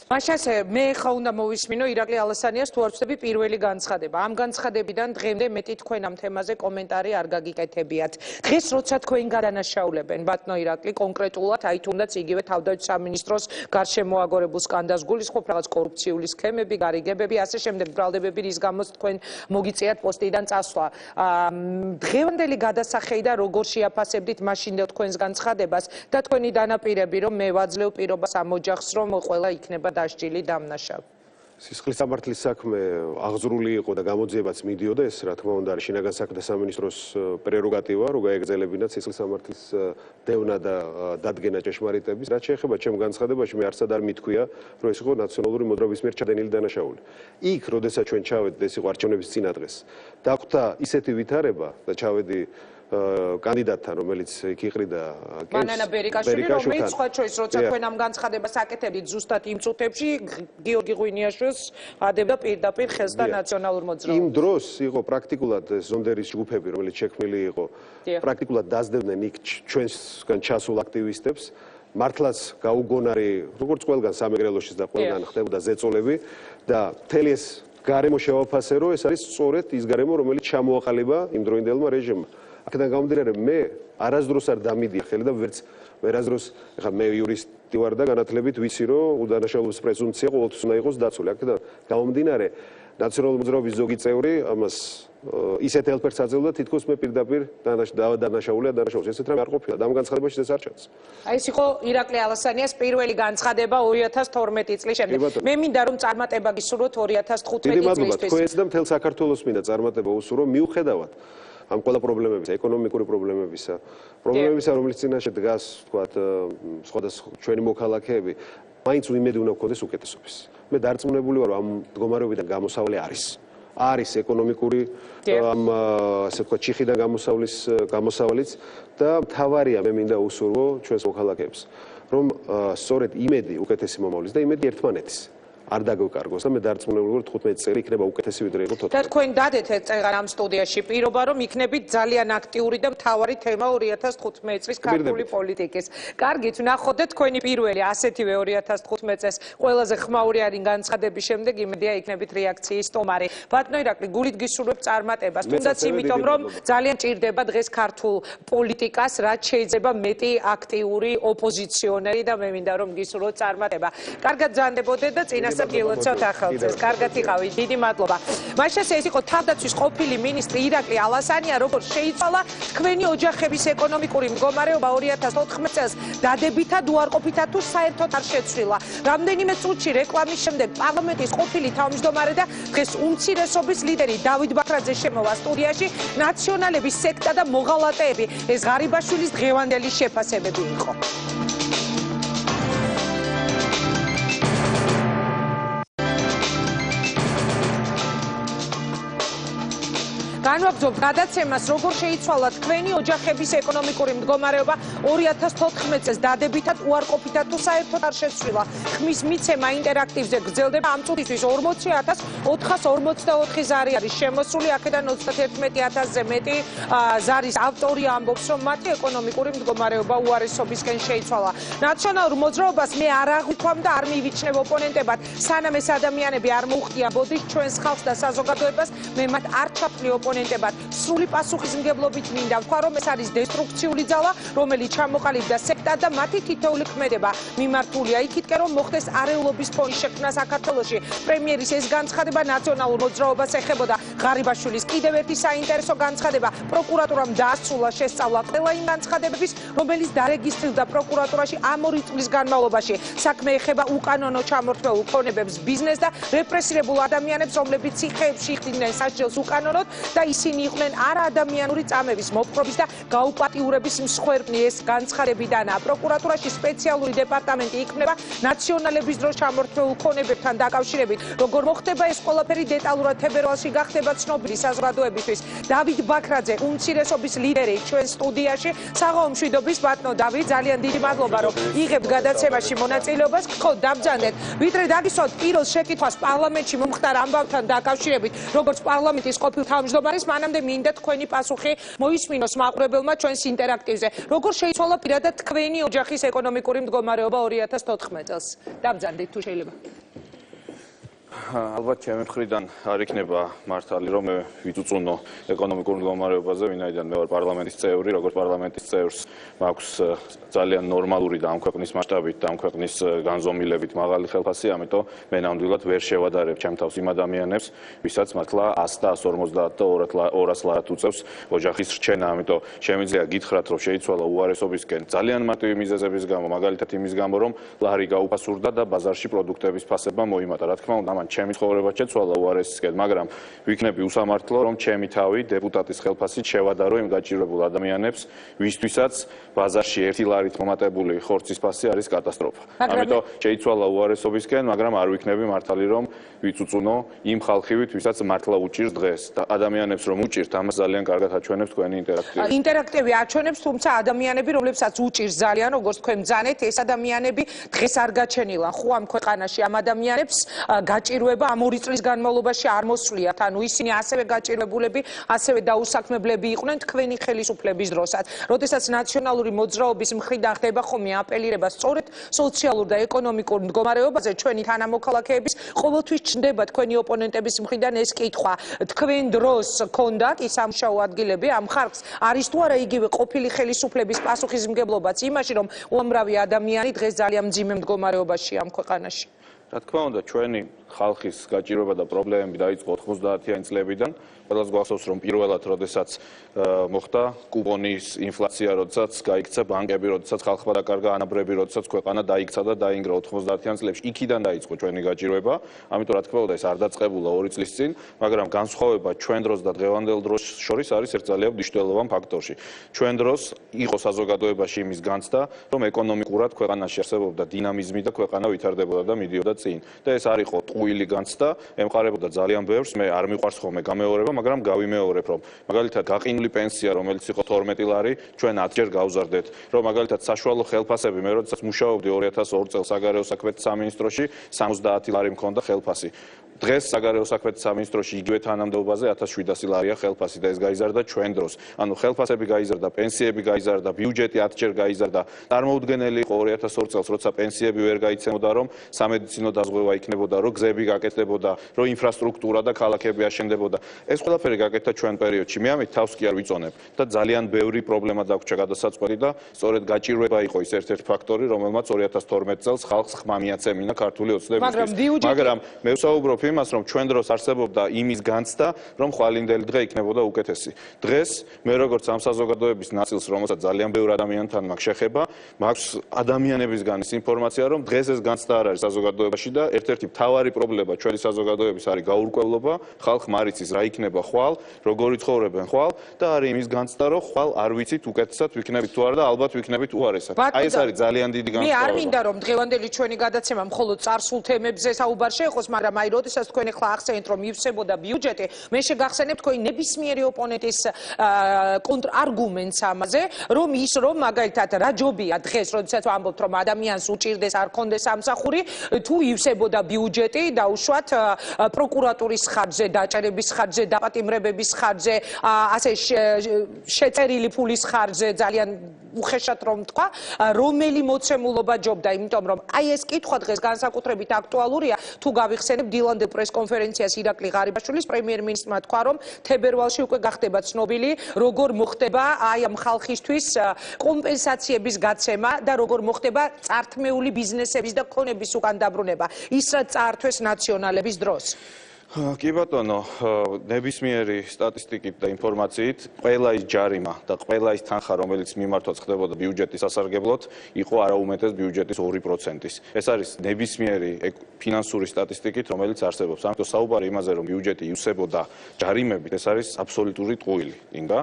Speaker 3: მაშასე მე ხა უნდა მოვისმინო ირაკლი ალასანიას თუ არ ვწდები პირველი განცხადება. ამ განცხადებიდან დღემდე მეტი თქვენ ამ თემაზე კომენტარი არ გაგიკეთებიათ. დღეს როცა თქვენ გადანაშაულებენ ბატონო ირაკლი კონკრეტულად აი თუნდაც იგივე თავდაცვის სამინისტროს გარშემოაგორებულ სკანდალს გულისხმობ რაღაც კორუფციული სქემები, გარიგებები, ასე შემდეგ ბრალდებები, რის გამოც თქვენ მოგიწიათ პოსტიდან წასვლა. დღევანდელი გადასახედიდან როგორ შეაფასებდით მაშინდელ თქვენს განცხადებას და თქვენი დანაპირები, რომ მე ვაძლევ პირობას ამ ოჯახს, რომ ყველა იქნება დასჯილი დამნაშავე.
Speaker 6: სისხლის სამართლის საქმე აღზრული იყო და გამოძიებაც მიდიოდა, ეს რა თქმა უნდა არის შინაგან საქმეთა სამინისტროს პრეროგატივა, რომ გაეგრძელებინათ სისხლის სამართლის დევნა და დადგენა ჭეშმარიტების. რაც შეეხება ჩემ განცხადებაში, მე არცად არ მithქვია, რომ ეს იყო ნაციონალური მოძრაობის მიერ ჩადენილი დანაშაული. იქ, როდესაც ჩვენ ჩავედით, ეს იყო არჩევნების წინადღეს. დაგვხვდა ისეთი ვითარება და ჩავედი კანდიდატთან, რომელიც იქ იყრიდა
Speaker 3: მანანა ბერიკაშვილი, რომელიც სხვა ჩვენს როცა თქვენ ამ განცხადებას აკეთებდით ზუსტად იმ წუთებში გიორგი ღვინიაშვილს ადებდა პირდაპირ ხელს და ნაციონალურ მოძრაობას.
Speaker 6: იმ დროს იყო პრაქტიკულად ზონდერის ჯგუფები, რომელიც შექმნილი იყო, პრაქტიკულად დაძდევდნენ იქ ჩვენსგან ჩასულ აქტივისტებს. მართლაც გაუგონარი, როგორც ყველგან სამეგრელოშიც და ყველგან ხდებოდა ზეწოლები და მთელი ეს გარემო შევაფასე, რომ ეს არის სწორედ ის გარემო, რომელიც ჩამოაყალიბა იმ დროინდელმა რეჟიმმა. აქედან გამომდინარე, მე არასდროს არ დამიდია ხელი და ვერასდროს, ეხლა მე იურისტი ვარ და განათლებით ვიცი, რომ უდანაშაულობის პრეზუმპცია ყოველთვის უნდა იყოს დაცული. აქედან გამომდინარე, ნაციონალური მოძრაობის ზოგი წევრი ამას ისეთ ელფერს აძლევდა, თითქოს მე პირდაპირ დანაშაულია დანაშაულს. ესეთ რამე არ ყოფილა და ამ განცხადებაში ეს არ ჩანს.
Speaker 3: აი ეს იყო ირაკლი ალასანიას პირველი განცხადება 2012 წლის შემდეგ. მე მინდა რომ წარმატება გისურვოთ 2015 წლისთვის.
Speaker 6: დიდი მადლობა თქვენს და მთელ საქართველოს მინდა წარმატება უსურვო, მიუხედავად ამ ყველა პრობლემებისა, ეკონომიკური პრობლემებისა, რომელიც წინაშე დგას, თქვათ, სხვადასხვა ჩვენი მოქალაქეები, მაინც იმედი უნდა გქონდეს უკეთესობის. მე დარწმუნებული ვარ, ამ მდგომარეობიდან გამოსავალი არის ეკონომიკური ამ ასე ვთქვათ ჩიხიდან გამოსავალიც და მთავარია მე მინდა უსურვო ჩვენს მოქალაქეებს რომ სწორედ იმედი უკეთესი მომავლის და იმედი ერთმანეთის არ დაგვეკარგოს და მე დარწმუნებული ვარ 15 წელი იქნება უკეთესი ვიდრე იყო 14.
Speaker 3: და თქვენ დადეთ წეღარ ამ სტუდიაში პირობა რომ იქნებით ძალიან აქტიური და მთავარი თემა 2015 წლის ქართული პოლიტიკის. კარგით, ვნახოთ და თქვენი პირველი ასეთივე 2015 წელს ყველაზე ხმაური არის განცხადების შემდეგ იმედია იქნებით რეაქციის სტომარი. ბატონო ირაკლი, გულით გისურვებ წარმატებას, თუნდაც იმიტომ რომ ძალიან ჭირდება დღეს ქართულ პოლიტიკას, რაც შეიძლება მეტი აქტიური ოპოზიციონერი და მე მინდა რომ გისურვოთ წარმატება. კარგად ბრძანდებოდეთ და წინა გილოცავთ ახალწელს. კარგად იყავით. დიდი მადლობა. მაშინ ეს იყო თავდაცვის ყოფილი მინისტრი ირაკლი ალასანია, როგორც შეიცვალა თქვენი ოჯახების ეკონომიკური მდგომარეობა 2014 წელს დადებითად უარყოფითად თუ საერთოდ არ შეცვლილა. რამდენიმე წუთში რეკლამის შემდეგ პარლამენტის ყოფილი თავმჯდომარე და დღეს უმცირესობის ლიდერი დავით ბაქრაძე შემოვა სტუდიაში. ნაციონალების სექტა და მოღალატეები ეს ღარიბაშვილის დღევანდელი შეფასებები იყო. განვაგრძობთ გადაცემას, როგორ შეიცვალა თქვენი ოჯახების ეკონომიკური მდგომარეობა 2014 წელს დადებითად უარყოფითად თუ საერთოდ არ შეცვლილა. ხმის მიცემა ინტერაქტივზე გრძელდება. ამ წუთისთვის 40444 ზარი არის შემოსული, აქედან 31000-ზე მეტი ზარის ავტორი ამბობს, რომ მათი ეკონომიკური მდგომარეობა უარესობისკენ შეიცვალა. ნაციონალურ მოძრაობას მე არ აღვიქვამ და არ მივიჩნევ ოპონენტებად, სანამ ეს ადამიანები არ მოუხდიან ბოდიშ ჩვენს ხალხს და საზოგადოებას, მე მათ არ ჩავთვლი ოპონენტებად. სრული პასუხისმგებლობით მინდა ვთქვა, რომ ეს არის დესტრუქციული ძალა, რომელიც ჩამოყალიბდა სექტა და მათი თითოეული ქმედება მიმართულია იქითკენ, რომ მოხდეს არეულობის ფონის შექმნა საქართველოში. პრემიერის ეს განცხადება ნაციონალურ მოძრაობას ეხებოდა. ღარიბაშვილის კიდევ ერთი საინტერესო განცხადება. პროკურატურამ დაასრულა შესწავლა ყველა იმ განცხადებების, რომელიც დარეგისტრირდა პროკურატურაში ამ 2 წლის განმავლობაში. საქმე ეხება უკანონო ჩამორთმეულ ქონებებს, ბიზნესს და რეპრესირებულ ადამიანებს, რომლებიც ციხეებში იხდიდნენ სასჯელს უკანონოდ და ისინი იყვნენ არაადამიანური წამების, მოპყრობის და გაუპატიურების მსხვერპლი. ეს განცხადებიდანაა. პროკურატურაში სპეციალური დეპარტამენტი იქმნება ნაციონალების დროს ჩამორთმეულ ქონებებთან დაკავშირებით. როგორ მოხდება ეს ყველაფერი დეტალურად თებერვალში გახდება ცნობილი საზოგადოებისთვის. დავით ბაქრაძე, უმცირესობის ლიდერი ჩვენ სტუდიაში. საღამო მშვიდობის ბატონო დავით, ძალიან დიდი მადლობა რომ იღებთ გადაცემაში მონაწილეობას. გთხოვთ დაბრძანდეთ, ვიდრე დაგისვათ პირველ შეკითხვას პარლამენტში მომხდარ ამბავთან დაკავშირებით, როგორც პარლამენტის ყოფილ თავმჯდომარის, მანამდე მინდა თქვენი პასუხი მოისმინოს მაყურებელმა ჩვენს ინტერაქტივზე. როგორ შეიცვალა პირადად თქვენი ოჯახის ეკონომიკური მდგომარეობა 2014 წელს? დაბრძანდით თუ შეიძლება.
Speaker 13: ალბათ ჩემი მხრიდან არ იქნება მართალი რომ მე ვიწუწუნო ეკონომიკურ მდგომარეობაზე, ვინაიდან მე ვარ პარლამენტის წევრი, როგორც პარლამენტის წევრს მაქვს ძალიან ნორმალური და ამ ქვეყნის მასშტაბით და ამ ქვეყნის განზომილებით მაღალი ხელფასი, ამიტომ მე ნამდვილად ვერ შევადარებ ჩემ თავს იმ ადამიანებს, ვისაც მართლა 100 და 150 და 200 ლარად უწევს ოჯახის რჩენა, ამიტომ შემიძლია გითხრათ რომ შეიცვალა უარესობისკენ ძალიან მარტივი მიზეზების გამო, მაგალითად იმის გამო რომ ლარი გაუფასურდა და ბაზარში პროდუქტების ფასება მოიმატა. რა თქმა უნდა, ჩემი ცხოვრება შეცვალა უარესისკენ, მაგრამ ვიქნები უსამართლო, რომ ჩემი თავი დეპუტატის ხელფასით შევადარო იმ გაჭირვებულ ადამიანებს, ვისთვისაც ბაზარში 1 ლარით მომატებული ხორცის ფასი არის კატასტროფა. ამიტომ შეიცვალა უარესობისკენ, მაგრამ არ ვიქნები მართალი, რომ ვიწუწუნო იმ ხალხივით, ვისაც მართლა უჭირს დღეს და ადამიანებს რომ უჭირთ, ამას ძალიან კარგად აჩვენებს თქვენი ინტერაქტივი.
Speaker 3: ინტერაქტივი აჩვენებს, თუმცა ადამიანები, რომლებსაც უჭირს ძალიან, როგორც თქვენ ბრძანეთ, ეს ადამიანები დღეს არ გაჩენილან. ხო ამ ქვეყანაში ამ ადამიანებს გაჭირვება ამ 2 წლის განმავლობაში არ მოსვლიათ, ანუ ისინი ასევე გაჭირვებულები, ასევე დაუსაქმებლები იყვნენ თქვენი ხელისუფლების დროსაც. როდესაც ნაციონალური მოძრაობის მხრიდან ხდება ხომ აპელირება სწორედ სოციალურ და ეკონომიკურ მდგომარეობაზე, ჩვენი თანამოქალაქეების ყოველთვის ჩნდება თქვენი ოპონენტების მხრიდან ეს კითხვა. თქვენ დროს ქონდათ ის სამუშაო ადგილები ამ ხალხს არის თუ არა იგივე ყოფილი ხელისუფლების პასუხისმგებლობაც იმაში, რომ უამრავი ადამიანი დღეს ძალიან მძიმე მდგომარეობაშია ამ ქვეყანაში?
Speaker 13: რა თქმა უნდა, ჩვენი ხალხის გაჭირვება და პრობლემები დაიწყო 90-იან წლებიდან, ყველას გვახსოვს, რომ პირველად როდესაც მოხდა კუპონის ინფლაცია, როდესაც გაიქცა ბანკები, როდესაც ხალხმა დაკარგა ანაბრები, როდესაც ქვეყანა დაიქცა და დაინგრა 90-იან წლებში. იქიდან დაიწყო ჩვენი გაჭირვება. ამიტომ რა თქმა უნდა ეს არ დაწყებულა 2 წლის წინ, მაგრამ განსხვავება ჩვენ დროს და დღევანდელ დროს შორის არის ერთ ძალიან მნიშვნელოვან ფაქტორში. ჩვენ დროს იყო საზოგადოებაში იმის განცდა, რომ ეკონომიკურად ქვეყანაში არსებობდა დინამიზმი და ქვეყანა ვითარდებოდა და მიდიოდა წინ. და ეს არ იყო ტყუილი განცდა, ემყარებოდა ძალიან ბევრს, მე არ მიყვარს ხოლმე გამეორება, მაგრამ გავიმეორებ, რომ მაგალითად გაყინული პენსია, რომელიც იყო 12 ლარი, ჩვენ 10-ჯერ გავზარდეთ, რომ მაგალითად საშუალო ხელფასები, მე როდესაც მუშაობდი 2002 წელს საგარეო საქმეთა სამინისტროში, 70 ლარი მქონდა ხელფასი. დღეს საგარეო საქმეთა სამინისტროში იგივე თანამდებობაზე 1700 ლარია ხელფასი და ეს გაიზარდა ჩვენ დროს. ანუ ხელფასები გაიზარდა, პენსიები გაიზარდა, ბიუჯეტი 10-ჯერ გაიზარდა. წარმოუდგენელი იყო 2002 წელს, როცა პენსიები ვერ გაიცემოდა, რომ სამედიცინო დაზღვევა იქნებოდა, რომ გზები გაკეთდებოდა, რომ ინფრასტრუქტურა და ქალაქები აშენდებოდა. ეს ყველაფერი გაკეთდა ჩვენ პერიოდში. მე ამით თავს კი არ ვიწონებ და ძალიან ბევრი პრობლემა დაგვრჩა გადასაწყვეტი და სწორედ გაჭირვება იყო ის ერთ-ერთი ფაქტორი, რომელმაც 2012 წელს ხალხს ხმა მიაცემინა ქართული ოცნებისთვის. მაგრამ მე ვსაუბრობ იმას, რომ ჩვენ დროს არსებობდა იმის განცდა, რომ ხვალინდელი დღე იქნებოდა უკეთესი. დღეს მე როგორც ამ საზოგადოების ნაწილს, რომელსაც ძალიან ბევრ ადამიანთან მაქვს შეხება, მაქვს ადამიანებისგან ის ინფორმაცია, რომ დღეს ეს განცდა არ არის საზოგადოებაში და ერთ-ერთი მთავარი პრობლემა ჩვენი საზოგადოების არის გაურკვევლობა, ხალხმა არ იცის რა იქნება ხვალ, როგორი ცხოვრებენ ხვალ და არის იმის განცდა, რომ ხვალ არ ვიცით უკეთესად ვიქნებით თუ არა და ალბათ ვიქნებით უარესად. აი ეს არის ძალიან დიდი განსხვავება.
Speaker 3: მე არ მინდა რომ დღევანდელი ჩვენი გადაცემა მხოლოდ წარსულ თემებზე საუბარ შეეხოს, მაგრამ აი როდესაც თქვენ ახლა ახსენეთ რომ ივსებოდა ბიუჯეტი, მე შეგახსენებ თქვენი ნებისმიერი ოპონენტის კონტრარგუმენტს ამაზე, რომ ის რომ მაგალითად რა ჯობია დღეს, როდესაც ვამბობთ რომ ადამიანს უჭირდეს არ კონდეს სამსახური, თუ ივსებოდა ბიუჯეტი დაუშვათ პროკურატურის ხარჯზე, დაჭერების ხარჯზე, დაპატიმრებების ხარჯზე, ასე შეწერილი ფულის ხარჯზე, ძალიან უხეშად რომ თქვა, რომელი მოცემულობა ჯობდა, იმიტომ რომ აი ეს კითხვა დღეს განსაკუთრებით აქტუალურია, თუ გავიხსენებ დილანდელ პრესკონფერენციას ირაკლი ღარიბაშვილის პრემიერ-მინისტრმა თქვა, რომ თებერვალში უკვე გახდება ცნობილი, როგორ მოხდება აი ამ ხალხისთვის კომპენსაციების გაცემა და როგორ მოხდება წართმეული ბიზნესების და ქონების უკან დაბრუნება, ის რაც წაართვეს ნაციონალების დროს.
Speaker 13: კი ბატონო, ნებისმიერი სტატისტიკით და ინფორმაციით, ყველა ის ჯარიმა და ყველა ის თანხა, რომელიც მიმართვაც ხდებოდა ბიუჯეტის სასარგებლოდ, იყო არაუმეტეს ბიუჯეტის 2%-ის. ეს არის ნებისმიერი ფინანსური სტატისტიკით, რომელიც არსებობს. ამიტომ საუბარი იმაზე, რომ ბიუჯეტი ივსებოდა ჯარიმებით, ეს არის აბსოლუტური ტყუილი. ინდა,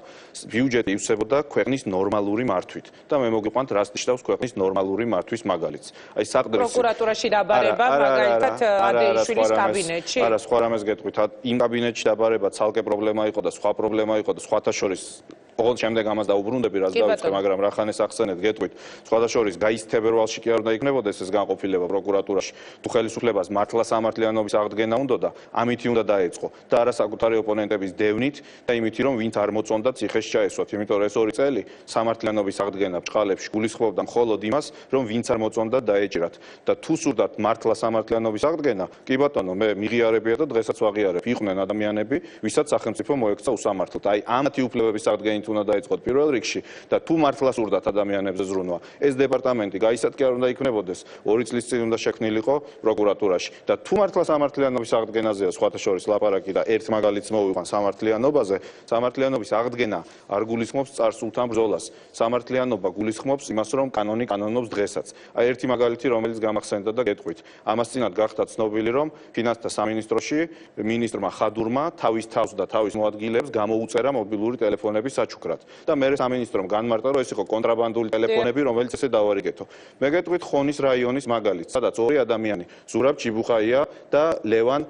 Speaker 13: ბიუჯეტი ივსებოდა ქვეყნის ნორმალური მართვით და მე მოგიყვანთ რას ნიშნავს ქვეყნის ნორმალური მართვის მაგალითს. აი საყდრის
Speaker 3: პროკურატურაში დაბარება, მაგალითად ადეიშვილის კაბინეტში.
Speaker 13: არა, სხვა რამეს გეტყვით, იმ კაბინეტში დაბარება ცალკე პრობლემა იყო და სხვა პრობლემა იყო და სხვათა შორის ოღონდ შემდეგ ამას დაუბრუნდები, რაც დავიწყე, მაგრამ რახანეს ახსენეთ, გეტყვით, სხვათა შორის გაის თებერვალში კი არ უნდა იქნებოდეს ეს განყოფილება პროკურატურაში, თუ ხელისუფლებას მართლა სამართლიანობის აღდგენა უნდა და ამითი უნდა დაეწყო და არა საკუთარი ოპონენტების დევნით და იმითი, რომ ვინც არ მოწონდა ციხეში ჩაესვათ, იმიტომ რომ ეს 2 წელი სამართლიანობის აღდგენა ბჭყალებში გულისხმობდა მხოლოდ იმას, რომ ვინც არ მოწონდა დაეჭირათ და თუ სურდათ მართლა სამართლიანობის აღდგენა, კი ბატონო, მე მიღიარებია და დღესაც ვაღიარებ, იყვნენ ადამიანები, ვისაც სახელმწიფო მოექცა უსამართლოდ. აი ამათი უფლებების აღდგენით უნდა დაიწყოთ პირველ რიგში და თუ მართლა სურდათ ადამიანებზე ზრუნვა, ეს დეპარტამენტი გაისად კი არ უნდა იქნებოდეს, 2 წლის წინ უნდა შექმნილიყო პროკურატურაში და თუ მართლა სამართლიანობის აღდგენაზეა სხვათა შორის ლაპარაკი და ერთ მაგალითს მოვიყვან სამართლიანობაზე, სამართლიანობის აღდგენა არ გულისხმობს წარსულთან ბრძოლას. სამართლიანობა გულისხმობს იმას, რომ კანონი კანონობს დღესაც. აი ერთი მაგალითი, რომელიც გამახსენდა და გეტყვით. ამას წინათ გახდა ცნობილი, რომ ფინანსთა სამინისტროში მინისტრმა ხადურმა თავის თავს და თავის მოადგილეებს გამოუწერა მობილური ტელეფონების ჩუქრად და მე სამინისტრომ განმარტა, რომ ეს იყო კონტრაბანდული ტელეფონები, რომელიც ესე დავარიგეთო. მე გეტყვით ხონის რაიონის მაგალითს, სადაც 2 ადამიანი, ზურაბ ჩიბუხაია და ლევან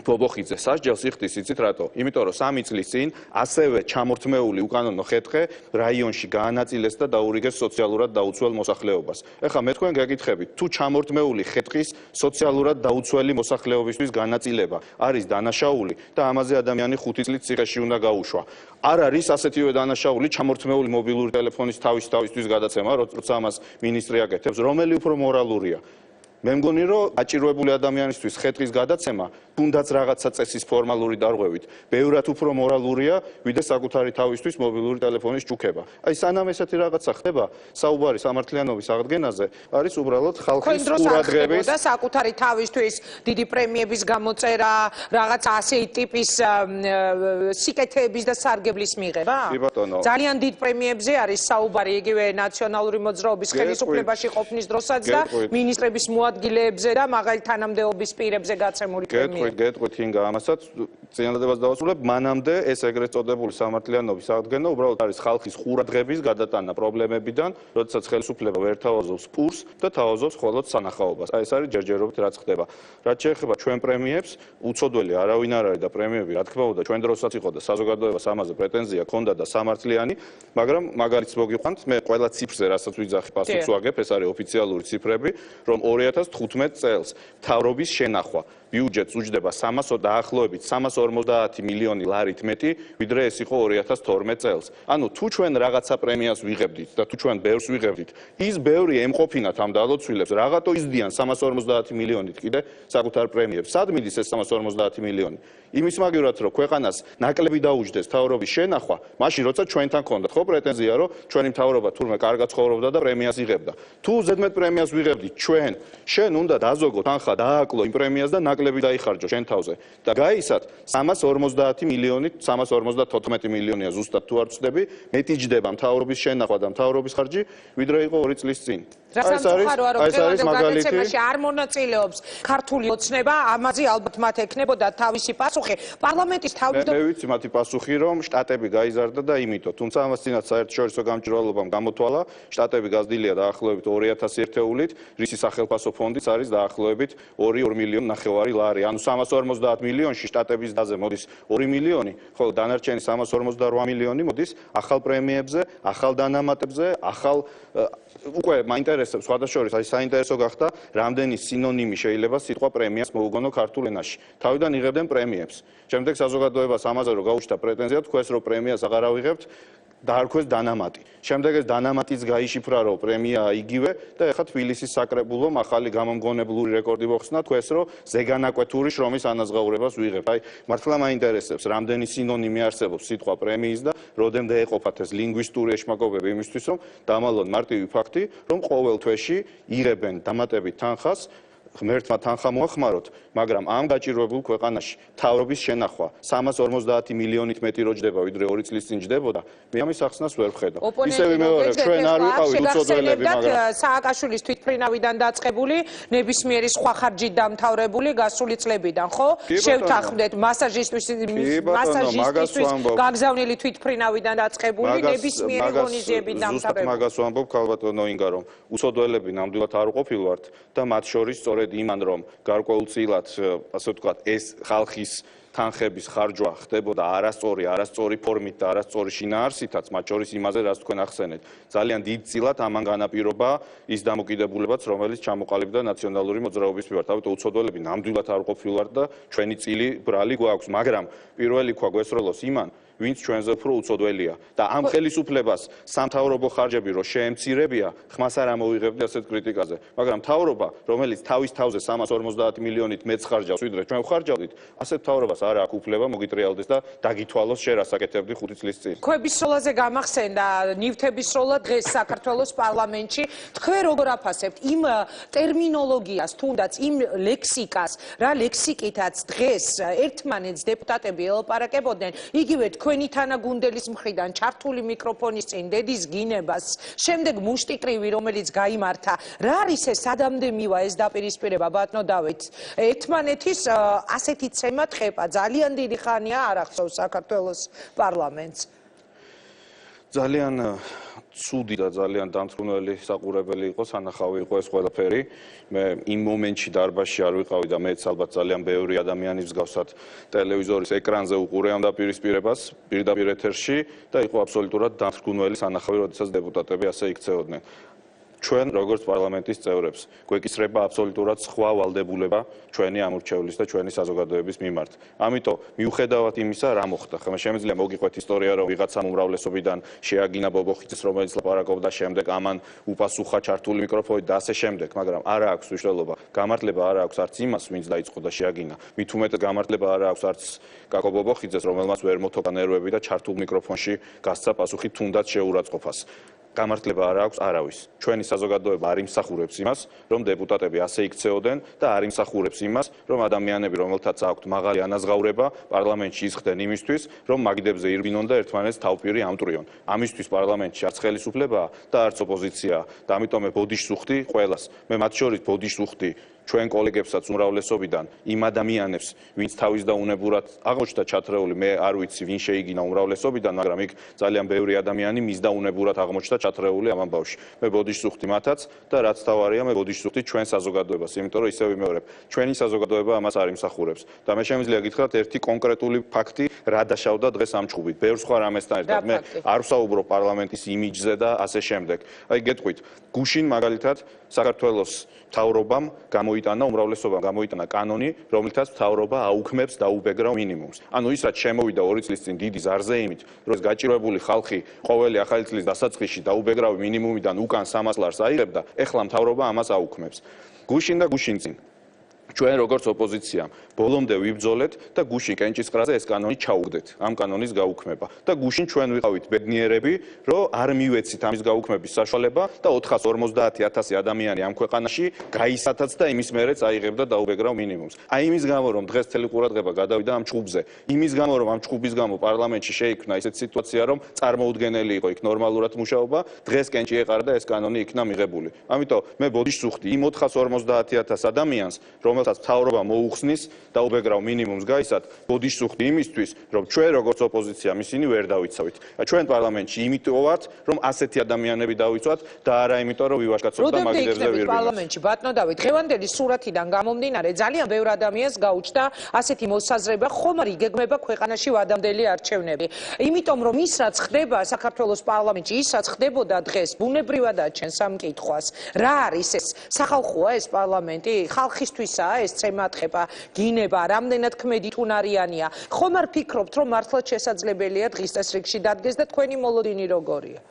Speaker 13: ბობოხიძე სასჯელს იხდის, იცით რატო? იმიტომ რომ 3 წლის წინ ასევე ჩამორთმეული უკანონო ხეთქე რაიონში გაანაწილეს და დაურიგეს სოციალურად დაუცველ მოსახლეობას. ეხლა მე თქვენ გეკითხებით, თუ ჩამორთმეული ხეთქის სოციალურად დაუცველი მოსახლეობისთვის განაწილება არის დანაშაული და ამაზე ადამიანი 5 წლით ციხეში უნდა გაუშვა. არ არის ასეთივე დანაშაული ჩამორთმეული მობილური ტელეფონის თავისთვის გადაცემა, როცა ამას მინისტრი აკეთებს, რომელი უფრო მორალურია? მე მგონი რომ აჭიროებული ადამიანისთვის ხეტრის გადაცემა თუნდაც რაღაცა წესის ფორმალური დარღვევით ბევრად უფრო მორალურია ვიდრე საკუთარი თავისთვის მობილური ტელეფონის ჭუქება. აი სანამ ესეთი რაღაცა ხდება საუბარი სამართლიანობის აღდგენაზე არის უბრალოდ ხალხის ყურადღების
Speaker 3: და საკუთარი თავისთვის დიდი პრემიების გამოწერა რაღაც ასეთი ტიპის სიკეთეების და სარგებლის მიღება?
Speaker 13: კი ბატონო.
Speaker 3: ძალიან დიდ პრემიებზე არის საუბარი იგივე ნაციონალური მოძრაობის ხელისუფლებაში ყოფნის დროსაც და მინისტრების მოადგილეებზე და მაღალი თანამდებობის პირებზე გაცემული პრემია.
Speaker 13: გეტყვით ინგა ამასაც წინადადებას დავასრულებ მანამდე ეს ეგრეთ წოდებული სამართლიანობის აღდგენა უბრალოდ არის ხალხის ყურადღების გადატანა პრობლემებიდან, როდესაც ხელისუფლება ვერ თავაზობს პურს და თავაზობს მხოლოდ სანახაობას. აი ეს არის ჯერჯერობით რაც ხდება. რაც შეეხება ჩვენ პრემიებს, უცოდველი არავინ არ არის და პრემიები რა თქმა უნდა ჩვენ დროსაც იყო და საზოგადოებას ამაზე პრეტენზია ჰქონდა და სამართლიანი, მაგრამ მაგალითს მოგიყვანთ, მე ყველა ციფრზე რასაც ვიძახი პასუხს ვაგებ, ეს არის ოფიციალური ციფრები, რომ 2015 წელს მთავრობის შენახვა ბიუჯეტს უჯდება 300 დაახლოებით 350 მილიონი ლარით მეტი, ვიდრე ეს იყო 2012 წელს. ანუ თუ ჩვენ რაღაცა პრემიას ვიღებდით და თუ ჩვენ ბევრს ვიღებდით, ის ბევრი ემყოფინათ ამ დალოცვილებს, რაღაცო იზდიან 350 მილიონით კიდე საკუთარ პრემიებს. სად მიდის ეს 350 მილიონი? იმის მაგივრად რომ ქვეყანას ნაკლები დაუჯდეს მთავრობის შენახვა, მაშინ როცა ჩვენთან გქონდათ ხო პრეტენზია რომ ჩვენი მთავრობა თურმე კარგად ცხოვრობდა და პრემიას იღებდა. თუ ზედმეტ პრემიას ვიღებდით ჩვენ, შენ უნდა დაზოგო თანხა დააკლო იმ პრემიას და ნაკლები დაიხარჯო შენ თავზე. და გაისად 350 მილიონით 354 მილიონია ზუსტად თუ არ ვცდები, მეტი ჯდება მთავრობის შენახვა და მთავრობის ხარჯი, ვიდრე იყო 2 წლის წინ.
Speaker 3: ეს არის მაგალითი არ მონაწილეობს ქართული ოცნება, ამაზე ალბათ მათ ეკნებოდა თავისი პასუხი. პარლამენტის თავმჯდომარე
Speaker 13: მე ვიცი მათი პასუხი რომ შტატები გაიზარდა და იმითო, თუმცა ამას წინათ საერთაშორისო გამჭვირვალობამ გამოთვალა, შტატები გაზრდილია დაახლოებით 2000 ერთეულით, რისი სახელმწიფო ფონდიც არის დაახლოებით 2 მილიონი ნახევარი ლარი. ანუ 350 მილიონში შტატების დაზე მოდის 2 მილიონი, ხოლო დანარჩენი 358 მილიონი მოდის ახალ პრემიებზე, ახალ დანამატებზე, ახალ უკვე მაინტერესებს სხვადასხვა აი საინტერესო გახდა რამდენი სინონიმი შეიძლება სიტყვა პრემიას მოუგონო ქართულ ენაში. თავიდან იღებდნენ პრემიებს. შემდეგ საზოგადოებას ამაზე რომ გაუჩნდა პრეტენზია, თქვეს რომ პრემიას აღარ ავიღებთ, დაარქვეს დანამატი. შემდეგ ეს დანამატიც გაიშიფრა რომ პრემიაა იგივე და ეხლა თბილისის საკრებულომ ახალი გამომგონებლური რეკორდი მოხსნა თქვეს რომ ზეგანაკვეთური შრომის ანაზღაურებას ვიღებ. აი მართლა მაინტერესებს რამდენი სინონიმი არსებობს სიტყვა პრემიის და rodemde ეყოფათ ეს ლინგვისტური ეშმაკობები იმისთვის რომ დამალონ მარტივი ფაქტი რომ ყოველ თვეში იღებენ დამატებით თანხას ღმერთმა თანხა მოახმაროთ, მაგრამ ამ გაჭირვებულ ქვეყანაში მთავრობის შენახვა 350 მილიონით მეტი რო ჯდება, ვიდრე 2 წლის წინ ჯდებოდა, მე ამის ახსნას ვერ ვხედავ. ისევ იმეორებ, ჩვენ არ ვიყავით უწოდველები, მაგრამ
Speaker 3: სააკაშვილის თვითმფრინავიდან დაწყებული, ნებისმიერი სხვა ხარჯით დამთავრებული გასული წლებიდან, ხო? შევთანხმდეთ მასაჟისტვის გაგზავნილი თვითმფრინავიდან დაწყებული, ნებისმიერი ღონისძიებით დამთავრებული.
Speaker 13: მაგას ვამბობ, ქალბატონო ინგა, რომ უწოდველები ნამდვილად არ ყოფილვართ და მათ შორის იმან რომ გარკვეულწილად ასე ვთქვათ ეს ხალხის თანხების ხარჯვა ხდებოდა არასწორი ფორმით და არასწორი შინაარსითაც, მათ შორის იმაზე რაც თქვენ ახსენეთ. ძალიან დიდწილად ამან განაპირობა ის დამოკიდებულებაც, რომელიც ჩამოყალიბდა ნაციონალური მოძრაობის მიმართ. ამიტომ უწოდველები ნამდვილად არ ყოფილვართ და ჩვენი წილი ბრალი გვაქვს, მაგრამ პირველი ქვა გვესროლოს იმან ვინც ჩვენზე უფრო უწოდველია და ამ ხელისუფლებას სამთავრობო ხარჯები რო შეემცირებია, ხმას არ ამოვიღებდი ასეთ კრიტიკაზე, მაგრამ მთავრობა, რომელიც თავის თავზე 350 მილიონით მეც ხარჯავს, ვიდრე ჩვენ ვხარჯავდით, ასეთ მთავრობას არ აქვს უფლება მოგიტრიალდეს და დაგითვალოს შენ რას აკეთებდი 5 წლის წინ.
Speaker 3: ქვების სროლაზე გამახსენდა ნივთების სროლა დღეს საქართველოს პარლამენტში. თქვენ როგორ აფასებთ იმ ტერმინოლოგიას, თუნდაც იმ ლექსიკას, რა ლექსიკითაც დღეს ერთმანეთს დეპუტატები ელაპარაკებოდნენ, იგივე თქვენი თანაგუნდელის მხრიდან ჩართული მიკროფონის წინ დედის გინებას, შემდეგ მუშტიკრივი, რომელიც გაიმართა. რა არის ეს სადამდე მივა ეს დაპირისპირება ბატონო დავით? ერთმანეთის ასეთი ცემა თხება, ძალიან დიდი ხანია არ ახსოვს საქართველოს პარლამენტს.
Speaker 13: ძალიან ცუდი და ძალიან დამთრუნველი საყურებელი იყო, სანახავი იყო ეს ყველაფერი. მე იმ მომენტში დარბაზში არ ვიყავი და მეც ალბათ ძალიან ბევრი ადამიანის მსგავსად ტელევიზორის ეკრანზე უყურე ამ დაპირისპირებას პირდაპირ ეთერში და იყო აბსოლუტურად დამთრუნველი სანახავი, როდესაც დეპუტატები ასე იქცეოდნენ. ჩვენ როგორც პარლამენტის წევრებს გვეკისრება აბსოლუტურად სხვა ვალდებულება ჩვენი ამორჩევლის და ჩვენი საზოგადოების მიმართ. ამიტომ მიუხედავად იმისა, რა მოხდა, ხომ შემიძლია მოგიყვეთ ისტორია, რომ ვიღაცამ უმრავლესობიდან შეაგინა ბობოხიძეს, რომელიც ლაპარაკობდა, შემდეგ ამან უპასუხა ჩართული მიკროფონით და ასე შემდეგ, მაგრამ არა აქვს უშუალობა. გამართლება არ აქვს არც იმას, ვინც დაიწყო და შეაგინა. მით უმეტეს გამართლება არ აქვს არც კაკო ბობოხიძეს, რომელმაც ვერ მოთხოვა ნერვები და ჩართულ მიკროფონში გასცა პასუხი თუნდაც შეურაცხყოფას. გამართლება არ აქვს არავის. ჩვენი საზოგადოება არ იმსახურებს იმას, რომ დეპუტატები ასე იქცეოდნენ და არ იმსახურებს იმას, რომ ადამიანები, რომელთაც აქვთ მაღალი ანაზღაურება, პარლამენტში ისხდნენ იმისთვის, რომ მაგიდებზე ირბინონ და ერთმანეთს თავპირი ამტვრიონ. ამისთვის პარლამენტში არც ხელისუფლებაა და არც ოპოზიციაა და ამიტომ მე ბოდიშს ვუხდი ყველას. მე მათ შორის ბოდიშს ვუხდი ჩვენ კოლეგებსაც უმრავლესობიდან იმ ადამიანებს, ვინც თავის და უნებურად აღმოჩნდა ჩათრეული, მე არ ვიცი ვინ შეიგინა უმრავლესობიდან, მაგრამ იქ ძალიან ბევრი ადამიანი მის და უნებურად აღმოჩნდა ჩათრეული ამ ამბავში. მე ბოდიშს ვუხდი მათაც და რაც თავარია, მე ბოდიშს ვუხდი ჩვენ საზოგადოებას, იმიტომ რომ ისევ ვიმეორებ, ჩვენი საზოგადოება ამას არ იმსახურებს. და მე შემიძლია გითხრათ ერთი კონკრეტული ფაქტი, რა დაშავდა დღეს ამ ჭუბით. ბევრ სხვა რამესთან ერთად მე არ ვსაუბრობ პარლამენტის იმიჯზე და ასე შემდეგ. აი გეტყვით, გუშინ მაგალითად საქართველოს მთავრობამ გამოიტანა უმრავლესობამ გამოიტანა კანონი, რომლითაც მთავრობა აუქმებს დაუბეგრავ მინიმუმს. ანუ ის რაც შემოვიდა 2 წლის წინ დიდი ზარზეიმით, რომ გაჭირვებული ხალხი ყოველი ახალი წლის დასაწყისში დაუბეგრავი მინიმუმიდან უკან 300 ლარს აიღებდა, ეხლა მთავრობა ამას აუქმებს. გუშინ და გუშინ წინ ჩვენ როგორც ოპოზიციამ ბოლომდე ვიბრძოლეთ და გუშინ კენჭისყრაზე ეს კანონი ჩაუგდეთ, ამ კანონის გაუქმება. და გუშინ ჩვენ ვიყავით ბედნიერები, რომ არ მივეცით ამის გაუქმების საშუალება და 450,000 ადამიანი ამ ქვეყანაში გაისათაც და იმის მერეც აიღებდა დაუბეგრავ მინიმუმს. აი იმის გამო რომ დღეს მთელი ყურადღება გადავიდა ამ ჭუბზე, იმის გამო რომ ამ ჭუბის გამო პარლამენტში შეიქმნა ისეთი სიტუაცია, რომ წარმოუდგენელი იყო იქ ნორმალურად მუშაობა, დღეს კენჭი ეყარა და ეს კანონი იქნა მიღებული. ამიტომ მე ბოდიშს ვუხდი იმ 450,000 ადამიანს, რომელსაც მთავრობა მოუხსნის დაუბეგრავ მინიმუმს გაისად, ბოდიშს ვუხდი იმისთვის, რომ ჩვენ როგორც ოპოზიცია ისინი ვერ დავიცავით. ჩვენ პარლამენტში იმიტომ ვართ, რომ ასეთი ადამიანები დავიცვათ და არა იმიტომ, რომ ვივაშკაცოთ და მაგიდებზე ვირბინოთ.
Speaker 3: პარლამენტში ბატონო დავით, დღევანდელი სურათიდან გამომდინარე, ძალიან ბევრ ადამიანს გაუჩნდა ასეთი მოსაზრება, ხომ არ იგეგმება ქვეყანაში ვადამდელი არჩევნები. იმიტომ რომ ის რაც ხდება საქართველოს პარლამენტში, ის რაც ხდებოდა დღეს, ბუნებრივადაა ჩვენს ამ კითხვას. რა არის ეს? სახალხოა ეს პარლამენტი? ხალხისთვისაა ეს წემატყება, გინება, რამდენად ქმედი თუნარიანია. ხომ არ ფიქრობთ, რომ მართლაც შესაძლებელია დღის წესრიგში დადგეს და თქვენი მოლოდინი როგორია?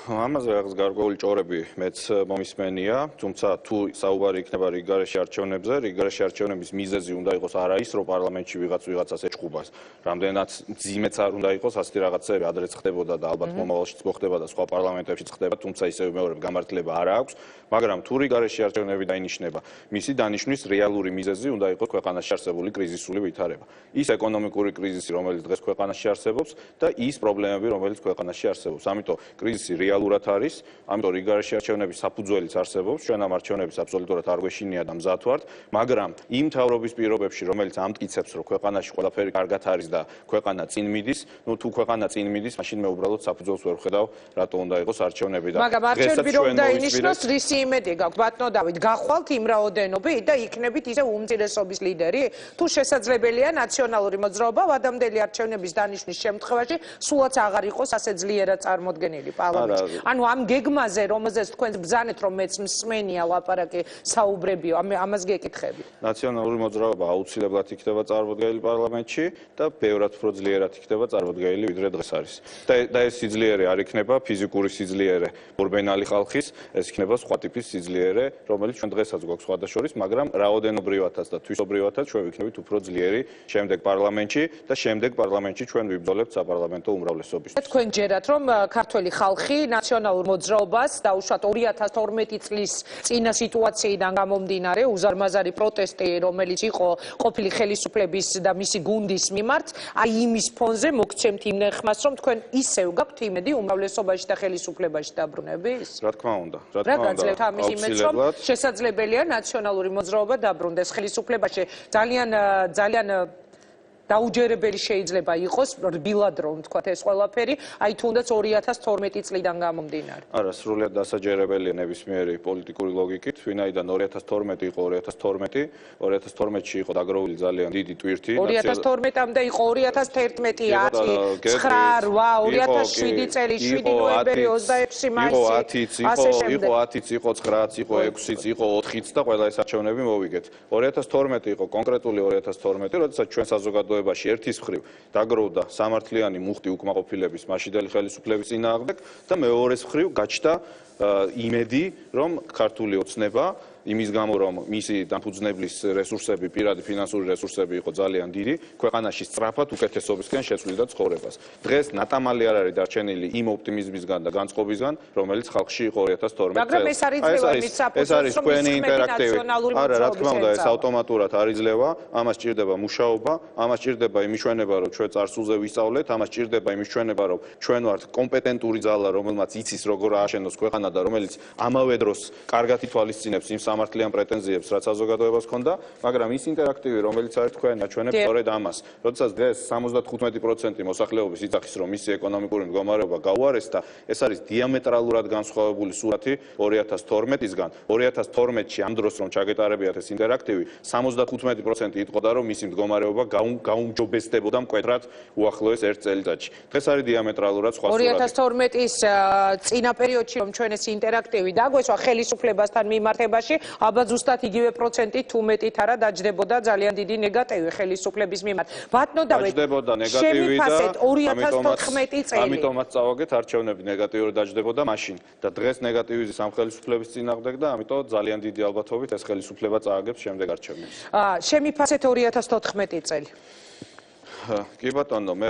Speaker 13: ამაზე რაღაც გარკვეული ჭორები მეც მომისმენია, თუმცა თუ საუბარი იქნება რიგგარეშე არჩევნებზე, რიგგარეშე არჩევნების მიზეზი უნდა იყოს არა ის, რომ პარლამენტში ვიღაცას ეჭყუბას. რამდენად ძიმეც არ უნდა იყოს, ასეთი რაღაცები ადრეც ხდებოდა და ალბათ მომავალშიც მოხდება და სხვა პარლამენტებშიც ხდება, თუმცა ისევ ვიმეორებ, გამართლება არ აქვს, მაგრამ თუ რიგგარეშე არჩევნები დაინიშნება, მისი დანიშვნის რეალური მიზეზი უნდა იყოს ქვეყანაში არსებული კრიზისული ვითარება. ის ეკონომიკური კრიზისი, რომელიც დღეს ქვეყანაში არსებობს და ის პრობლემები, რომელიც ქვეყანაში არსებობს. ამიტომ კრიზისი რეალურად არის, ამიტომ რიგგარეშე არჩევნების საფუძველიც არსებობს, ჩვენ ამ არჩევნების აბსოლუტურად არ გვეშინია და მზად ვართ, მაგრამ იმ მთავრობის პირობებში, რომელიც ამტკიცებს, რომ ქვეყანაში ყველაფერი კარგად არის და ქვეყანა წინ მიდის, ნუ თუ ქვეყანა წინ მიდის, მაშინ მე უბრალოდ საფუძველს ვერ ვხედავ, რატო უნდა იყოს არჩევნები და
Speaker 3: მაგრამ არჩევნები რომ დაინიშნოს, რისი იმედი გაქვთ, ბატონო დავით, გახვალთ იმ რაოდენობით და იქნებით ისე უმცირესობის ლიდერი? თუ შესაძლებელია ნაციონალური მოძრაობა ვადამდელი არჩევნების დანიშვნის შემთხვევაში სულაც აღარ იყოს ასე ძლიერად წარმოდგენილი პარლამენტში. ანუ ამ გეგმაზე, რომელზეც თქვენ ბრძანეთ, რომ მეც მსმენია ლაპარაკი საუბრებიო, ამას გეკითხები.
Speaker 13: ნაციონალური მოძრაობა აუცილებლად იქნება წარმოდგენილი პარლამენტში და ბევრად უფრო ძლიერად იქნება წარმოდგენილი, ვიდრე დღეს არის. და ეს სიძლიერე არ იქნება ფიზიკური სიძლიერე ორბენალი ხალხის, ეს იქნება სხვა ტიპის სიძლიერე, რომელიც ჩვენ დღესაც გვაქვს სხვადასხვა, მაგრამ რაოდენობრივათაც და თვისობრივათაც ჩვენ ვიქნებით უფრო ძლიერი შემდეგ პარლამენტში და შემდეგ პარლამენტში ჩვენ ვიბრძოლებთ საპარლამენტო უმრავლესობისთვის.
Speaker 3: თქვენ ჯერათ, რომ ქართველი ხალხი ნაციონალურ მოძრაობას დაუშვათ 2012 წლის წინა სიტუაციიდან გამომდინარე, უზარმაზარი პროტესტი, რომელიც იყო ყოფილი ხელისუფლების და მისი გუნდის მიმართ, აი იმის ფონზე მოგცემთ იმ ნეხმას, რომ თქვენ ისევ გაქვთ იმედი უმრავლესობაში და ხელისუფლებაში დაბრუნების?
Speaker 13: რა თქმა უნდა,
Speaker 3: რა გაძლევთ ამის იმედს, რომ შესაძლებელია ნაციონალური მოძრაობა დაბრუნდეს ხელისუფლებაში? ძალიან დაუჯერებელი შეიძლება იყოს რბილად რომ თქვა ეს ყველაფერი, აი თუნდაც 2012 წლიდან გამომდინარე.
Speaker 13: არა, სრულიად დასაჯერებელია ნებისმიერი პოლიტიკური ლოგიკით, ვინაიდან 2012 იყო 2012-ში იყო დაგროვილი ძალიან დიდი ტვირთი.
Speaker 3: 2012-მდე იყო 2011, 10, 9, 8, 2007 წელი, 7 ნოემბერი, 26 მაისი.
Speaker 13: იყო 10-იც, იყო 9-ც, იყო 6-ც, იყო 4-ც და ყველა ეს არჩევნები მოვიგეთ. 2012 იყო კონკრეტული 2012, როდესაც ჩვენ საზოგადოებაში ერთის მხრივ დაგროვდა სამართლიანი მუხტი უკმაყოფილების მაშინდელი ხელისუფლების წინააღმდეგ და მეორეს მხრივ გაჩნდა იმედი, რომ ქართული ოცნება იმის გამო რომ მისი დამფუძნებლის რესურსები, პირადი ფინანსური რესურსები იყო ძალიან დიდი, ქვეყანაში სწრაფად უკეთესობისკენ შეცვლიდა ცხოვრებას. დღეს ნატამალი არ არის დარჩენილი იმ ოპტიმიზმისგან და განწყობისგან, რომელიც ხალხში იყო 2012 წელს.
Speaker 3: მაგრამ ეს არის ძლევა იმით საფუძველს, რომ
Speaker 13: თქვენი ინტერაქტივი. არა, რა თქმა უნდა, ეს
Speaker 3: ეწავა.
Speaker 13: ავტომატურად არის ძლევა, ამას ჭირდება მუშაობა, ამას ჭირდება იმიშვენება, რომ ჩვენ წარსულზე ვისწავლეთ, ამას ჭირდება იმიშვენება, რომ ჩვენ ვართ კომპეტენტური ძალა, რომელმაც იცის როგორ ააშენოს ქვეყანა და რომელიც ამავე დროს კარგად ითვალისწინებს იმ სამართლიან პრეტენზიებს, რაც საზოგადოებას ჰქონდა, მაგრამ ის ინტერაქტივი, რომელიც არის თქვენი, აჩვენებს სწორედ ამას. როდესაც დღეს 75% მოსახლეობის იცახის, რომ მისი ეკონომიკური მდგომარეობა გაუარესდა, ეს არის დიამეტრალურად განსხვავებული სურათი 2012-ისგან. 2012-ში ამ დროს რომ ჩაგეტარებიათ ეს ინტერაქტივი, 75% იტყოდა, რომ მისი მდგომარეობა გაუმჯობესდებოდა მკვეთრად უახლოეს ერთ წელიწადში. დღეს არის დიამეტრალურად სხვა სურათი.
Speaker 3: 2012-ის წინა პერიოდში რომ ჩვენ ეს ინტერაქტივი დაგვესვა ხელისუფლებასთან მიმართებაში, აბა ზუსტად იგივე პროცენტით თუ მეტით არა დაჯდებოდა ძალიან დიდი ნეგატივი ხელისუფლების მიმართ. ბატონოდავე,
Speaker 13: დაჯდებოდა ნეგატივი და
Speaker 3: 2014 წელი.
Speaker 13: ამიტომაც წავაგეთ არჩევნები ნეგატიური დაჯდებოდა მაშინ და დღეს ნეგატივიზმის ამ ხელისუფლების წინააღმდეგ და ამიტომ ძალიან დიდი ალბათობით ეს ხელისუფლება წააგებს შემდეგ არჩევნებს.
Speaker 3: შემიფასეთ 2014 წელი.
Speaker 13: კი ბატონო, მე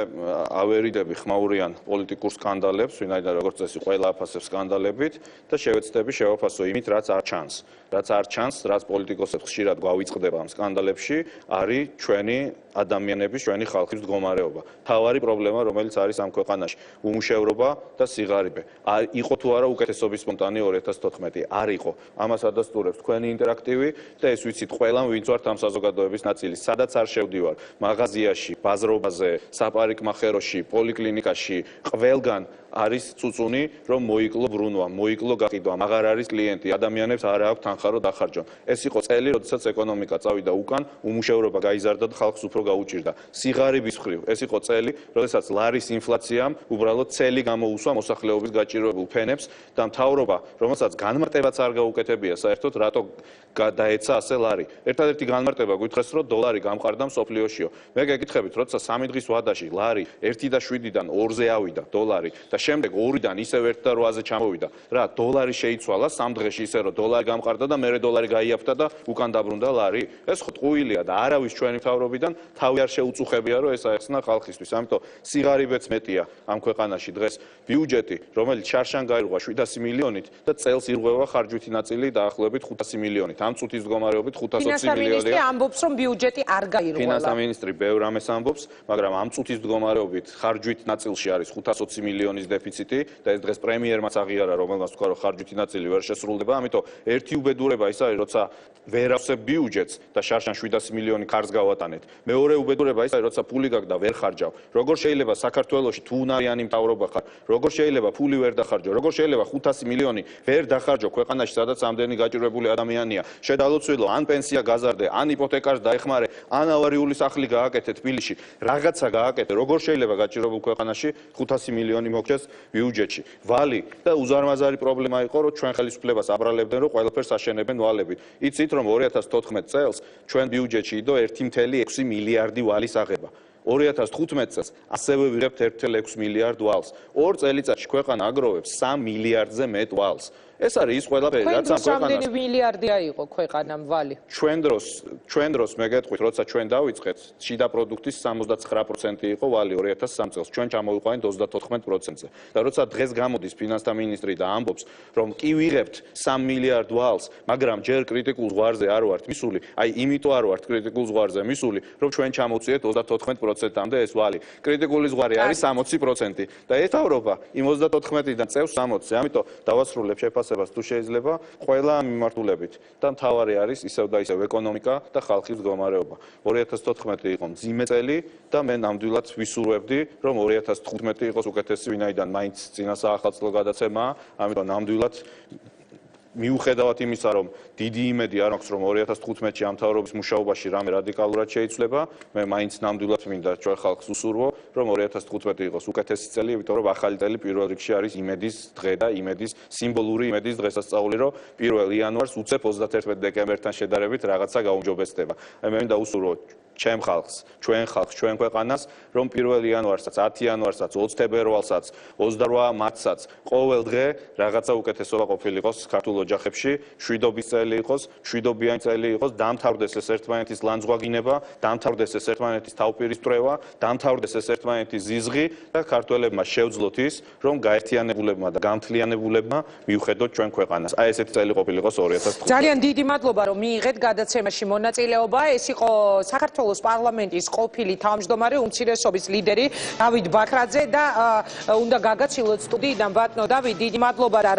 Speaker 13: ავერიდები ხმაურიან პოლიტიკურ სკანდალებს, ვინაიდან როგორც წესი ყველა აფასებს სკანდალებით და შევეცდები შევაფასო იმით, რაც არ ჩანს. რაც არ ჩანს, რაც პოლიტიკოსებს ხშირად გვავიწყდება ამ სკანდალებში, არის ჩვენი ადამიანების, ჩვენი ხალხის მდგომარეობა. თავარი პრობლემა, რომელიც არის ამ ქვეყანაში, უმუშევრობა და სიღარიბე. იყო თუ არა უკეთესობის სპონტანი 2014? არ იყო. ამას ადასტურებს თქვენი ინტერაქტივი და ეს ვიცით ყველამ, ვინც ვართ ამ საზოგადოების ნაწილი. სადაც არ შევდივარ, მაღაზიაში, ბაზრობაზე, საპარიკმახეროში, პოლიკლინიკაში, ყველგან არის წუწუნი, რომ მოიკლო ბრუნვა, მოიკლო გაყიდვა, აღარ არის კლიენტი, ადამიანებს არ აქვს თანხა რომ დახარჯონ. ეს იყო წელი, როდესაც ეკონომიკა წავიდა უკან, უმუშევრობა გაიზარდა და ხალხს უფრო გაუჭირდა. სიღარიბის მხრივ, ეს იყო წელი, როდესაც ლარის ინფლაციამ უბრალოდ წელი გამოუსვა მოსახლეობის გაჭირვებულ ფენებს და მთავრობა, რომელსაც განმარტებაც არ გაუკეთებია საერთოდ, რატო დაეცა ასე ლარი. ერთადერთი განმარტება გითხრეს, რომ დოლარი გამყარდა მსოფლიოშიო. მე გეკითხებით, როცა 3 დღის ვადაში ლარი 1.7-დან 2-ზე ავიდა დოლარი და შემდეგ 2-დან ისევ 1.8-ზე ჩამოვიდა. რა, დოლარი შეიცვალა 3 დღეში ისე რომ დოლარი გამყარდა და მერე დოლარი გაიაფთა და უკან დაბრუნდა ლარი. ეს ხო ტყუილია და არავის ჩვენი მთავრობიდან თავი არ შეუწუხებია რომ ეს აეხსნა ხალხისთვის. ამიტომ სიღარიბეც მეტია ამ ქვეყანაში დღეს ბიუჯეტი, რომელიც შარშან გაირღვა 700 მილიონით და წელს ირღვევა ხარჯვითი ნაწილი დაახლოებით 500 მილიონით. ამ წუთის მდგომარეობით 520 მილიონია.
Speaker 3: ფინანსამინისტრი ამბობს, რომ ბიუჯეტი არ გაირღვევა.
Speaker 13: ფინანსამინისტრი ბევრ ამას ამბობს, მაგრამ ამ წუთის მდგომარეობით ხარჯვით ნაწილში არის 520 მილიონის დეფიციტი და ეს დღეს პრემიერმაც აღიარა, რომელმაც თქვა, რომ ხარჯვითი ნაწილი ვერ შესრულდება. ამიტომ ერთი უბედურება ის არის, როცა ვერ ავსებ ბიუჯეტს და შარშან 700 მილიონი ქარს გავატანეთ. მეორე უბედურება ის არის, როცა ფული გაქვს და ვერ ხარჯავ. როგორ შეიძლება საქართველოში თუ უნარიანი მთავრობა ხარ, როგორ შეიძლება ფული ვერ დახარჯო, როგორ შეიძლება 500 მილიონი ვერ დახარჯო ქვეყანაში, სადაც ამდენი გაჭირვებული ადამიანია. შედალოცვილო, ან პენსია გაზარდე, ან იპოთეკას დაეხმარე, ან ავარიული სახლი გააკეთე თბილისში, რაღაცა გააკეთე. როგორ შეიძლება გაჭირვებულ ქვეყანაში 500 მილიონი მოგჭეს ბიუჯეტში? ვალი და უზარმაზარი პრობლემა იყო, რომ ჩვენ ხელისუფლებას აბრალებდნენ, რომ ყველაფერს აშენებენ ვალებით. იცით, რომ 2014 წელს ჩვენ ბიუჯეტში იდო 1.6 მილიარდი ვალის აღება. 2015 წელს ასევე ვიღებთ 1.6 მილიარდ ვალს. 2 წელიწადში ქვეყანა აგროვებს 3 მილიარდზე მეტ ვალს. ეს არის ის ყველაფერი, რაც ამ ქვეყანას
Speaker 3: რამდენი მილიარდია იყო ქვეყანამ ვალი?
Speaker 13: ჩვენ დროს მე გეტყვით, როცა ჩვენ დავიწყეთ, შიდა პროდუქტის 79% იყო ვალი 2003 წელს. ჩვენ ჩამოვიყვანეთ 34%-ზე. და როცა დღეს გამოდის ფინანსთა მინისტრი და ამბობს, რომ კი ვიღებთ 3 მილიარდ ვალს, მაგრამ ჯერ კრიტიკულ ზღვარზე არ ვართ მისული, აი იმიტომ არ ვართ კრიტიკულ ზღვარზე მისული, რომ ჩვენ ჩამოვწიეთ 34% 60%-მდე ეს ვალი. კრიტიკული ზღვარი არის 60% და ეთავრობა იმ 34-დან წევს 60-ზე. ამიტომ დავასრულებ შეფასებას თუ შეიძლება ყველა მიმართულებით და მთავარი არის ისევ და ისევ ეკონომიკა და ხალხის მდგომარეობა. 2014 იყო მძიმე წელი და მე ნამდვილად ვისურვებდი, რომ 2015 იყოს უკეთესი, ვინაიდან მაინც წინა საახალწლო გადაცემაა, ამიტომ ნამდვილად მიუხედავად იმისა, რომ დიდი იმედი არ მაქვს, რომ 2015-ში ამ მთავრობის მუშაობაში რამე რადიკალურად შეიცვლება, მე მაინც ნამდვილად მინდა ჩვენ ხალხს უსურვო, რომ 2015 იყოს უკეთესი წელი, იმიტომ რომ ახალი წელი პირველ რიგში არის იმედის დღე და იმედის სიმბოლური იმედის დღესასწაული, რომ 1 იანვარს უცებ 31 დეკემბერთან შედარებით რაღაცა გაუმჯობესდება. მე მინდა უსურვო ჩემ ხალხს, ჩვენ ხალხს, ჩვენ ქვეყანას, რომ 1 იანვარსაც, 10 იანვარსაც, 20 თებერვალსაც, 28 მარტსაც ყოველ დღე რაღაცა უკეთესობა ყოფილიყოს ქართულ ოჯახებში, შვიდობის წელი იყოს, შვიდობიანი წელი იყოს, დამთავრდეს ეს ერთმანეთის ლანძღვაგინება, დამთავრდეს ეს ერთმანეთის თავპირისპრევა, დამთავრდეს ეს ერთმანეთის ზიზღი და ქართველებმა შევძლოთ ის, რომ გაერთიანებულებმა და გამთლიანებულებმა მიუხედოთ ჩვენ ქვეყანას. აი ესეთი წელი ყოფილიყოს 2015.
Speaker 3: ძალიან დიდი მადლობა, რომ მიიღეთ გადაცემაში მონაწილეობა. ეს იყო საქართველოს პარლამენტის ყოფილი თავმჯდომარე უმცირესობის ლიდერი დავით ბაქრაძე და უნდა გაგაცილოთ სტუდიიდან ბატონო დავით, დიდი მადლობა და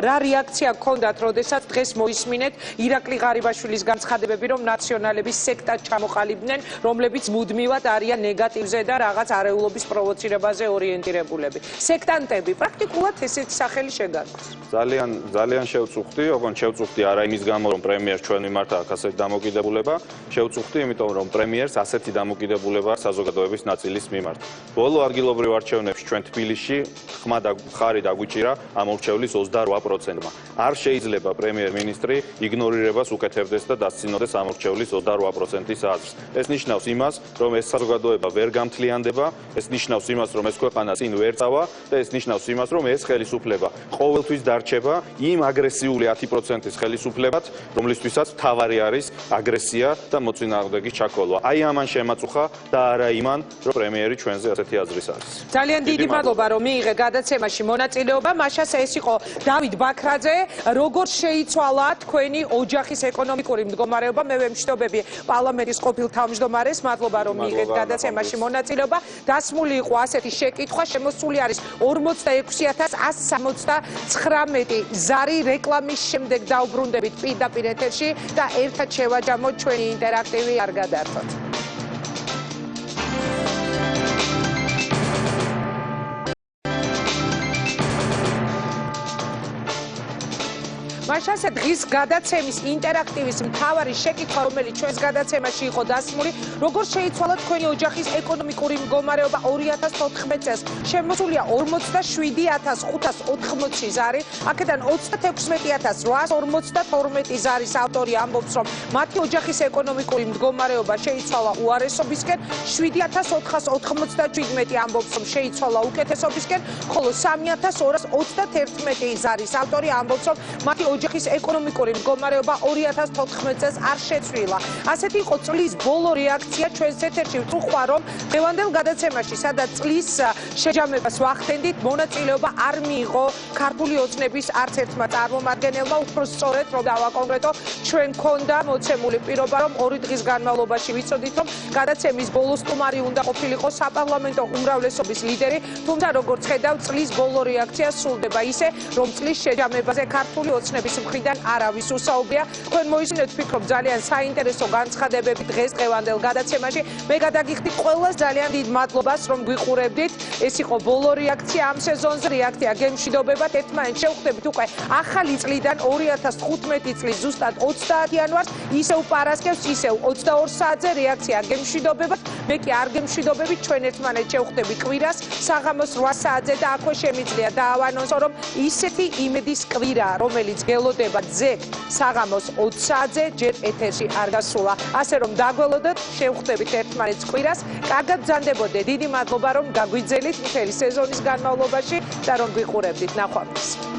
Speaker 3: რა რეაქცია გქონდათ, როდესაც დღეს მოისმინეთ ირაკლი ღარიბაშვილის განცხადებები, რომ ნაციონალების სექტა ჩამოყალიბდნენ, რომლებიც მუდმივად არიან ნეგატივზე და რაღაც არეულობის პროვოცირებაზე ორიენტირებულები. სექტანტები პრაქტიკულად ესეთი სახელი შეგარქვეს.
Speaker 13: ძალიან შევწუხდი, ოღონდ შევწუხდი არა იმის გამო, რომ პრემიერს ჩვენ მიმართა აქ ასეთი დამოკიდებულება, შევწუხდი იმიტომ, რომ პრემიერს ასეთი დამოკიდებულება აქვს საზოგადოების ნაწილის მიმართ. ბოლო ადგილობრივ არჩევნებში ჩვენ თბილისში ხმა და მხარი დაგვიჭირა ამ ორჩევლის 28%-მა. არ შეიძლება პრემიერ-მინისტრი იგნორირებას უკეთებდეს და დასცინოდეს ამ ორჩევლის 28%-ის აზრს. ეს ნიშნავს იმას, რომ ეს საზოგადოება ვერ გამთლიანდება, ეს ნიშნავს იმას, რომ ეს ქვეყანა წინ ვერ წავა და ეს ნიშნავს იმას, რომ ეს ხელისუფლება ყოველთვის დარჩება იმ აგრესიული 10%-ის ხელისუფლებად, რომლისთვისაც მთავარი არის აგრესია და მოწინააღმდეგის ჩაქოლვა. აი ამან შემაწუხა და არა იმან, რომ პრემიერი ჩვენზე ასეთი აზრის არის.
Speaker 3: ძალიან დიდი მადლობა, რომ მიიღე გადაცემაში მონაწილეობა. მაშას ეს იყო დავით ბაქრაძე. როგორ შეიცვალა თქვენი ოჯახის ეკონომიკური მდგომარეობა? მე ვემშვიდობები პარლამენტის ყოფილ თავმჯდომარეს. მადლობა, რომ მიიღეთ გადაცემაში მონაწილეობა. დასმული იყო ასეთი შეკითხვა, შემოსული არის 46179 ზარი. რეკლამის შემდეგ დავბრუნდებით პირდაპირ ეთერში და ერთად შევაჯამოთ ჩვენი ინტერაქტივი არ გადართოთ. მაშასე დღის გადაცემის ინტერაქტივის მთავარი შეკითხვა, რომელიც ჩვენს გადაცემაში იყო დასმული, როგორ შეიცვალა თქვენი ოჯახის ეკონომიკური მდგომარეობა 2014 წელს. შემოსულია 47580 ზარი, აქედან 36842 ზარის ავტორი ამბობს, რომ მათი ოჯახის ეკონომიკური მდგომარეობა შეიცვალა უარესობისკენ, 7497 ამბობს, რომ შეიცვალა უკეთესობისკენ, ხოლო 3231 ზარის ავტორი ამბობს, რომ მათი ოჯახის ეკონომიკური მდგომარეობა 2014 წელს არ შეცვლილა. ასეთი იყო წლის ბოლო რეაქცია ჩვენს ეთერში. ვთქვა, რომ დღევანდელ გადაცემაში, სადაც წლის შეჯამებას ვახდენდით, მონაწილეობა არ მიიღო ქართული ოცნების არც ერთმა წარმომადგენელმა. უფრო სწორედ, რომ დავაკონკრეტო, ჩვენ გქონდა მოცემული პირობა, რომ 2 დღის განმავლობაში ვიცოდით, რომ გადაცემის ბოლო სტუმარი უნდა ყოფილიყო საპარლამენტო უმრავლესობის ლიდერი, თუმცა როგორც ხედავ, წლის ბოლო რეაქცია სრულდება ისე, რომ წლის შეჯამებაზე ქართული ოცნების მხრიდან არავის უსაუბრია. თქვენ მოისმინეთ, ვფიქრობ, ძალიან საინტერესო განცხადებები დღეს დღევანდელ გადაცემაში. მე გადაგიხდი ყველას ძალიან დიდ მადლობას, რომ გვიყურებდით. ეს იყო ბოლო რეაქცია ამ სეზონზე, რეაქცია გემშვიდობებად. ერთმანეთს შევხვდებით უკვე ახალი წლიდან 2015 წლის ზუსტად 30 იანვარს, ისევ პარასკევს, ისევ 22 საათზე რეაქცია გემშვიდობებად. მე კი არ გემშვიდობებით, ჩვენ ერთმანეთს შევხვდებით კვირას საღამოს 8 საათზე და აქვე შემიძლია დაავანონსო, რომ ისეთი იმედის კვირა, რომელიც გელოდება ძე საღამოს 20 საათზე ჯერ ეთერში არ გასულა. ასე რომ დაგველოდოთ, შევხვდებით ერთმანეთს კვირას. კარგად ბრძანდებოდეთ. დიდი მადლობა, რომ გაგვიძელით მთელი სეზონის განმავლობაში და რომ გვიყურებდით. ნახვამდის.